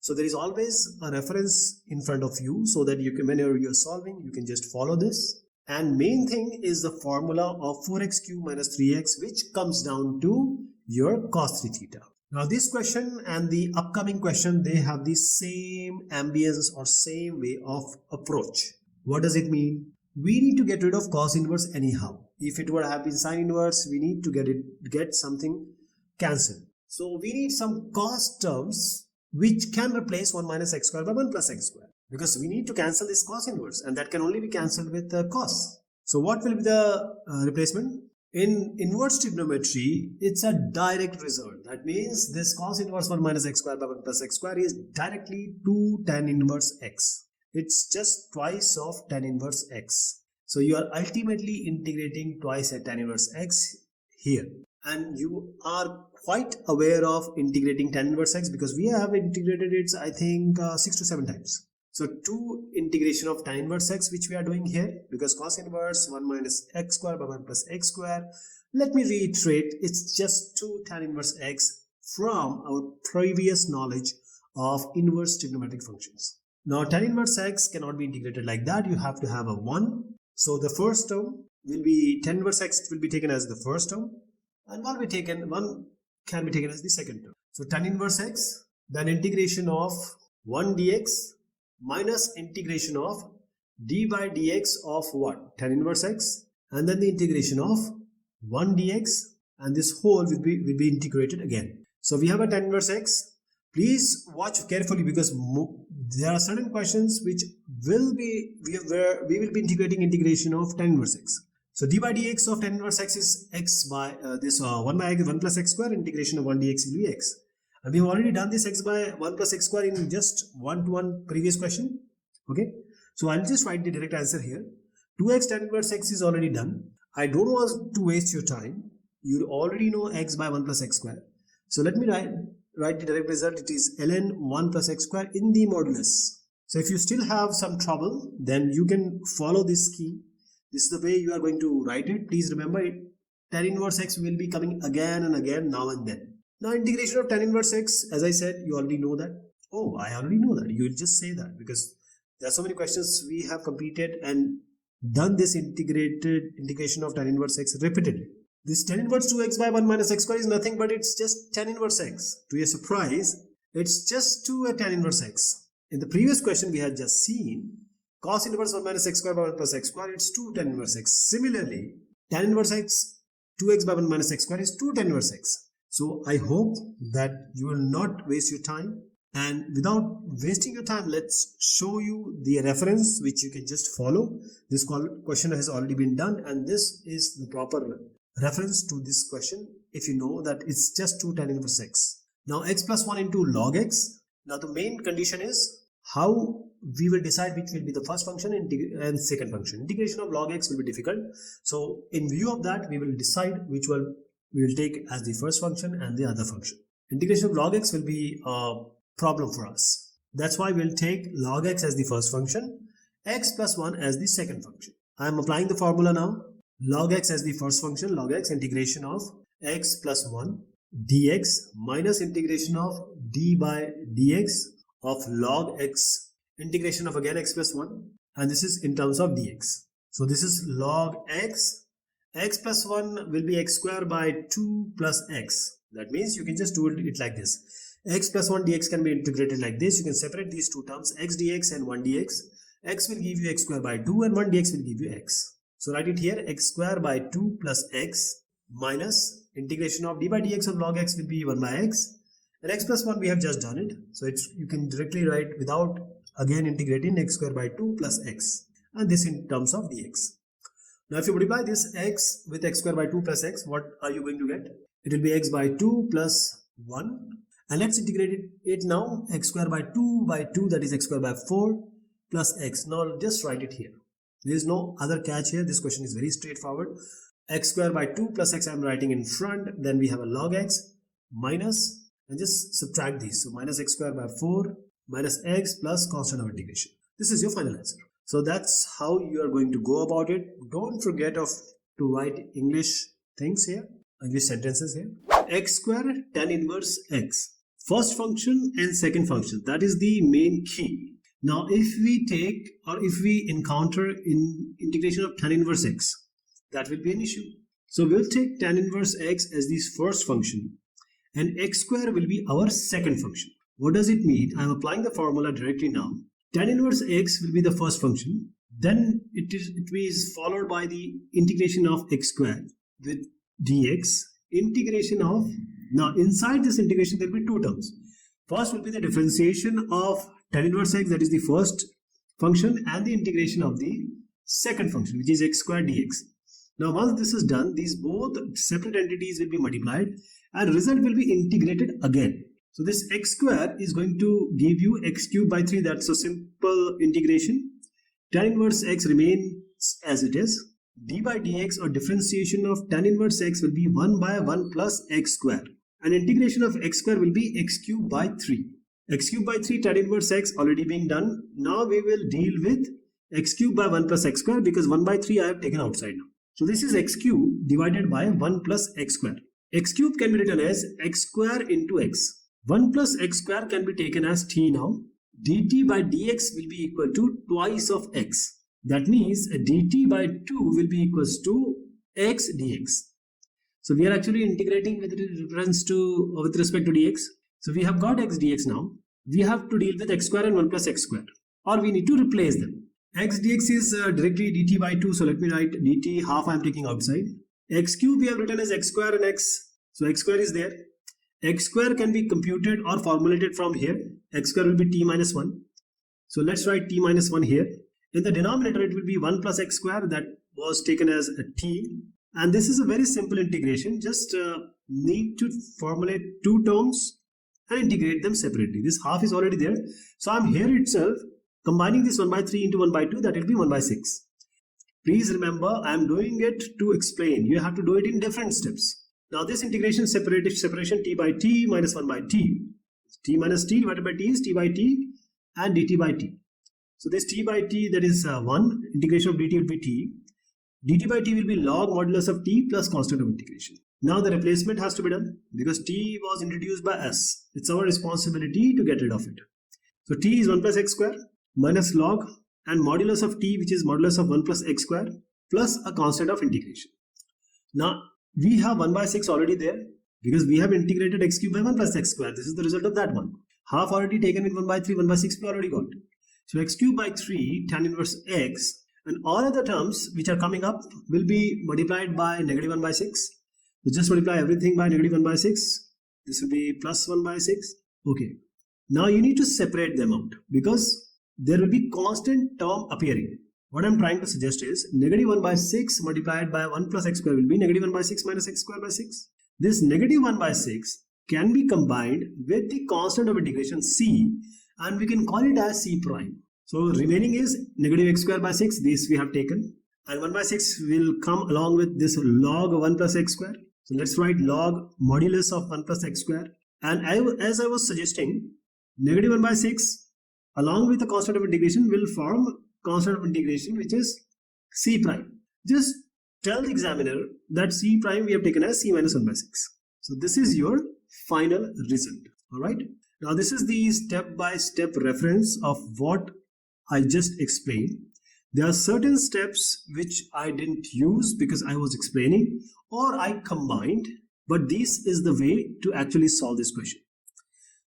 So there is always a reference in front of you, so that you can, whenever you're solving, you can just follow this. And main thing is the formula of 4x cube minus 3x, which comes down to your cos 3 theta. Now this question and the upcoming question, they have the same ambience or same way of approach. What does it mean? We need to get rid of cos inverse anyhow. If it were have been sine inverse, we need to get something cancelled. So we need some cos terms which can replace 1 minus x square by 1 plus x square, because we need to cancel this cos inverse, and that can only be cancelled with cos. So what will be the replacement? In inverse trigonometry, it's a direct result. That means this cos inverse 1 minus x square by 1 plus x square is directly 2 tan inverse x. It's just twice of tan inverse x. So you are ultimately integrating twice at tan inverse x here. And you are quite aware of integrating tan inverse x, because we have integrated it, I think, 6 to 7 times. So 2 integration of tan inverse x, which we are doing here, because cos inverse 1 minus x square by 1 plus x square. Let me reiterate, it's just 2 tan inverse x from our previous knowledge of inverse trigonometric functions. Now tan inverse x cannot be integrated like that. You have to have a 1. So the first term will be tan inverse x will be taken as the first term, and one can be taken as the second term. So tan inverse x, then integration of 1 dx minus integration of d by dx of what? Tan inverse x, and then the integration of 1 dx, and this whole will be integrated again. So we have a tan inverse x. Please watch carefully, because there are certain questions which will be where we will be integrating integration of tan inverse x. So d by dx of tan inverse x is x by 1 by x, 1 plus x square, integration of 1 dx will be x. And we have already done this x by 1 plus x square in just one-to-one previous question. Okay, so I'll just write the direct answer here. 2x tan inverse x is already done. I don't want to waste your time. You already know x by 1 plus x square. So let me write the direct result. It is ln 1 plus x square in the modulus. So if you still have some trouble, then you can follow this key. This is the way you are going to write it. Please remember it. Tan inverse x will be coming again and again, now and then. Now integration of tan inverse x, as I said, you already know that. Oh, I already know that. You will just say that because there are so many questions we have completed and done this integration of tan inverse x repeatedly. This tan inverse 2x by 1 minus x square is nothing but it's just tan inverse x. To your surprise, it's just 2 a tan inverse x. In the previous question we had just seen cos inverse 1 minus x square by 1 plus x square, it's 2 tan inverse x. Similarly, tan inverse x 2x by 1 minus x square is 2 tan inverse x. So I hope that you will not waste your time, and without wasting your time, let's show you the reference which you can just follow. This question has already been done, and this is the proper reference to this question if you know that it's just 2 tan inverse x. Now x plus 1 into log x. Now the main condition is how we will decide which will be the first function and second function. Integration of log x will be difficult. So in view of that, we will decide which one we will take as the first function and the other function. Integration of log x will be a problem for us. That's why we'll take log x as the first function, x plus 1 as the second function. I am applying the formula now. Log x as the first function, log x integration of x plus 1 dx minus integration of d by dx of log x, integration of again x plus 1, and this is in terms of dx. So this is log x, x plus 1 will be x square by 2 plus x. That means you can just do it like this. X plus 1 dx can be integrated like this. You can separate these two terms, x dx and 1 dx. X will give you x square by 2 and 1 dx will give you x. So write it here, x square by 2 plus x minus integration of d by dx of log x will be 1 by x, and x plus 1 we have just done it. So you can directly write without again integrating x square by 2 plus x, and this in terms of dx. Now if you multiply this x with x square by 2 plus x, what are you going to get? It will be x by 2 plus 1, and let's integrate it now. X square by 2 that is x square by 4 plus x. Now just write it here. There is no other catch here. This question is very straightforward. X square by 2 plus x I am writing in front. Then we have a log x minus, and just subtract these. So minus x square by 4 minus x plus constant of integration. This is your final answer. So that's how you are going to go about it. Don't forget to write English things here, English sentences here. X square tan inverse x. First function and second function. That is the main key. Now if we take or if we encounter in integration of tan inverse x, that will be an issue. So we'll take tan inverse x as the first function and x square will be our second function. What does it mean? I'm applying the formula directly now. Tan inverse x will be the first function. Then it is followed by the integration of x square with dx. Integration of, now inside this integration there will be two terms. First will be the differentiation of tan inverse x, that is the first function, and the integration of the second function, which is x square dx. Now once this is done, these both separate entities will be multiplied and result will be integrated again. So this x square is going to give you x cube by 3. That's a simple integration. Tan inverse x remains as it is. D by dx or differentiation of tan inverse x will be 1 by 1 plus x square. And integration of x square will be x cube by 3. X cube by 3 tan inverse x already being done. Now we will deal with x cube by 1 plus x square because 1 by 3 I have taken outside now. So this is x cube divided by 1 plus x square. X cube can be written as x square into x. 1 plus x square can be taken as t now. dt by dx will be equal to twice of x. That means dt by 2 will be equals to x dx. So we are actually integrating with respect to dx. So we have got x dx now. We have to deal with x square and 1 plus x square, or we need to replace them. X dx is directly dt by 2. So let me write dt half I am taking outside. X cube we have written as x square and x. So x square is there. X square can be computed or formulated from here. X square will be t minus 1. So let's write t minus 1 here. In the denominator it will be 1 plus x square, that was taken as a t. And this is a very simple integration. Just need to formulate two terms and integrate them separately. This half is already there. So I'm here itself combining this 1 by 3 into 1 by 2, that will be 1 by 6. Please remember, I am doing it to explain. You have to do it in different steps. Now this integration separation t by t minus 1 by t. T minus t divided by t is t by t and dt by t. So this t by t, that is 1, integration of dt will be t. dt by t will be log modulus of t plus constant of integration. Now the replacement has to be done because t was introduced by s. It's our responsibility to get rid of it. So t is 1 plus x square minus log and modulus of t, which is modulus of 1 plus x square plus a constant of integration. Now we have 1 by 6 already there because we have integrated x cube by 1 plus x square. This is the result of that one. Half already taken with 1 by 3, 1 by 6 we already got. So x cube by 3 tan inverse x, and all other terms which are coming up will be multiplied by negative 1 by 6. So just multiply everything by negative 1 by 6. This will be plus 1 by 6. Okay. Now you need to separate them out because there will be constant term appearing. What I am trying to suggest is negative 1 by 6 multiplied by 1 plus x square will be negative 1 by 6 minus x square by 6. This negative 1 by 6 can be combined with the constant of integration c, and we can call it as c prime. So remaining is negative x square by 6, this we have taken, and 1 by 6 will come along with this log 1 plus x square. So let's write log modulus of 1 plus x square, and as I was suggesting, negative 1 by 6 along with the constant of integration will form constant of integration, which is c prime. Just tell the examiner that c prime we have taken as c minus 1 by 6. So this is your final result. Alright. Now this is the step-by-step reference of what I just explained. There are certain steps which I didn't use because I was explaining, or I combined, but this is the way to actually solve this question.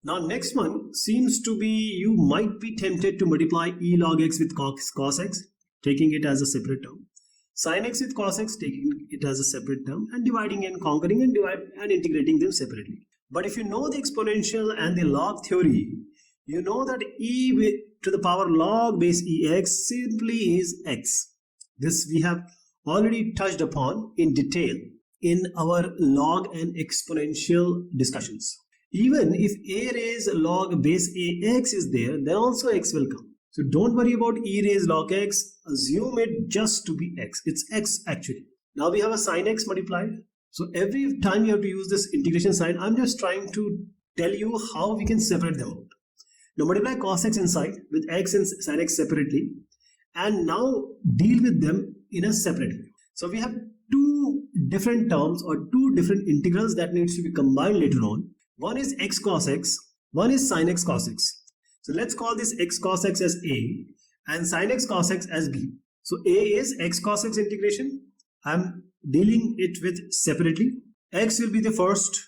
Now next one seems to be, you might be tempted to multiply e log x with cos x, taking it as a separate term, sin x with cos x, taking it as a separate term, and dividing and conquering and integrating them separately. But if you know the exponential and the log theory, you know that e to the power log base ex simply is x. This we have already touched upon in detail in our log and exponential discussions. Even if a raised log base ax is there, then also x will come. So don't worry about e raised log x, assume it just to be x. It's x actually. Now we have a sin x multiplied. So every time you have to use this integration sign, I'm just trying to tell you how we can separate them out. Now multiply cos x inside with x and sin x separately, and now deal with them in a separate way. So we have two different terms or two different integrals that needs to be combined later on. One is x cos x, one is sin x cos x. So let's call this x cos x as a and sin x cos x as b. So a is x cos x integration. I'm dealing it with separately. X will be the first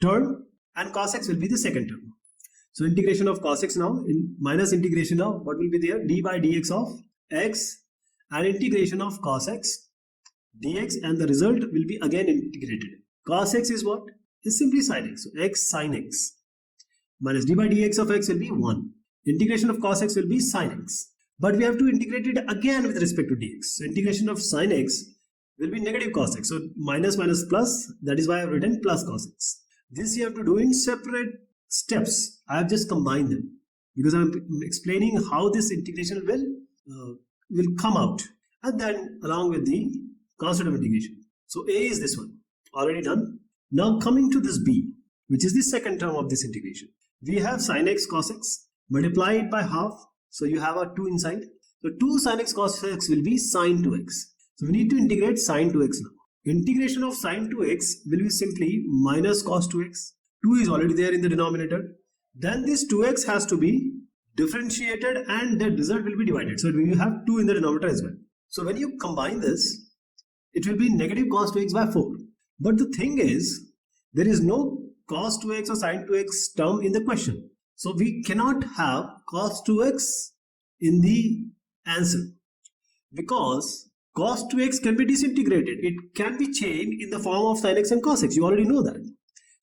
term and cos x will be the second term. So integration of cos x now minus integration of what will be there, d by dx of x, and integration of cos x dx, and the result will be again integrated. Cos x is what? Is simply sin x. So x sin x minus d by dx of x will be 1. Integration of cos x will be sin x. But we have to integrate it again with respect to dx. So integration of sin x will be negative cos x. So minus minus plus, that is why I have written plus cos x. This you have to do in separate steps. I have just combined them because I am explaining how this integration will come out, and then along with the constant of integration. So a is this one already done. Now coming to this b, which is the second term of this integration. We have sin x cos x, multiply it by half, so you have a 2 inside. So 2 sin x cos x will be sin 2x. So we need to integrate sin 2x now. Integration of sin 2x will be simply minus cos 2x. 2 is already there in the denominator. Then this 2x has to be differentiated and the result will be divided. So you have 2 in the denominator as well. So when you combine this, it will be negative cos 2x by 4. But the thing is, there is no cos 2x or sin 2x term in the question. So we cannot have cos 2x in the answer because cos 2x can be disintegrated. It can be changed in the form of sin x and cos x. You already know that.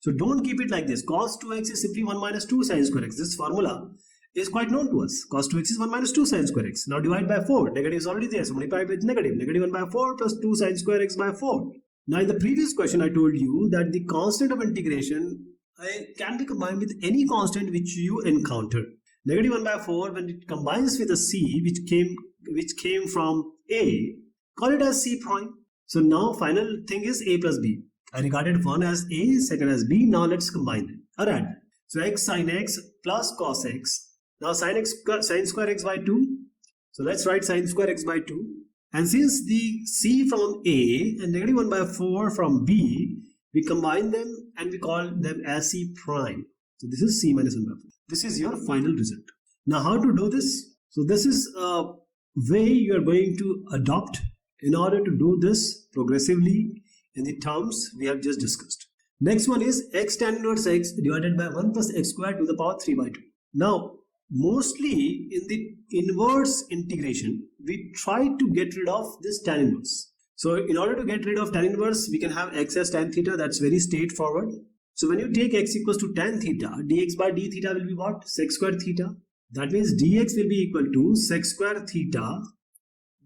So don't keep it like this. Cos 2x is simply 1 minus 2 sin square x. This formula is quite known to us. Cos 2x is 1 minus 2 sin square x. Now divide by 4. Negative is already there. So multiply with negative. Negative 1 by 4 plus 2 sin square x by 4. Now in the previous question I told you that the constant of integration can be combined with any constant which you encounter. Negative 1 by 4 when it combines with a c which came from a, call it as c prime. So now final thing is a plus b. I regarded one as A, second as B. Now let's combine them or add them. So x sin x plus cos x. Now sin square x by 2. So let's write sin square x by 2. And since the c from A and negative 1 by 4 from B, we combine them and we call them as c prime. So this is c minus 1 by 4. This is your final result. Now how to do this? So this is a way you are going to adopt in order to do this progressively in the terms we have just discussed. Next one is x tan inverse x divided by 1 plus x squared to the power 3 by 2. Now mostly in the inverse integration, we try to get rid of this tan inverse. So in order to get rid of tan inverse, we can have x as tan theta. That's very straightforward. So when you take x equals to tan theta, dx by d theta will be what? Sec square theta. That means dx will be equal to sec square theta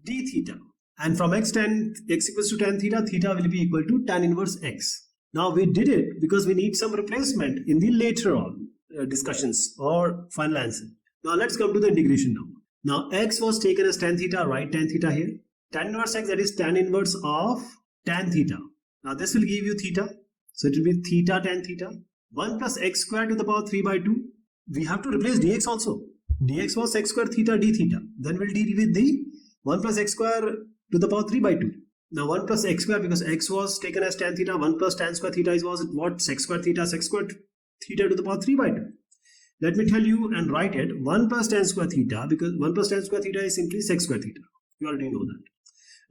d theta. And from x equals to tan theta, theta will be equal to tan inverse x. Now we did it because we need some replacement in the later on discussions or final answer. Now let's come to the integration now. Now x was taken as tan theta, write tan theta here. Tan inverse x, that is tan inverse of tan theta. Now this will give you theta. So it will be theta tan theta. 1 plus x squared to the power 3 by 2. We have to replace dx also. Dx was sec square theta d theta. Then we'll deal with the 1 plus x square to the power 3 by 2. Now 1 plus x square, because x was taken as tan theta, 1 plus tan square theta was what? Sec square theta to the power 3 by 2. Let me tell you and write it 1 plus tan square theta, because 1 plus tan square theta is simply sec square theta. You already know that.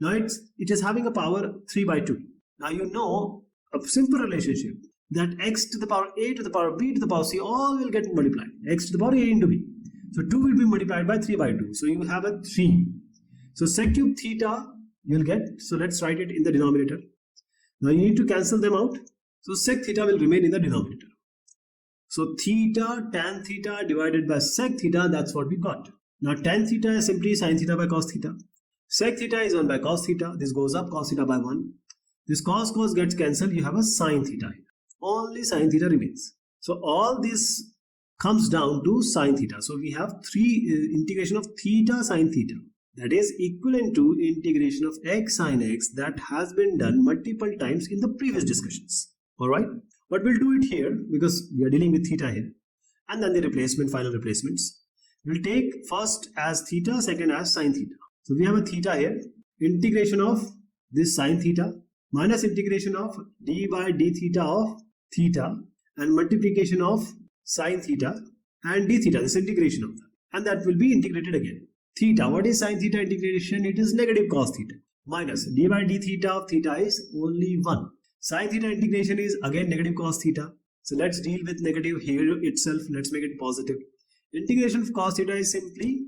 Now it is having a power 3 by 2. Now you know a simple relationship that x to the power a to the power b to the power c all will get multiplied. X to the power a into b. So 2 will be multiplied by 3 by 2. So you have a 3. So sec cube theta you will get. So let's write it in the denominator. Now you need to cancel them out. So sec theta will remain in the denominator. So theta tan theta divided by sec theta, that's what we got. Now tan theta is simply sin theta by cos theta. Sec theta is 1 by cos theta. This goes up, cos theta by 1. This cos gets cancelled. You have a sin theta here. Only sin theta remains. So all this comes down to sin theta. So we have integration of theta sin theta. That is equivalent to integration of x sin x that has been done multiple times in the previous discussions. Alright. But we'll do it here because we are dealing with theta here. And then the final replacements. We'll take first as theta, second as sin theta. So we have a theta here. Integration of this sin theta minus integration of d by d theta of theta and multiplication of sin theta and d theta, this integration of that. And that will be integrated again. Theta, what is sin theta integration? It is negative cos theta minus d by d theta of theta is only 1. Sin theta integration is again negative cos theta. So let's deal with negative here itself. Let's make it positive. Integration of cos theta is simply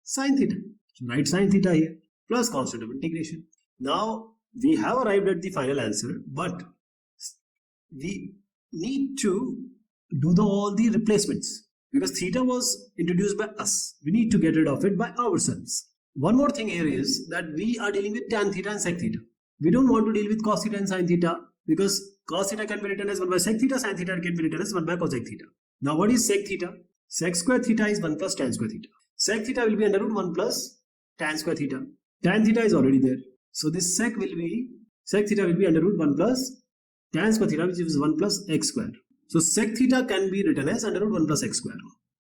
sin theta. So write sin theta here plus constant of integration. Now we have arrived at the final answer, but we need to do all the replacements because theta was introduced by us. We need to get rid of it by ourselves. One more thing here is that we are dealing with tan theta and sec theta. We don't want to deal with cos theta and sin theta because cos theta can be written as 1 by sec theta, sin theta can be written as 1 by cosec theta. Now what is sec theta? Sec square theta is 1 plus tan square theta. Sec theta will be under root 1 plus tan square theta. Tan theta is already there. So this sec theta will be under root 1 plus tan square theta, which is 1 plus x square. So sec theta can be written as under root 1 plus x square.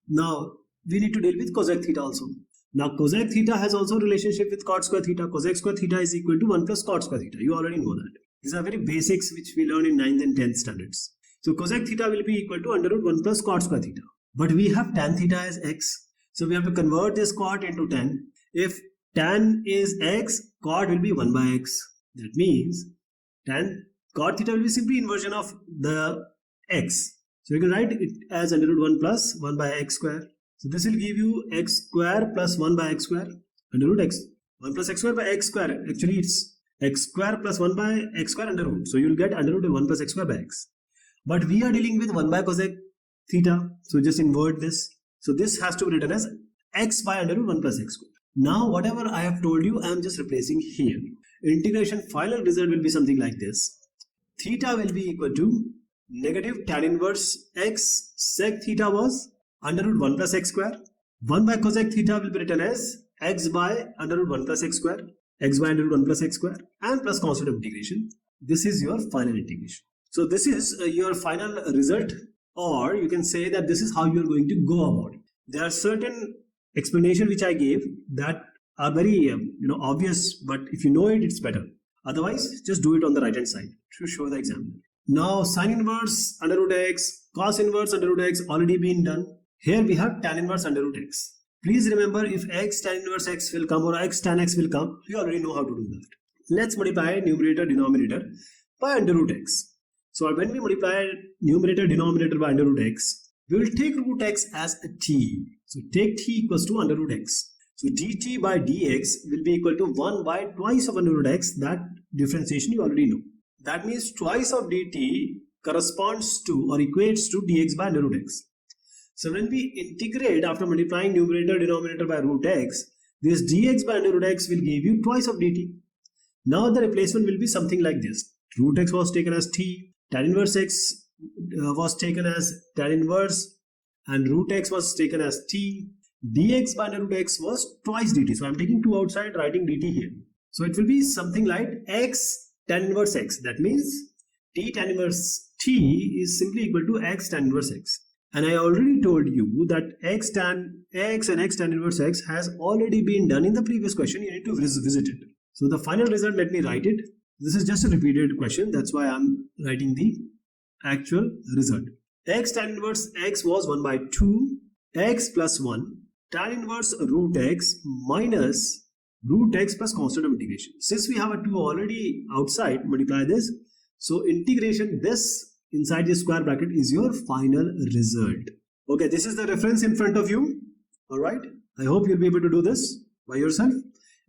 Now we need to deal with cosec theta also. Now cosec theta has also relationship with cot square theta. Cosec square theta is equal to 1 plus cot square theta. You already know that. These are very basics which we learn in 9th and 10th standards. So cosec theta will be equal to under root 1 plus cot square theta. But we have tan theta as x. So we have to convert this cot into tan. If tan is x, cot will be 1 by x. That means cot theta will be simply inversion of the x. So you can write it as under root 1 plus 1 by x square. So this will give you x square plus 1 by x square under root x. 1 plus x square by x square. Actually it's x square plus 1 by x square under root. So you will get under root of 1 plus x square by x. But we are dealing with 1 by cosec theta. So just invert this. So this has to be written as x by under root 1 plus x square. Now whatever I have told you, I am just replacing here. Integration final result will be something like this. Theta will be equal to negative tan inverse x sec theta was under root 1 plus x square. 1 by cosec theta will be written as x by under root 1 plus x square. X by under root 1 plus x square and plus constant of integration. This is your final integration. So this is your final result, or you can say that this is how you are going to go about it. There are certain explanation which I gave that are very obvious, but if you know it, it's better. Otherwise, just do it on the right hand side to show the example. Now sin inverse under root x, cos inverse under root x already been done. Here we have tan inverse under root x. Please remember, if x tan inverse x will come or x tan x will come, you already know how to do that. Let's multiply numerator denominator by under root x. So when we multiply numerator denominator by under root x, we will take root x as a t. So take t equals to under root x. So dt by dx will be equal to 1 by twice of under root x. That differentiation you already know. That means twice of dt corresponds to or equates to dx by under root x. So when we integrate after multiplying numerator denominator by root x, this dx by under root x will give you twice of dt. Now the replacement will be something like this. Root x was taken as t, tan inverse x was taken as tan inverse, and root x was taken as t. Dx by under root x was twice dt. So I am taking 2 outside, writing dt here. So it will be something like x tan inverse x. That means t tan inverse t is simply equal to x tan inverse x. And I already told you that x tan x and x tan inverse x has already been done in the previous question. You need to visit it. So the final result, let me write it. This is just a repeated question. That's why I'm writing the actual result. X tan inverse x was 1 by 2 x plus 1 tan inverse root x minus root x plus constant of integration. Since we have a 2 already outside, multiply this. So integration this inside the square bracket is your final result. Okay, this is the reference in front of you. All right. I hope you'll be able to do this by yourself.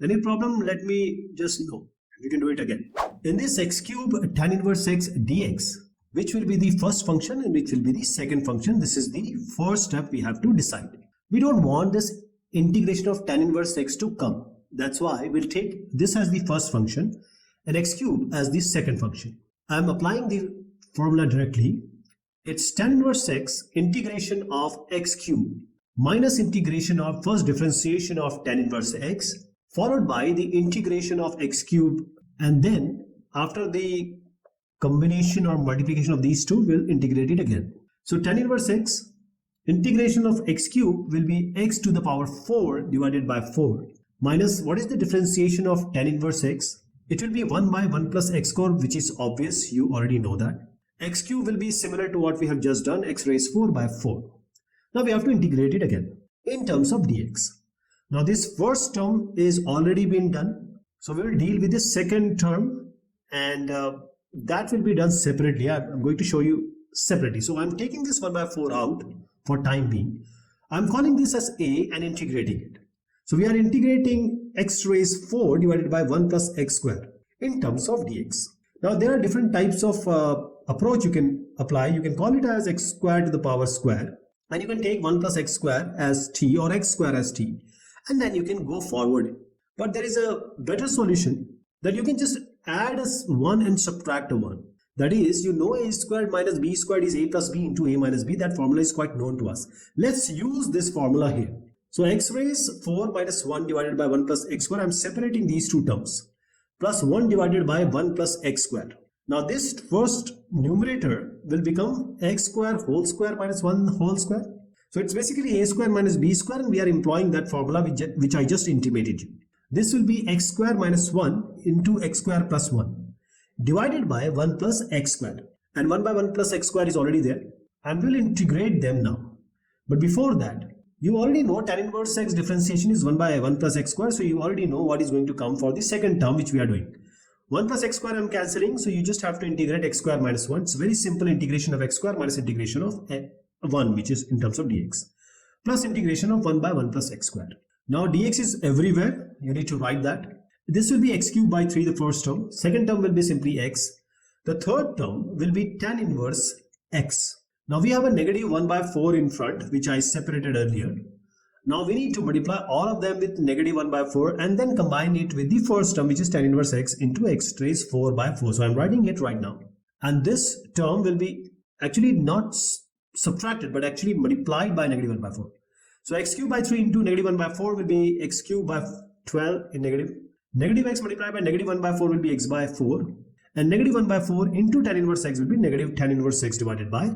Any problem, let me just know. You can do it again. In this x cube tan inverse x dx, which will be the first function and which will be the second function, this is the first step we have to decide. We don't want this integration of tan inverse x to come. That's why we'll take this as the first function and x cube as the second function. I'm applying the formula directly. It's tan inverse x integration of x cube minus integration of first differentiation of tan inverse x followed by the integration of x cube, and then after the combination or multiplication of these two, we'll integrate it again. So tan inverse x integration of x cube will be x to the power 4 divided by 4 minus what is the differentiation of tan inverse x? It will be 1 by 1 plus x square, which is obvious, you already know that. X cube will be similar to what we have just done, x raised 4 by 4. Now we have to integrate it again in terms of dx. Now this first term is already been done. So we will deal with the second term, and that will be done separately. I'm going to show you separately. So I'm taking this 1 by 4 out for time being. I'm calling this as a and integrating it. So we are integrating x raised 4 divided by 1 plus x square in terms of dx. Now there are different types of approach you can apply. You can call it as x squared to the power square, and you can take 1 plus x square as t or x square as t, and then you can go forward. But there is a better solution that you can just add as 1 and subtract a 1. That is, you know a squared minus b squared is a plus b into a minus b. That formula is quite known to us. Let's use this formula here. So x raised 4 minus 1 divided by 1 plus x square. I'm separating these two terms. Plus 1 divided by 1 plus x square. Now this first numerator will become x square whole square minus 1 whole square. So it's basically a square minus b square, and we are employing that formula which I just intimated you. This will be x square minus 1 into x square plus 1 divided by 1 plus x square. And 1 by 1 plus x square is already there. And we'll integrate them now. But before that, you already know tan inverse x differentiation is 1 by 1 plus x square. So you already know what is going to come for the second term which we are doing. 1 plus x square I'm cancelling. So you just have to integrate x square minus 1. It's a very simple integration of x square minus integration of 1, which is in terms of dx. Plus integration of 1 by 1 plus x square. Now dx is everywhere. You need to write that. This will be x cubed by 3, the first term. Second term will be simply x. The third term will be tan inverse x. Now we have a negative 1 by 4 in front, which I separated earlier. Now we need to multiply all of them with negative 1 by 4 and then combine it with the first term, which is tan inverse x into x raised 4 by 4. So I'm writing it right now. And this term will be actually not subtracted, but actually multiplied by negative 1 by 4. So x cubed by 3 into negative 1 by 4 will be x cubed by 12 in negative. Negative x multiplied by negative 1 by 4 will be x by 4. and negative 1 by 4 into tan inverse x will be negative tan inverse x divided by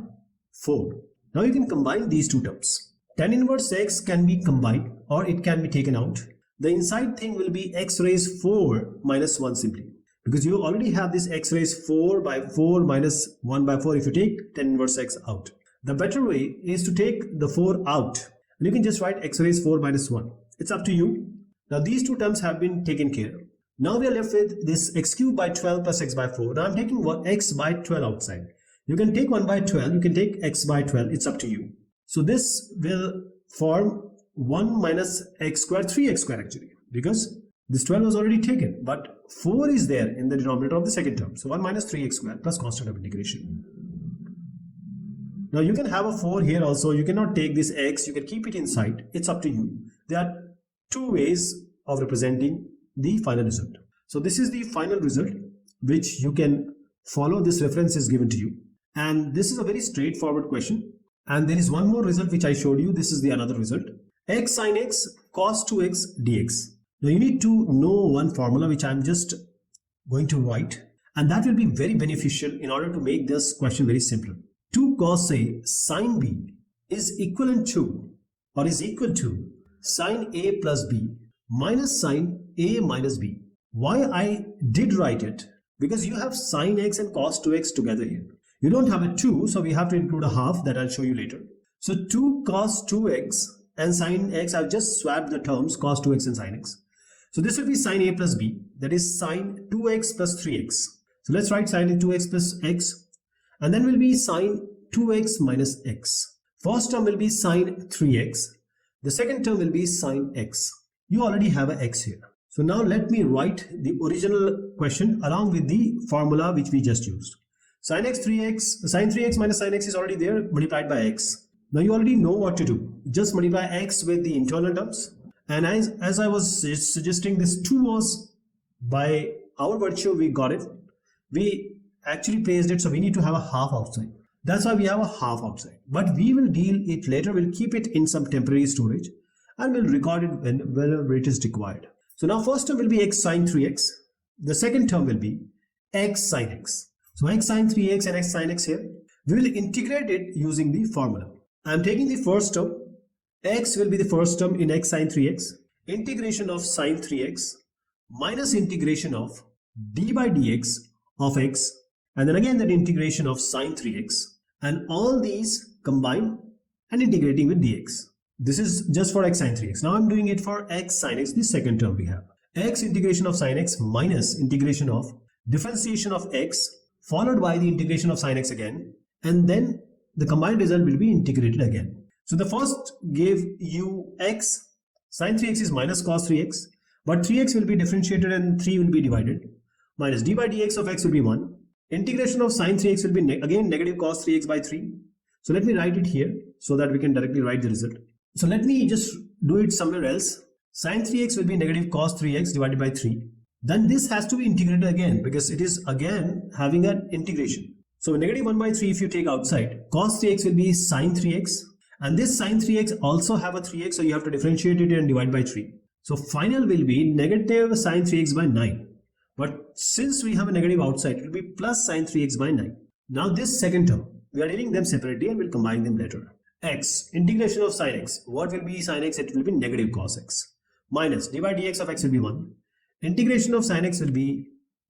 4. Now you can combine these two terms. Tan inverse x can be combined or it can be taken out. The inside thing will be x raised 4 minus 1 simply, because you already have this x raised 4 by 4 minus 1 by 4 if you take tan inverse x out. The better way is to take the 4 out, and you can just write x raised 4 minus 1. It's up to you. Now these two terms have been taken care of. Now we are left with this x cubed by 12 plus x by 4. Now I'm taking x by 12 outside. You can take 1 by 12, you can take x by 12, it's up to you. So this will form 1 minus x square, 3x square actually, because this 12 was already taken, but 4 is there in the denominator of the second term. So 1 minus 3x square plus constant of integration. Now you can have a 4 here also. You cannot take this x, you can keep it inside. It's up to you. There are two ways of representing the final result. So this is the final result which you can follow. This reference is given to you, and this is a very straightforward question. And there is one more result which I showed you. This is the another result. X sin x cos 2x dx. Now you need to know one formula which I'm just going to write, and that will be very beneficial in order to make this question very simple. 2 cos A sin B is equivalent to or is equal to sin A plus B minus sin A minus B. Why I did write it? Because you have sin x and cos 2x together here. You don't have a 2, so we have to include a half that I'll show you later. So 2 cos 2x and sin x, I've just swapped the terms cos 2x and sin x. So this will be sin A plus B, that is sin 2x plus 3x. So let's write sin 2x plus x, and then will be sin 2x minus x. First term will be sin 3x. The second term will be sin x. You already have an x here. So now let me write the original question along with the formula which we just used. Sin 3x minus sin x is already there, multiplied by x. Now you already know what to do. Just multiply x with the internal terms. And as I was suggesting, this 2 was by our virtue, we got it. We actually placed it, so we need to have a half outside. That's why we have a half outside. But we will deal it later. We'll keep it in some temporary storage and we'll record it whenever it is required. So now first term will be x sin 3x. The second term will be x sin x. So x sin 3x and x sin x here. We will integrate it using the formula. I'm taking the first term. X will be the first term in x sin 3x. Integration of sin 3x minus integration of d by dx of x. And then again that integration of sin 3x. And all these combined and integrating with dx. This is just for x sin 3x. Now I'm doing it for x sin x, the second term we have. X integration of sin x minus integration of differentiation of x followed by the integration of sin x again. And then the combined result will be integrated again. So the first gave you x. Sin 3x is minus cos 3x. But 3x will be differentiated and 3 will be divided. Minus d by dx of x will be 1. Integration of sin 3x will be again negative cos 3x by 3. So let me write it here so that we can directly write the result. So let me just do it somewhere else. Sin 3x will be negative cos 3x divided by 3. Then this has to be integrated again because it is again having an integration. So negative 1 by 3 if you take outside, cos 3x will be sin 3x. And this sin 3x also have a 3x, so you have to differentiate it and divide by 3. So final will be negative sin 3x by 9. But since we have a negative outside, it will be plus sin 3x by 9. Now this second term, we are dealing them separately and we'll combine them later. X, integration of sin x. What will be sin x? It will be negative cos x. Minus d by dx of x will be 1. Integration of sin x will be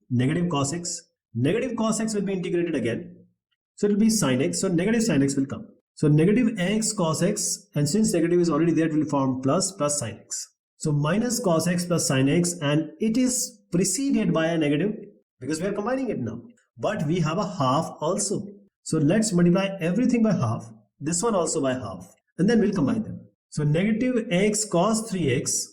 negative cos x. Negative cos x will be integrated again. So it will be sin x. So negative sin x will come. So negative x cos x, and since negative is already there, it will form plus sin x. So minus cos x plus sin x, and it is preceded by a negative because we are combining it now. But we have a half also. So let's multiply everything by half. This one also by half. And then we'll combine them. So negative x cos 3x,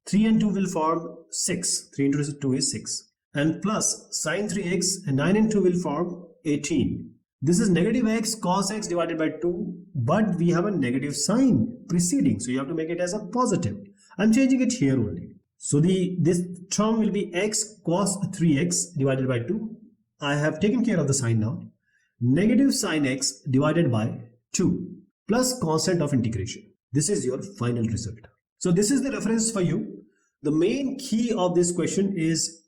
3 and 2 will form 6. 3 into 2 is 6. And plus sin 3x, and 9 and 2 will form 18. This is negative x cos x divided by 2, but we have a negative sign preceding, so you have to make it as a positive. I'm changing it here only. So this term will be x cos 3x divided by 2. I have taken care of the sign now. Negative sin x divided by 2 plus constant of integration. This is your final result. So this is the reference for you. The main key of this question is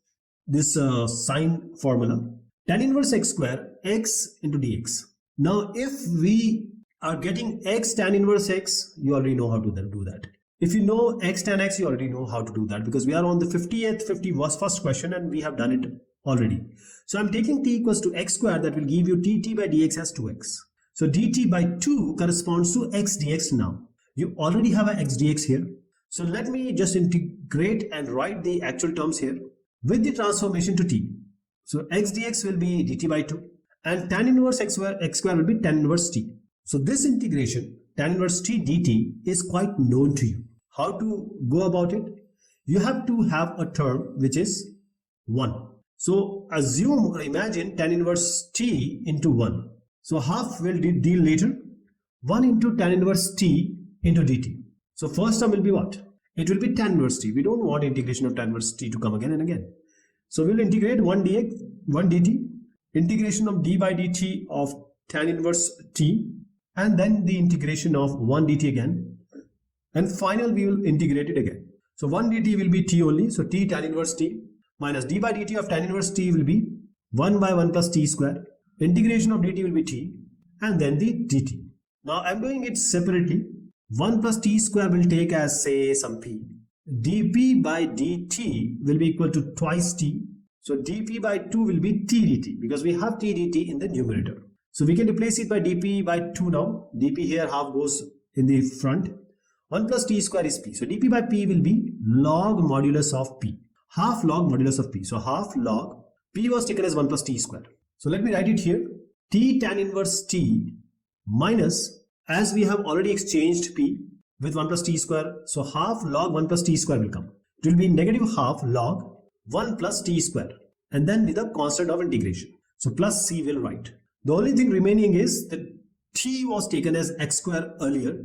this sign formula. tan inverse x square x into dx. Now if we are getting x tan inverse x, you already know how to do that. If you know x tan x, you already know how to do that because we are on the 51st question and we have done it already. So I'm taking t equals to x square, that will give you dt by dx as 2x. So dt by 2 corresponds to x dx now. You already have a x dx here. So let me just integrate and write the actual terms here with the transformation to t. So x dx will be dt by 2 and tan inverse x square will be tan inverse t. So this integration tan inverse t dt is quite known to you. How to go about it? You have to have a term which is 1. So assume or imagine tan inverse t into 1. So half will deal later. 1 into tan inverse t into dt. So first term will be what? It will be tan inverse t. We don't want integration of tan inverse t to come again and again. So we'll integrate 1 dx, 1 dt, integration of d by dt of tan inverse t, and then the integration of 1 dt again. And final we will integrate it again. So 1 dt will be t only. So t tan inverse t minus d by dt of tan inverse t will be 1 by 1 plus t square. Integration of dt will be t and then the dt. Now I'm doing it separately. 1 plus t square will take as say some p. dp by dt will be equal to twice t. So dp by 2 will be t dt because we have t dt in the numerator. So we can replace it by dp by 2 now. dp here half goes in the front. 1 plus t square is p. So dp by p will be log modulus of p. Half log modulus of p. So half log p was taken as 1 plus t square. So let me write it here. T tan inverse t minus, as we have already exchanged p with 1 plus t square. So half log 1 plus t square will come. It will be negative half log 1 plus t square. And then with a constant of integration. So plus c will write. The only thing remaining is that t was taken as x square earlier.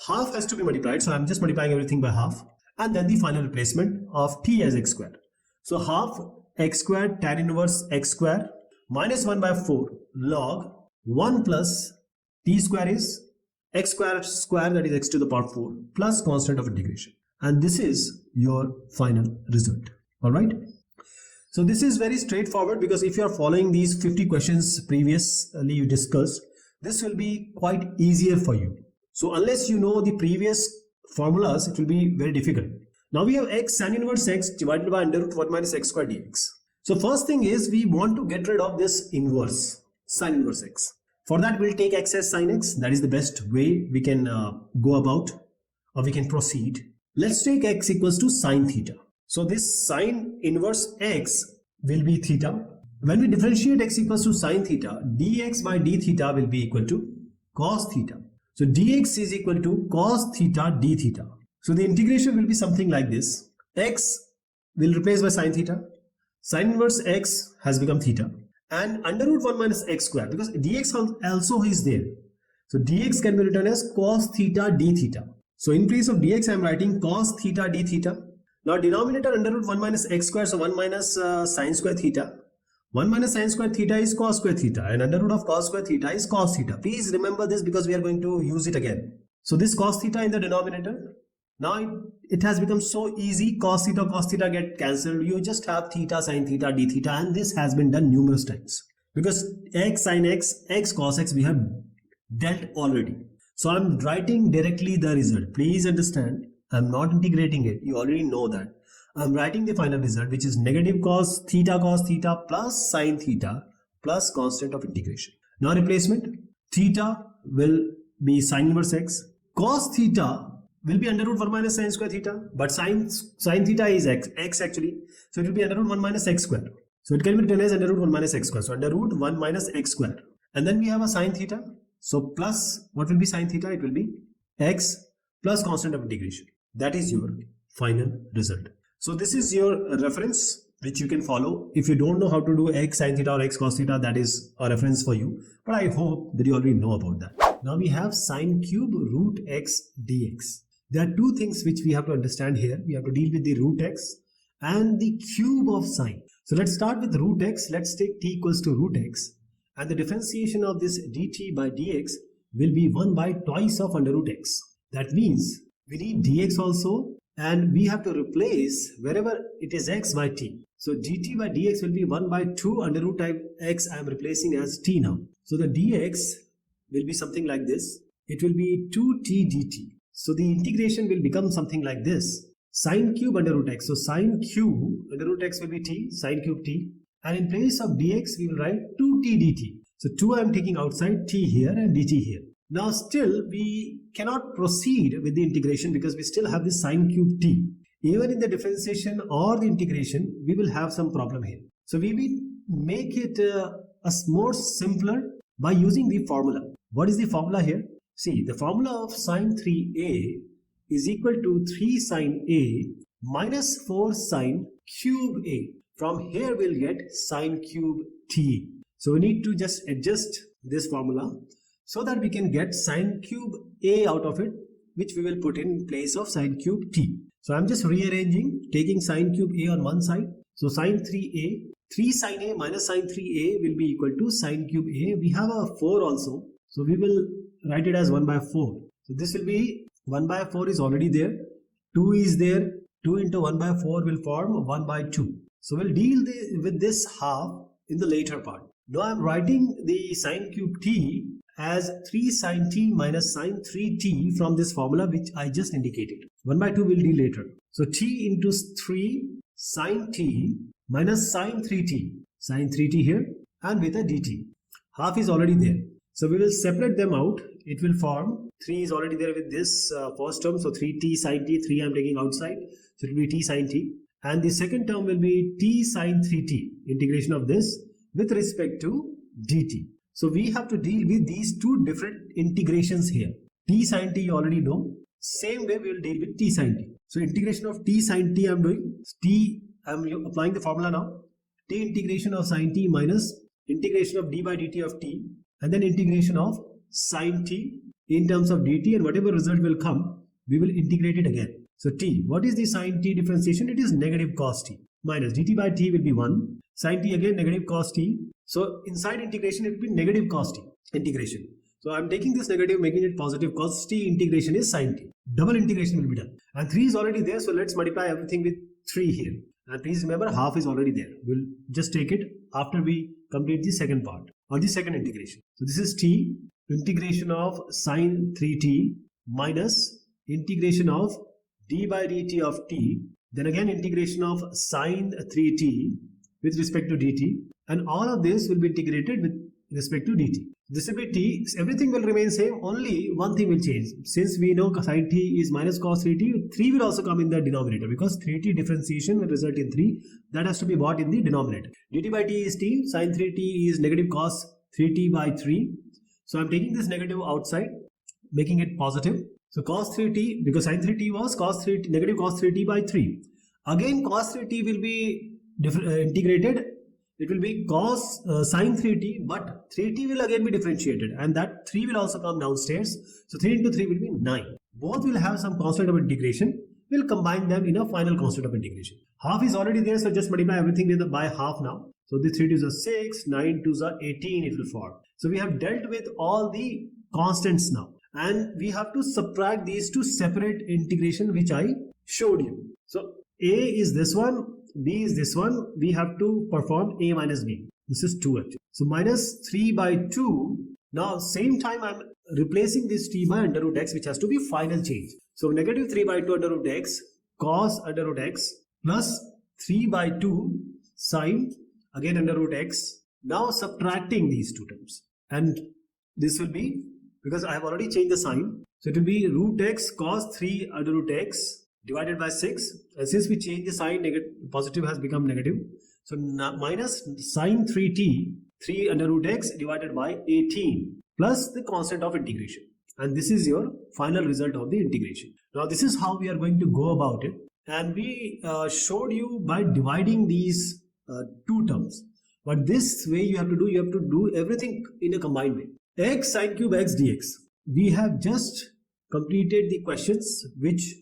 Half has to be multiplied, so I'm just multiplying everything by half, and then the final replacement of t as x square. So half x square tan inverse x square minus 1 by 4 log 1 plus t square is x square, that is x to the power 4 plus constant of integration, and this is your final result. All right. So this is very straightforward because if you are following these 50 questions previously you discussed, this will be quite easier for you. So unless you know the previous formulas, it will be very difficult. Now we have x sin inverse x divided by under root 1 minus x square dx. So first thing is we want to get rid of this inverse, sin inverse x. For that we'll take x as sin x. That is the best way we can go about, or we can proceed. Let's take x equals to sin theta. So this sin inverse x will be theta. When we differentiate x equals to sin theta, dx by d theta will be equal to cos theta. So dx is equal to cos theta d theta. So the integration will be something like this. X will replace by sin theta. Sin inverse x has become theta. And under root 1 minus x square, because dx also is there. So dx can be written as cos theta d theta. So in place of dx I am writing cos theta d theta. Now denominator under root 1 minus x square, so 1 minus sin square theta. 1 minus sin square theta is cos square theta, and under root of cos square theta is cos theta. Please remember this because we are going to use it again. So this cos theta in the denominator. Now it has become so easy. Cos theta get cancelled. You just have theta sin theta d theta, and this has been done numerous times. Because x sin x, x cos x we have dealt already. So I'm writing directly the result. Please understand, I'm not integrating it. You already know that. I'm writing the final result, which is negative cos theta plus sin theta plus constant of integration. Now replacement, theta will be sin inverse x. Cos theta will be under root 1 minus sin square theta, but sin theta is x actually. So it will be under root 1 minus x square. So it can be written as under root 1 minus x square. So under root 1 minus x square. And then we have a sin theta. So plus, what will be sin theta? It will be x plus constant of integration. That is your final result. So this is your reference which you can follow. If you don't know how to do x sin theta or x cos theta, that is a reference for you. But I hope that you already know about that. Now we have sin cube root x dx. There are two things which we have to understand here. We have to deal with the root x and the cube of sine. So let's start with root x. Let's take t equals to root x. And the differentiation of this dt by dx will be 1 by twice of under root x. That means we need dx also and we have to replace wherever it is x by t. So dt by dx will be 1 by 2 under root of x. I am replacing as t now. So the dx will be something like this. It will be 2t dt. So the integration will become something like this. Sine cube under root x. So sine cube under root x will be t, sine cube t. And in place of dx, we will write 2t dt. So 2 I am taking outside, t here and dt here. Now still we cannot proceed with the integration because we still have this sine cube t. Even in the differentiation or the integration, we will have some problem here. So we will make it more simpler by using the formula. What is the formula here? See, the formula of sine 3a is equal to 3 sine a minus 4 sine cube a. From here we'll get sine cube t. So we need to just adjust this formula so that we can get sine cube a out of it, which we will put in place of sine cube t. So I'm just rearranging, taking sine cube a on one side. So sine 3a, 3 sine a minus sine 3a will be equal to sine cube a. We have a 4 also. So we will write it as 1 by 4. So this will be 1 by 4 is already there. 2 is there. 2 into 1 by 4 will form 1 by 2. So we'll deal with this half in the later part. Now I'm writing the sine cube t as 3 sine t minus sine 3t from this formula which I just indicated. 1 by 2 will deal later. So t into 3 sine t minus sine 3t. Sine 3t here and with a dt. Half is already there. So we will separate them out. It will form 3 is already there with this first term. So 3t sine t, 3 I am taking outside. So it will be t sine t. And the second term will be t sine 3t. Integration of this with respect to dt. So we have to deal with these two different integrations here. T sine t you already know. Same way we will deal with t sine t. So integration of t sine t I am doing. I am applying the formula now. T integration of sine t minus integration of d by dt of t. And then integration of sine t in terms of dt, and whatever result will come, we will integrate it again. So t, what is the sine t differentiation? It is negative cos t minus dt by t will be 1. Sine t again negative cos t. So inside integration it will be negative cos t integration. So I am taking this negative, making it positive. Cos t integration is sine t. Double integration will be done. And 3 is already there. So let's multiply everything with 3 here. And please remember half is already there. We'll just take it after we complete the second part or the second integration. So this is t, integration of sine 3t minus integration of d by dt of t. Then again integration of sine 3t with respect to dt. And all of this will be integrated with respect to dt. This will be t. Everything will remain same. Only one thing will change. Since we know sine t is minus cos 3t, 3 will also come in the denominator because 3t differentiation will result in 3. That has to be brought in the denominator. dt by t is t. Sine 3t is negative cos 3t by 3. So I'm taking this negative outside, making it positive. So cos 3t, because sine 3t was negative cos 3t by 3. Again cos 3t will be integrated. It will be cos sine 3t, but 3t will again be differentiated, and that 3 will also come downstairs. So 3 into 3 will be 9. Both will have some constant of integration. We'll combine them in a final constant of integration. Half is already there, so just multiply everything with by half now. So the 3 2s are 6, 9 2s are 18, it will form. So we have dealt with all the constants now, and we have to subtract these two separate integration which I showed you. So a is this one, b is this one. We have to perform a minus b. This is 2 actually. So minus 3 by 2. Now same time I'm replacing this t by under root x, which has to be final change. So negative 3 by 2 under root x cos under root x plus 3 by 2 sine again under root x. Now subtracting these two terms, and this will be, because I have already changed the sign, so it will be root x cos 3 under root x divided by 6, and since we change the sign, positive has become negative. So minus sine 3t, 3 under root x divided by 18 plus the constant of integration, and this is your final result of the integration. Now this is how we are going to go about it, and we showed you by dividing these two terms. But this way you have to do everything in a combined way. X sine cube x dx. We have just completed the questions which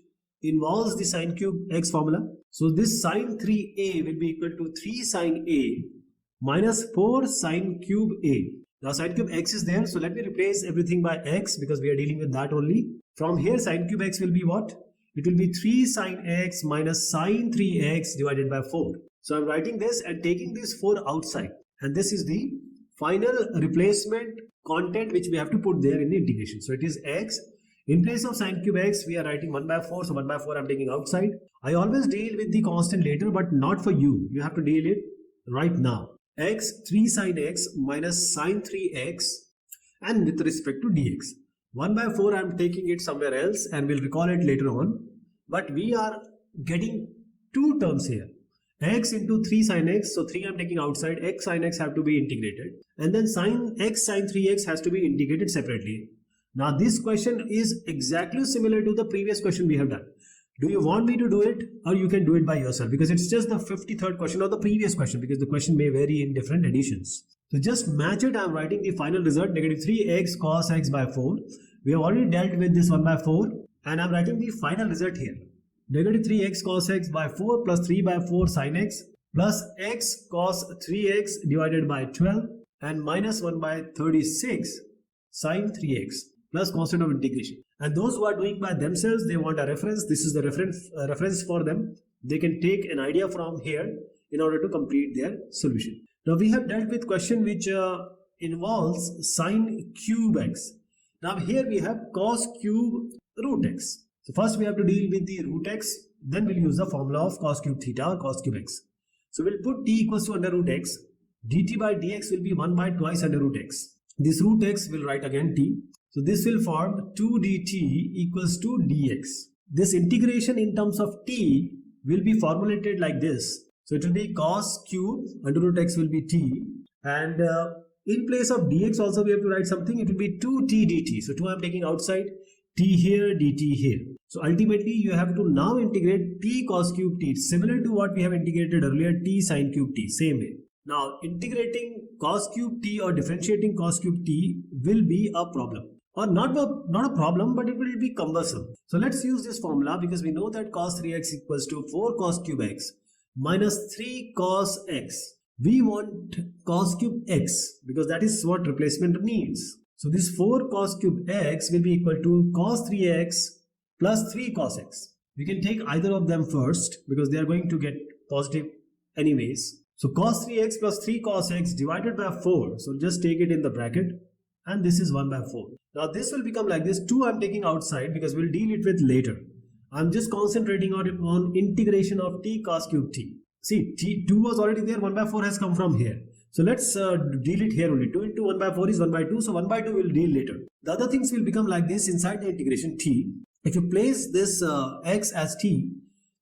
involves the sine cube x formula. So this sine 3a will be equal to 3 sine a minus 4 sine cube a. Now sine cube x is there, so let me replace everything by x because we are dealing with that only. From here sine cube x will be what? it will be 3 sine x minus sine 3x divided by 4. So I'm writing this and taking this 4 outside, and this is the final replacement content which we have to put there in the integration. So it is x. In place of sine cube x, we are writing 1 by 4. So 1 by 4 I'm taking outside. I always deal with the constant later, but not for you. You have to deal it right now. X, 3 sine x minus sine 3x, and with respect to dx. 1 by 4 I'm taking it somewhere else and we'll recall it later on. But we are getting two terms here. X into 3 sine x, so 3 I'm taking outside, x sine x have to be integrated, and then sine x sine 3x has to be integrated separately. Now this question is exactly similar to the previous question we have done. Do you want me to do it, or you can do it by yourself, because it's just the 53rd question or the previous question, because the question may vary in different editions. So just match it. I'm writing the final result, negative 3x cos x by 4. We have already dealt with this 1 by 4, and I'm writing the final result here. Negative 3x cos x by 4 plus 3 by 4 sin x plus x cos 3x divided by 12 and minus 1 by 36 sin 3x plus constant of integration. And those who are doing by themselves, they want a reference. This is the reference for them. They can take an idea from here in order to complete their solution. Now we have dealt with question which involves sine cube x. Now here we have cos cube root x. So first we have to deal with the root x, then we'll use the formula of cos cube theta or cos cube x. So we'll put t equals to under root x. dt by dx will be 1 by twice under root x. This root x will write again t. So this will form 2 dt equals to dx. This integration in terms of t will be formulated like this. So it will be cos cube under root x will be t, and in place of dx also we have to write something. It will be 2t dt. So 2 I am taking outside, t here, dt here. So ultimately you have to now integrate t cos cube t, similar to what we have integrated earlier, t sin cube t, same way. Now integrating cos cube t or differentiating cos cube t will be a problem, or not a problem, but it will be cumbersome. So let's use this formula, because we know that cos 3x equals to 4 cos cube x minus 3 cos x. We want cos cube x because that is what replacement means. So this 4 cos cube x will be equal to cos 3x plus 3 cos x. We can take either of them first because they are going to get positive anyways. So cos 3x plus 3 cos x divided by 4. So just take it in the bracket, and this is 1 by 4. Now this will become like this. 2 I'm taking outside because we'll deal it with later. I'm just concentrating on integration of t cos cube t. See, t2 was already there, 1 by 4 has come from here. So let's deal it here only. 2 into 1 by 4 is 1 by 2. So 1 by 2 will deal later. The other things will become like this inside the integration t. If you place this x as t,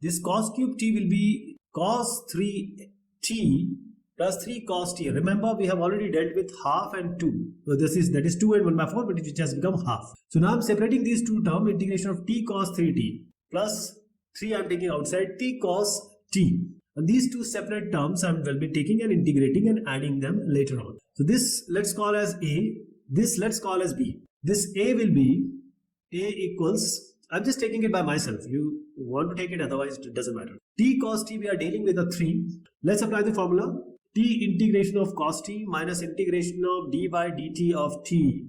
this cos cube t will be cos 3t plus 3 cos t. Remember, we have already dealt with half and 2. So that is 2 and 1 by 4, but it has become half. So now I'm separating these two terms, integration of t cos 3t plus 3 I'm taking outside, t cos t. And these two separate terms I will be taking and integrating and adding them later on. So this let's call as A, this let's call as B. This A will be A equals, I'm just taking it by myself. You want to take it, otherwise it doesn't matter. T cos t, we are dealing with a 3. Let's apply the formula. T integration of cos t minus integration of d by dt of t,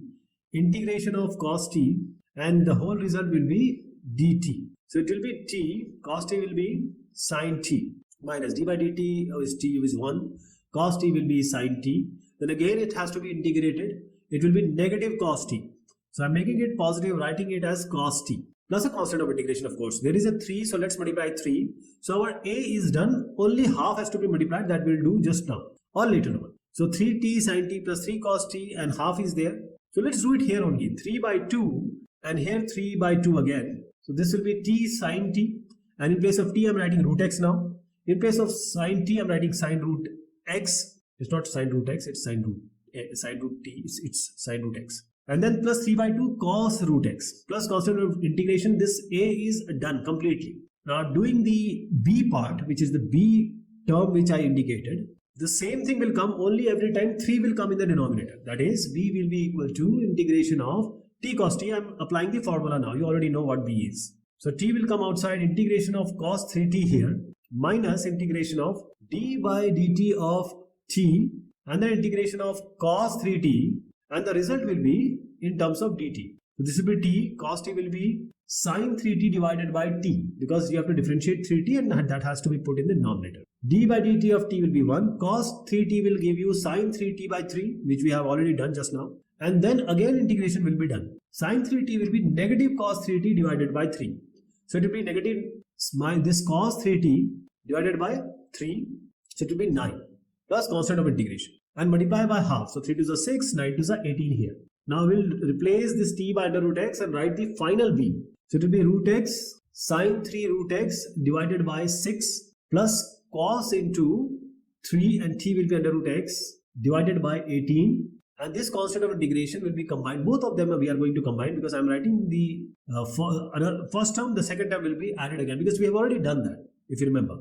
integration of cos t, and the whole result will be dt. So it will be t, cos t will be sin t, minus d by dt is t is 1, cos t will be sin t. Then again it has to be integrated. It will be negative cos t. So I'm making it positive, writing it as cos t plus a constant of integration, of course. There is a 3, so let's multiply 3. So our A is done. Only half has to be multiplied. That we'll do just now or later on. So 3t sin t plus 3 cos t, and half is there. So let's do it here only. 3 by 2 and here 3 by 2 again. So this will be t sin t, and in place of t I'm writing root x now. In place of sin t I'm writing sin root x. It's not sin root x, it's sin root t, it's sin root x. And then plus 3 by 2 cos root x plus constant of integration. This A is done completely. Now doing the B part, which is the B term which I indicated, the same thing will come, only every time 3 will come in the denominator. That is, B will be equal to integration of t cos t. I'm applying the formula now. You already know what B is. So t will come outside, integration of cos 3t here minus integration of d by dt of t, and then integration of cos 3t, and the result will be in terms of dt. So this will be t, cos t will be sine 3t divided by t, because you have to differentiate 3t and that has to be put in the denominator. D by dt of t will be 1, cos 3t will give you sine 3t by 3, which we have already done just now. And then again integration will be done. Sine 3t will be negative cos 3t divided by 3. So it will be negative this cos 3t divided by 3, so it will be 9 plus constant of integration and multiply by half. So 3 to the 6, 9 to the 18 here. Now we'll replace this t by under root x and write the final b. So it will be root x sine 3 root x divided by 6 plus cos into 3 and t will be under root x divided by 18, and this constant of integration will be combined. Both of them we are going to combine because I am writing the first term, the second term will be added again because we have already done that, if you remember.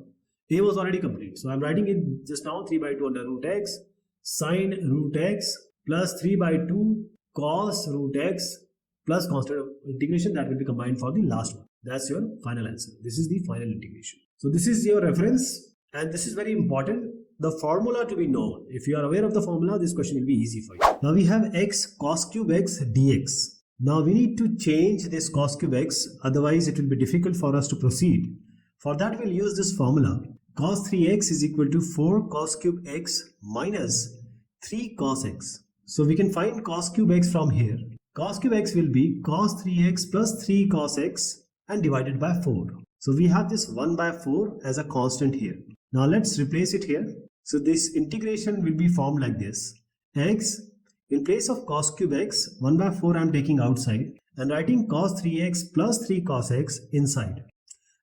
A was already complete. So I am writing it just now 3 by 2 under root x sine root x plus 3 by 2 cos root x plus constant of integration that will be combined for the last one. That's your final answer. This is the final integration. So this is your reference. And this is very important, the formula to be known. If you are aware of the formula, this question will be easy for you. Now we have x cos cube x dx. Now we need to change this cos cube x, otherwise it will be difficult for us to proceed. For that we'll use this formula. Cos 3x is equal to 4 cos cube x minus 3 cos x. So we can find cos cube x from here. Cos cube x will be cos 3x plus 3 cos x and divided by 4. So we have this 1 by 4 as a constant here. Now let's replace it here. So this integration will be formed like this. X, in place of cos cube x, 1 by 4 I am taking outside and writing cos 3x plus 3 cos x inside.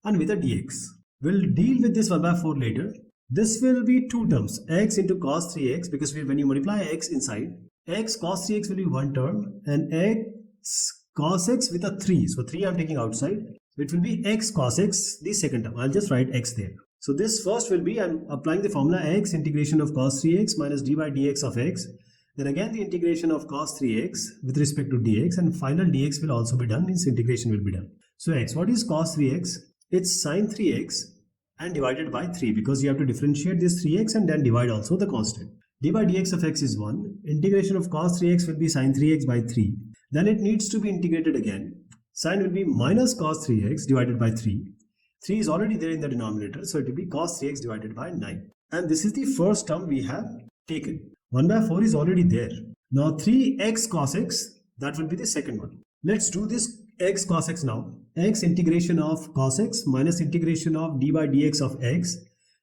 And with a dx. We'll deal with this 1 by 4 later. This will be two terms, x into cos 3x, because when you multiply x inside, x cos 3x will be one term and x cos x with a 3. So 3 I am taking outside. It will be x cos x, the second term. I'll just write x there. So this first will be, I'm applying the formula x integration of cos 3x minus d by dx of x. Then again the integration of cos 3x with respect to dx, and final dx will also be done, means integration will be done. So x, what is cos 3x? It's sine 3x and divided by 3, because you have to differentiate this 3x and then divide also the constant. D by dx of x is 1. Integration of cos 3x will be sine 3x by 3. Then it needs to be integrated again. Sine will be minus cos 3x divided by 3. 3 is already there in the denominator, so it will be cos 3x divided by 9. And this is the first term we have taken. 1 by 4 is already there. Now 3x cos x, that will be the second one. Let's do this x cos x now. X integration of cos x minus integration of d by dx of x,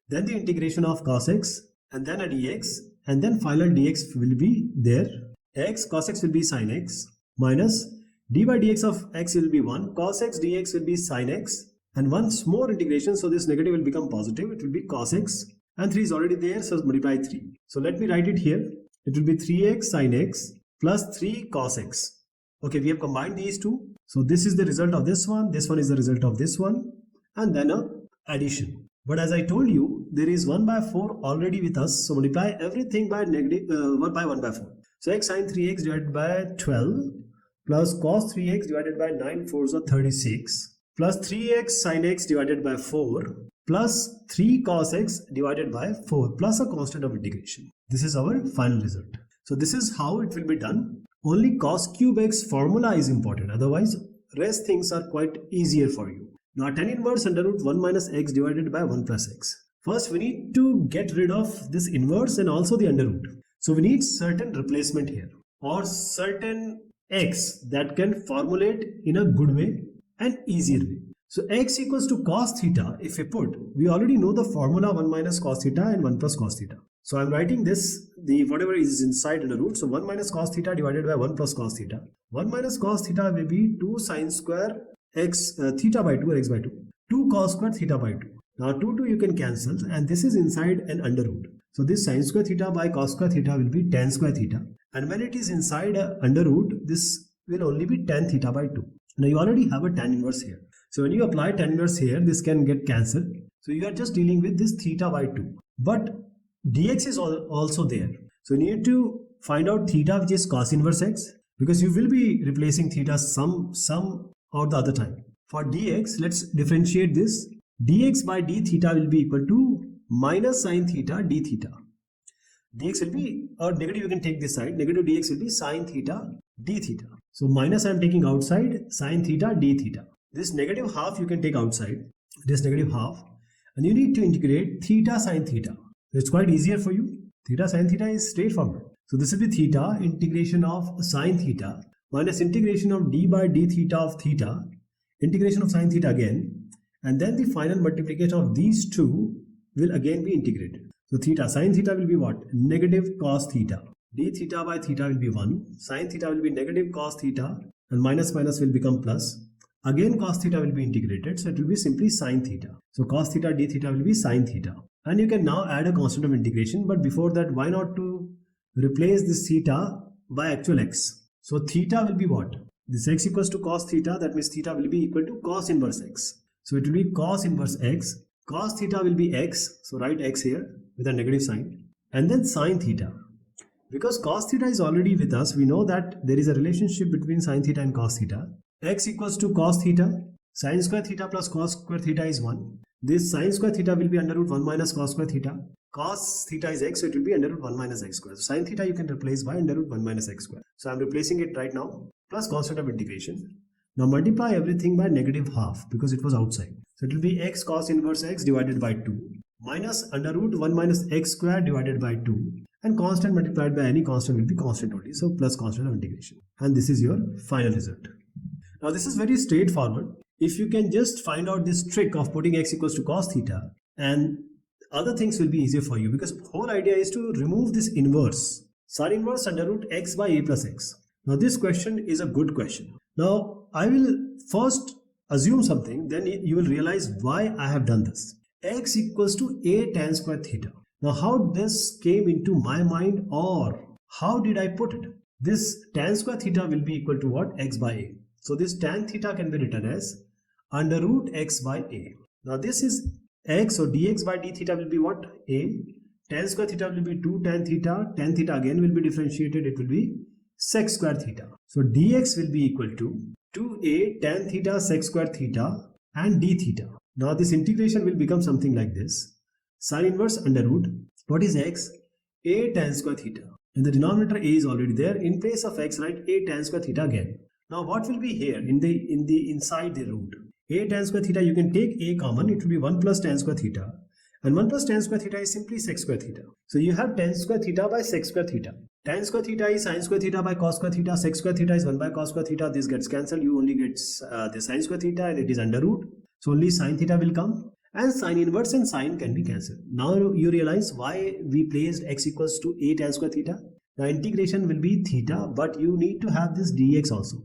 then the integration of cos x and then a dx, and then final dx will be there. X cos x will be sin x minus d by dx of x will be 1, cos x dx will be sin x, and once more integration, so this negative will become positive, it will be cos x, and 3 is already there, so multiply 3. So let me write it here. It will be 3x sin x plus 3 cos x. Okay, we have combined these two. So this is the result of this one is the result of this one, and then a addition. But as I told you, there is 1 by 4 already with us, so multiply everything by negative 1 by 4. So x sin 3x divided by 12 plus cos 3x divided by 9 4s are 36 plus 3x sin x divided by 4 plus 3 cos x divided by 4 plus a constant of integration. This is our final result. So this is how it will be done. Only cos cube x formula is important, otherwise rest things are quite easier for you. Now tan inverse under root 1 minus x divided by 1 plus x. First we need to get rid of this inverse and also the under root. So we need certain replacement here, or certain x that can formulate in a good way and easier way. So x equals to cos theta, if we put, we already know the formula 1 minus cos theta and 1 plus cos theta. So I am writing this, the whatever is inside under root. So 1 minus cos theta divided by 1 plus cos theta. 1 minus cos theta will be 2 sin square x theta by 2 or x by 2. 2 cos square theta by 2. Now 2 you can cancel, and this is inside an under root. So this sin square theta by cos square theta will be tan square theta. And when it is inside a under root, this will only be tan theta by 2. Now you already have a tan inverse here. So when you apply tan inverse here, this can get cancelled. So you are just dealing with this theta by 2. But dx is also there. So you need to find out theta, which is cos inverse x, because you will be replacing theta some or the other time. For dx, let's differentiate this. Dx by d theta will be equal to minus sin theta d theta. dx will be, or negative you can take this side, negative dx will be sine theta d theta. So minus I am taking outside, sine theta d theta. This negative half you can take outside, this negative half, and you need to integrate theta sine theta. So it's quite easier for you. Theta sine theta is straightforward. So this will be theta integration of sine theta minus integration of d by d theta of theta, integration of sine theta again, and then the final multiplication of these two will again be integrated. So theta sine theta will be what? Negative cos theta. D theta by theta will be 1. Sine theta will be negative cos theta, and minus minus will become plus. Again cos theta will be integrated, so it will be simply sine theta. So cos theta d theta will be sine theta. And you can now add a constant of integration, but before that, why not to replace this theta by actual x? So theta will be what? This x equals to cos theta, that means theta will be equal to cos inverse x. So it will be cos inverse x. Cos theta will be x, so write x here with a negative sign. And then sine theta. Because cos theta is already with us, we know that there is a relationship between sine theta and cos theta. X equals to cos theta, sine square theta plus cos square theta is 1. This sine square theta will be under root 1 minus cos square theta. Cos theta is x, so it will be under root 1 minus x square. So sine theta you can replace by under root 1 minus x square. So I am replacing it right now, plus constant of integration. Now multiply everything by negative half because it was outside. So it will be x cos inverse x divided by 2 minus under root 1 minus x square divided by 2, and constant multiplied by any constant will be constant only. So plus constant of integration. And this is your final result. Now this is very straightforward. If you can just find out this trick of putting x equals to cos theta, and other things will be easier for you, because whole idea is to remove this inverse. Sine inverse under root x by a plus x. Now this question is a good question. Now I will first assume something, then you will realize why I have done this. X equals to a tan square theta. Now how this came into my mind, or how did I put it? This tan square theta will be equal to what? X by a. So this tan theta can be written as under root x by a. Now this is x, so dx by d theta will be what? A. Tan square theta will be 2 tan theta. Tan theta again will be differentiated. It will be sec square theta. So dx will be equal to 2a tan theta sec square theta and d theta. Now this integration will become something like this. Sine inverse under root, what is x? A tan square theta. In the denominator a is already there. In place of x, write a tan square theta again. Now what will be here in the inside the root? A tan square theta, you can take a common, it will be 1 plus tan square theta. And 1 plus tan square theta is simply sec square theta. So you have tan square theta by sec square theta. Tan square theta is sine square theta by cos square theta. Sec square theta is 1 by cos square theta. This gets cancelled. You only get the sine square theta, and it is under root. So only sine theta will come. And sine inverse and sine can be cancelled. Now you realize why we placed x equals to a tan square theta. Now integration will be theta, but you need to have this dx also.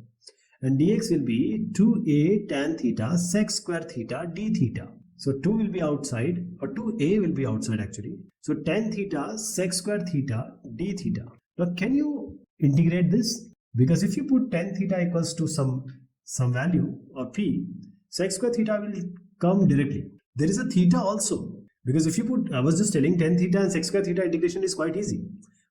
And dx will be 2a tan theta sec square theta d theta. So 2 will be outside, or 2a will be outside actually. So tan theta sec square theta d theta. Now can you integrate this? Because if you put tan theta equals to some value or p, sec square theta will come directly. There is a theta also. Because if you put, I was just telling tan theta and sec square theta integration is quite easy.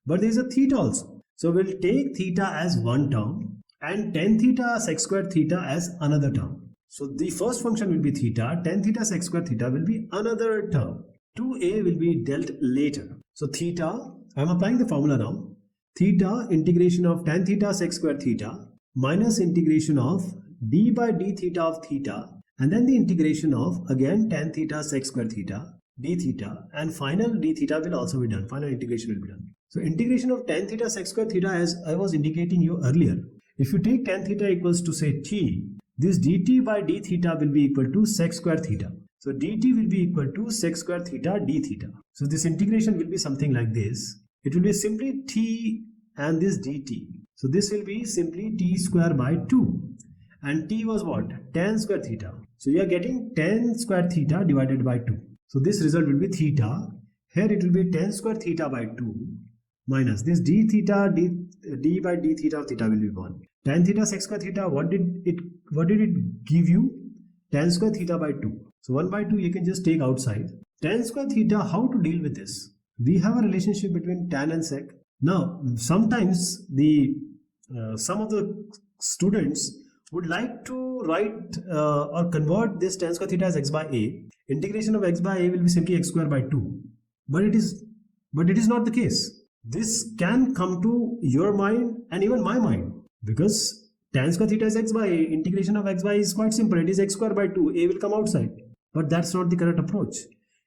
But there is a theta also. So we'll take theta as one term and tan theta sec square theta as another term. So the first function will be theta, tan theta sec square theta will be another term. 2a will be dealt later. So theta, I am applying the formula now. Theta integration of tan theta sec square theta minus integration of d by d theta of theta, and then the integration of again tan theta sec square theta d theta, and final d theta will also be done. Final integration will be done. So integration of tan theta sec square theta, as I was indicating you earlier, if you take tan theta equals to say t, this dt by d theta will be equal to sec square theta. So dt will be equal to sec square theta d theta. So this integration will be something like this. It will be simply t and this dt. So this will be simply t square by 2. And t was what? Tan square theta. So you are getting tan square theta divided by 2. So this result will be theta. Here it will be tan square theta by 2 minus this d theta d by d theta of theta will be 1. Tan theta sec square theta, what did it give you? Tan square theta by 2. So 1 by 2 you can just take outside. Tan square theta, how to deal with this? We have a relationship between tan and sec. Now sometimes some of the students would like to write or convert this tan square theta as x by a. Integration of x by a will be simply x square by 2. But it is not the case. This can come to your mind and even my mind, because tan square theta is x by a. Integration of x by a is quite simple. It is x square by 2. A will come outside. But that's not the correct approach.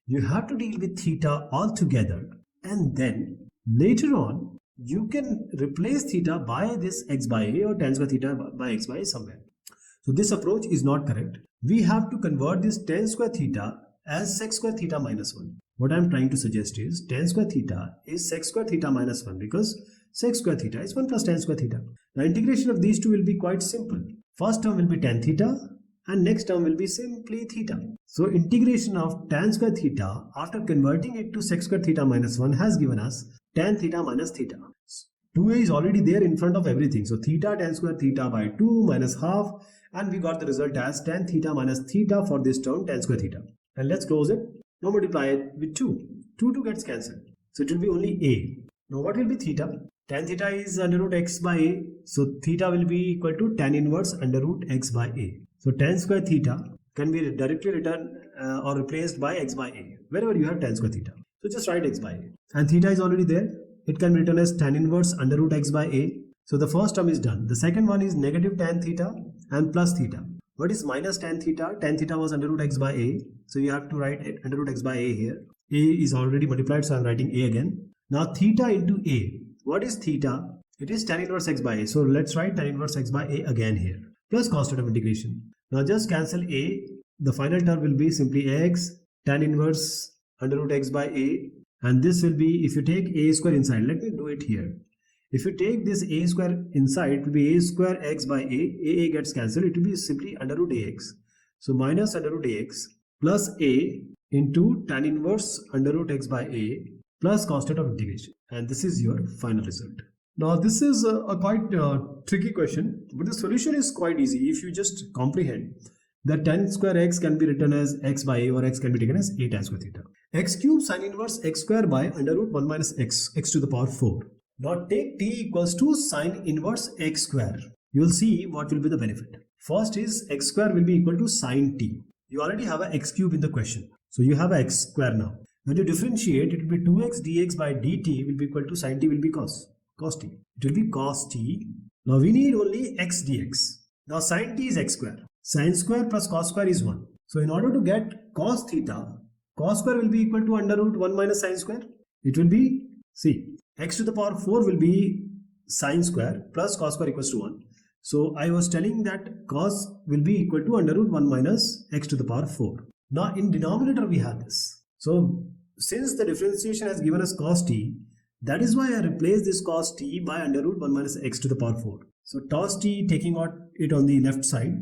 You have to deal with theta altogether, and then later on you can replace theta by this x by a or tan square theta by x by a somewhere. So this approach is not correct. We have to convert this tan square theta as sec square theta minus 1. What I am trying to suggest is tan square theta is sec square theta minus 1, because sec square theta is 1 plus tan square theta. Now integration of these two will be quite simple. First term will be tan theta and next term will be simply theta. So integration of tan square theta after converting it to sec square theta minus 1 has given us tan theta minus theta. 2a is already there in front of everything. So theta tan square theta by 2 minus half, and we got the result as tan theta minus theta for this term tan square theta. And let's close it. Now multiply it with 2. 2 gets cancelled. So it will be only a. Now what will be theta? Tan theta is under root x by a. So theta will be equal to tan inverse under root x by a. So tan square theta can be directly written or replaced by x by a wherever you have tan square theta. So just write x by a. And theta is already there. It can be written as tan inverse under root x by a. So the first term is done. The second one is negative tan theta and plus theta. What is minus tan theta? Tan theta was under root x by a. So you have to write it under root x by a here. A is already multiplied, so I am writing a again. Now theta into a. What is theta? It is tan inverse x by a. So let's write tan inverse x by a again here. Plus constant of integration. Now just cancel a. The final term will be simply x tan inverse under root x by a. And this will be, if you take a square inside, let me do it here. If you take this a square inside, it will be a square x by a gets cancelled. It will be simply under root ax. So minus under root ax plus a into tan inverse under root x by a plus constant of integration. And this is your final result. Now this is a quite tricky question, but the solution is quite easy if you just comprehend that tan square x can be written as x by a, or x can be taken as a tan square theta. X cube sine inverse x square by under root 1 minus x to the power 4. Now take t equals to sine inverse x square. You will see what will be the benefit. First is x square will be equal to sine t. You already have a x cube in the question. So you have a x square now. When you differentiate, it will be 2x dx by dt will be equal to sine t will be cos t. It will be cos t. Now we need only x dx. Now sine t is x square. Sine square plus cos square is 1. So in order to get cos theta, cos square will be equal to under root 1 minus sine square. It will be, see, x to the power 4 will be sine square plus cos square equals to 1. So I was telling that cos will be equal to under root 1 minus x to the power 4. Now in denominator we have this. So since the differentiation has given us cos t, that is why I replaced this cos t by under root 1 minus x to the power 4. So cos t, taking out it on the left side,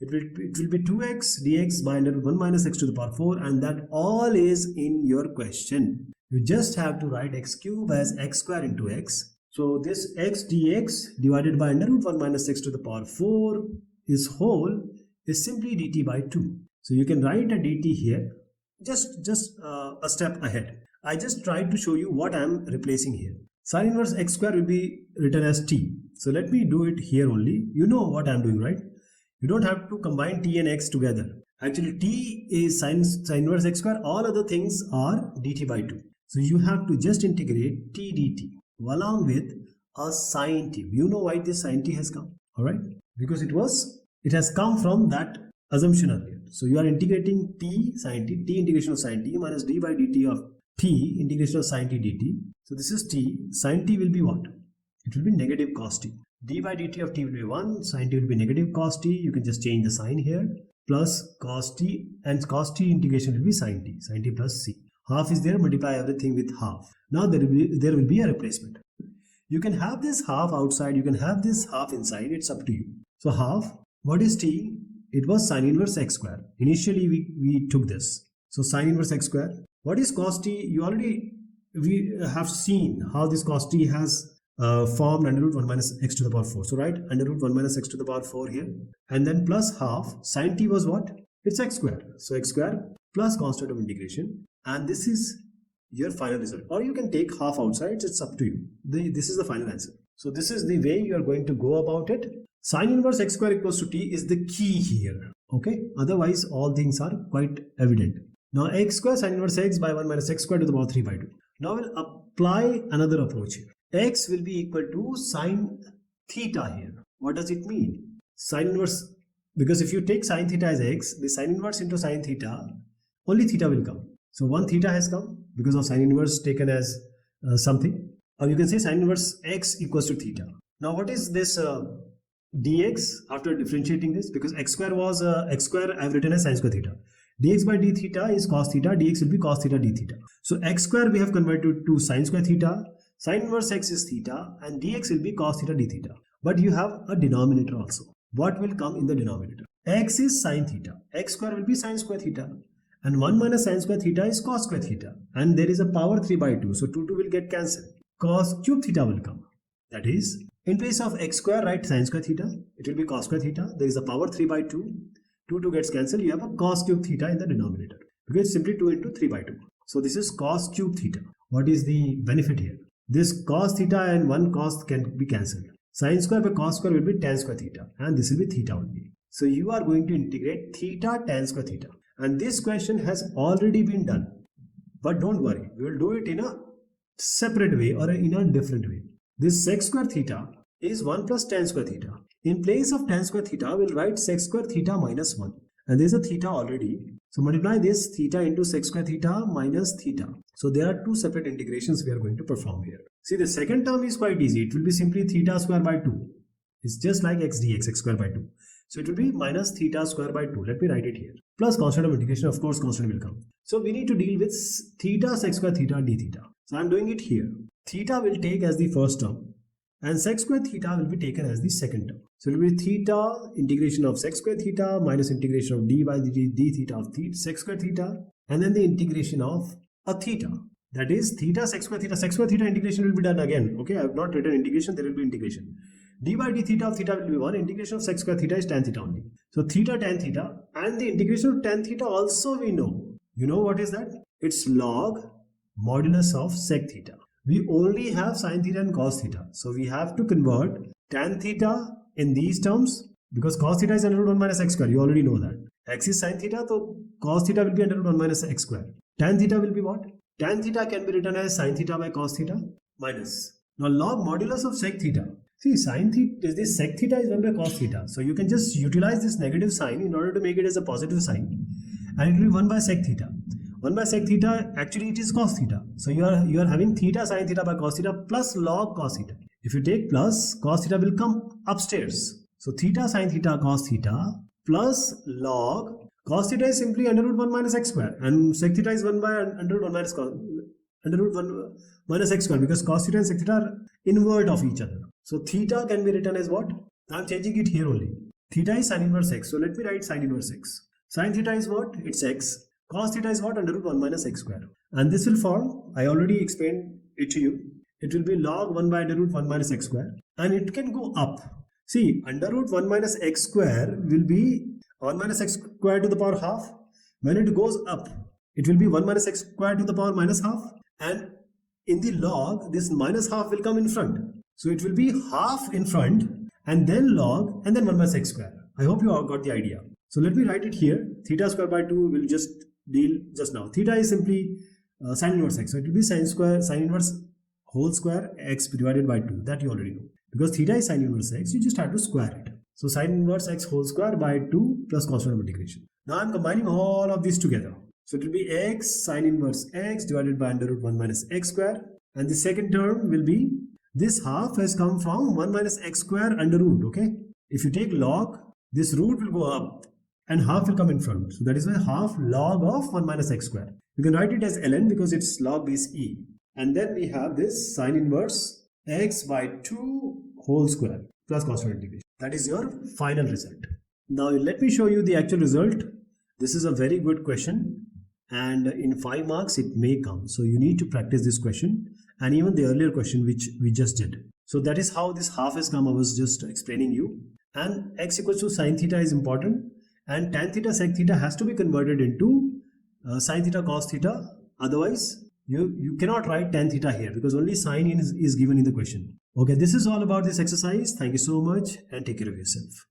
it will be 2x dx by under root 1 minus x to the power 4, and that all is in your question. You just have to write x cube as x square into x. So this x dx divided by under root 1 minus x to the power 4 is whole is simply dt by 2. So you can write a dt here, just a step ahead. I just tried to show you what I am replacing here. Sine inverse x square will be written as t. So let me do it here only. You know what I am doing, right? You don't have to combine t and x together. Actually, t is sine inverse x square. All other things are dt by 2. So you have to just integrate t dt along with a sine t. You know why this sine t has come? Alright? Because it has come from that assumption earlier. So you are integrating t sine t integration of sine t minus d by dt of t integration of sine t dt. So this is t. Sine t will be what? It will be negative cos t. D by dt of t will be 1, sin t will be negative cos t. You can just change the sign here, plus cos t, and cos t integration will be sin t plus c. Half is there, multiply everything with half. Now there will be a replacement. You can have this half outside, you can have this half inside, it's up to you. So half, what is t? It was sine inverse x square. Initially we took this. So sine inverse x square. What is cos t? We have seen how this cos t has formed under root 1 minus x to the power 4. So write under root 1 minus x to the power 4 here. And then plus half. Sin t was what? It's x square. So x square plus constant of integration. And this is your final result. Or you can take half outside. It's up to you. This is the final answer. So this is the way you are going to go about it. Sin inverse x square equals to t is the key here. Okay. Otherwise, all things are quite evident. Now x square sin inverse x by 1 minus x square to the power 3 by 2. Now we'll apply another approach here. X will be equal to sine theta here. What does it mean? Sine inverse, because if you take sine theta as x, the sine inverse into sine theta, only theta will come. So one theta has come because of sine inverse taken as something. Or you can say sine inverse x equals to theta. Now what is this dx after differentiating this? Because x square was x square, I have written as sine square theta. Dx by d theta is cos theta, dx will be cos theta d theta. So x square we have converted to sine square theta, sine inverse x is theta, and dx will be cos theta d theta. But you have a denominator also. What will come in the denominator? X is sine theta, x square will be sine square theta, and 1 minus sine square theta is cos square theta, and there is a power 3 by 2, so 2 will get cancelled. Cos cube theta will come. That is, in place of x square, write sine square theta, it will be cos square theta, there is a power 3 by 2, 2 gets cancelled, you have a cos cube theta in the denominator, because it's simply 2 into 3 by 2. So this is cos cube theta. What is the benefit here? This cos theta and 1 cos can be cancelled. Sine square by cos square will be tan square theta, and this will be theta only. So you are going to integrate theta tan square theta, and this question has already been done. But don't worry, we will do it in a separate way or in a different way. This sec square theta is 1 plus tan square theta. In place of tan square theta, we'll write sec square theta minus 1. And there's a theta already. So multiply this theta into sec square theta minus theta. So there are two separate integrations we are going to perform here. See, the second term is quite easy. It will be simply theta square by 2. It's just like x dx, x square by 2. So it will be minus theta square by 2. Let me write it here. Plus constant of integration, of course, constant will come. So we need to deal with theta sec square theta d theta. So I'm doing it here. Theta will take as the first term, and sec square theta will be taken as the second term. So it will be theta integration of sec square theta minus integration of d by d theta of theta sec square theta, and then the integration of a theta. That is theta sec square theta. Sec square theta integration will be done again. Okay, I have not written integration, there will be integration. D by d theta of theta will be 1. Integration of sec square theta is tan theta only. So theta tan theta, and the integration of tan theta also we know. You know what is that? It's log modulus of sec theta. We only have sin theta and cos theta. So we have to convert tan theta in these terms, because cos theta is under root 1 minus x square. You already know that. X is sin theta, so cos theta will be under root 1 minus x square. Tan theta will be what? Tan theta can be written as sin theta by cos theta minus. Now log modulus of sec theta. See, sin theta is this, sec theta is 1 by cos theta. So you can just utilize this negative sign in order to make it as a positive sign. And it will be 1 by sec theta. 1 by sec theta, actually it is cos theta. So you are having theta sin theta by cos theta plus log cos theta. If you take plus, cos theta will come upstairs. So theta sin theta cos theta plus log cos theta is simply under root 1 minus x square, and sec theta is 1 by under root 1 minus under root 1 minus x square, because cos theta and sec theta are invert of each other. So theta can be written as what? I am changing it here only. Theta is sin inverse x. So let me write sin inverse x. Sin theta is what? It's x. Cos theta is what? Under root 1 minus x square. And this will form, I already explained it to you. It will be log 1 by under root 1 minus x square. And it can go up. See, under root 1 minus x square will be 1 minus x square to the power half. When it goes up, it will be 1 minus x square to the power minus half. And in the log, this minus half will come in front. So it will be half in front, and then log, and then 1 minus x square. I hope you all got the idea. So let me write it here. Theta square by 2 will just deal just now. Theta is simply sin inverse x. So it will be sin inverse whole square x divided by 2. That you already know. Because theta is sin inverse x, you just have to square it. So sin inverse x whole square by 2 plus constant of integration. Now I am combining all of these together. So it will be x sin inverse x divided by under root 1 minus x square. And the second term will be, this half has come from 1 minus x square under root. Okay. If you take log, this root will go up and half will come in front. So that is why half log of 1 minus x square. You can write it as ln because its log is e. And then we have this sin inverse x by 2 whole square plus constant integration. That is your final result. Now let me show you the actual result. This is a very good question, and in 5 marks it may come. So you need to practice this question and even the earlier question which we just did. So that is how this half has come. I was just explaining you. And x equals to sin theta is important, and tan theta sec theta has to be converted into sin theta cos theta. Otherwise you cannot write tan theta here, because only sin is given in the question. Okay, this is all about this exercise. Thank you so much and take care of yourself.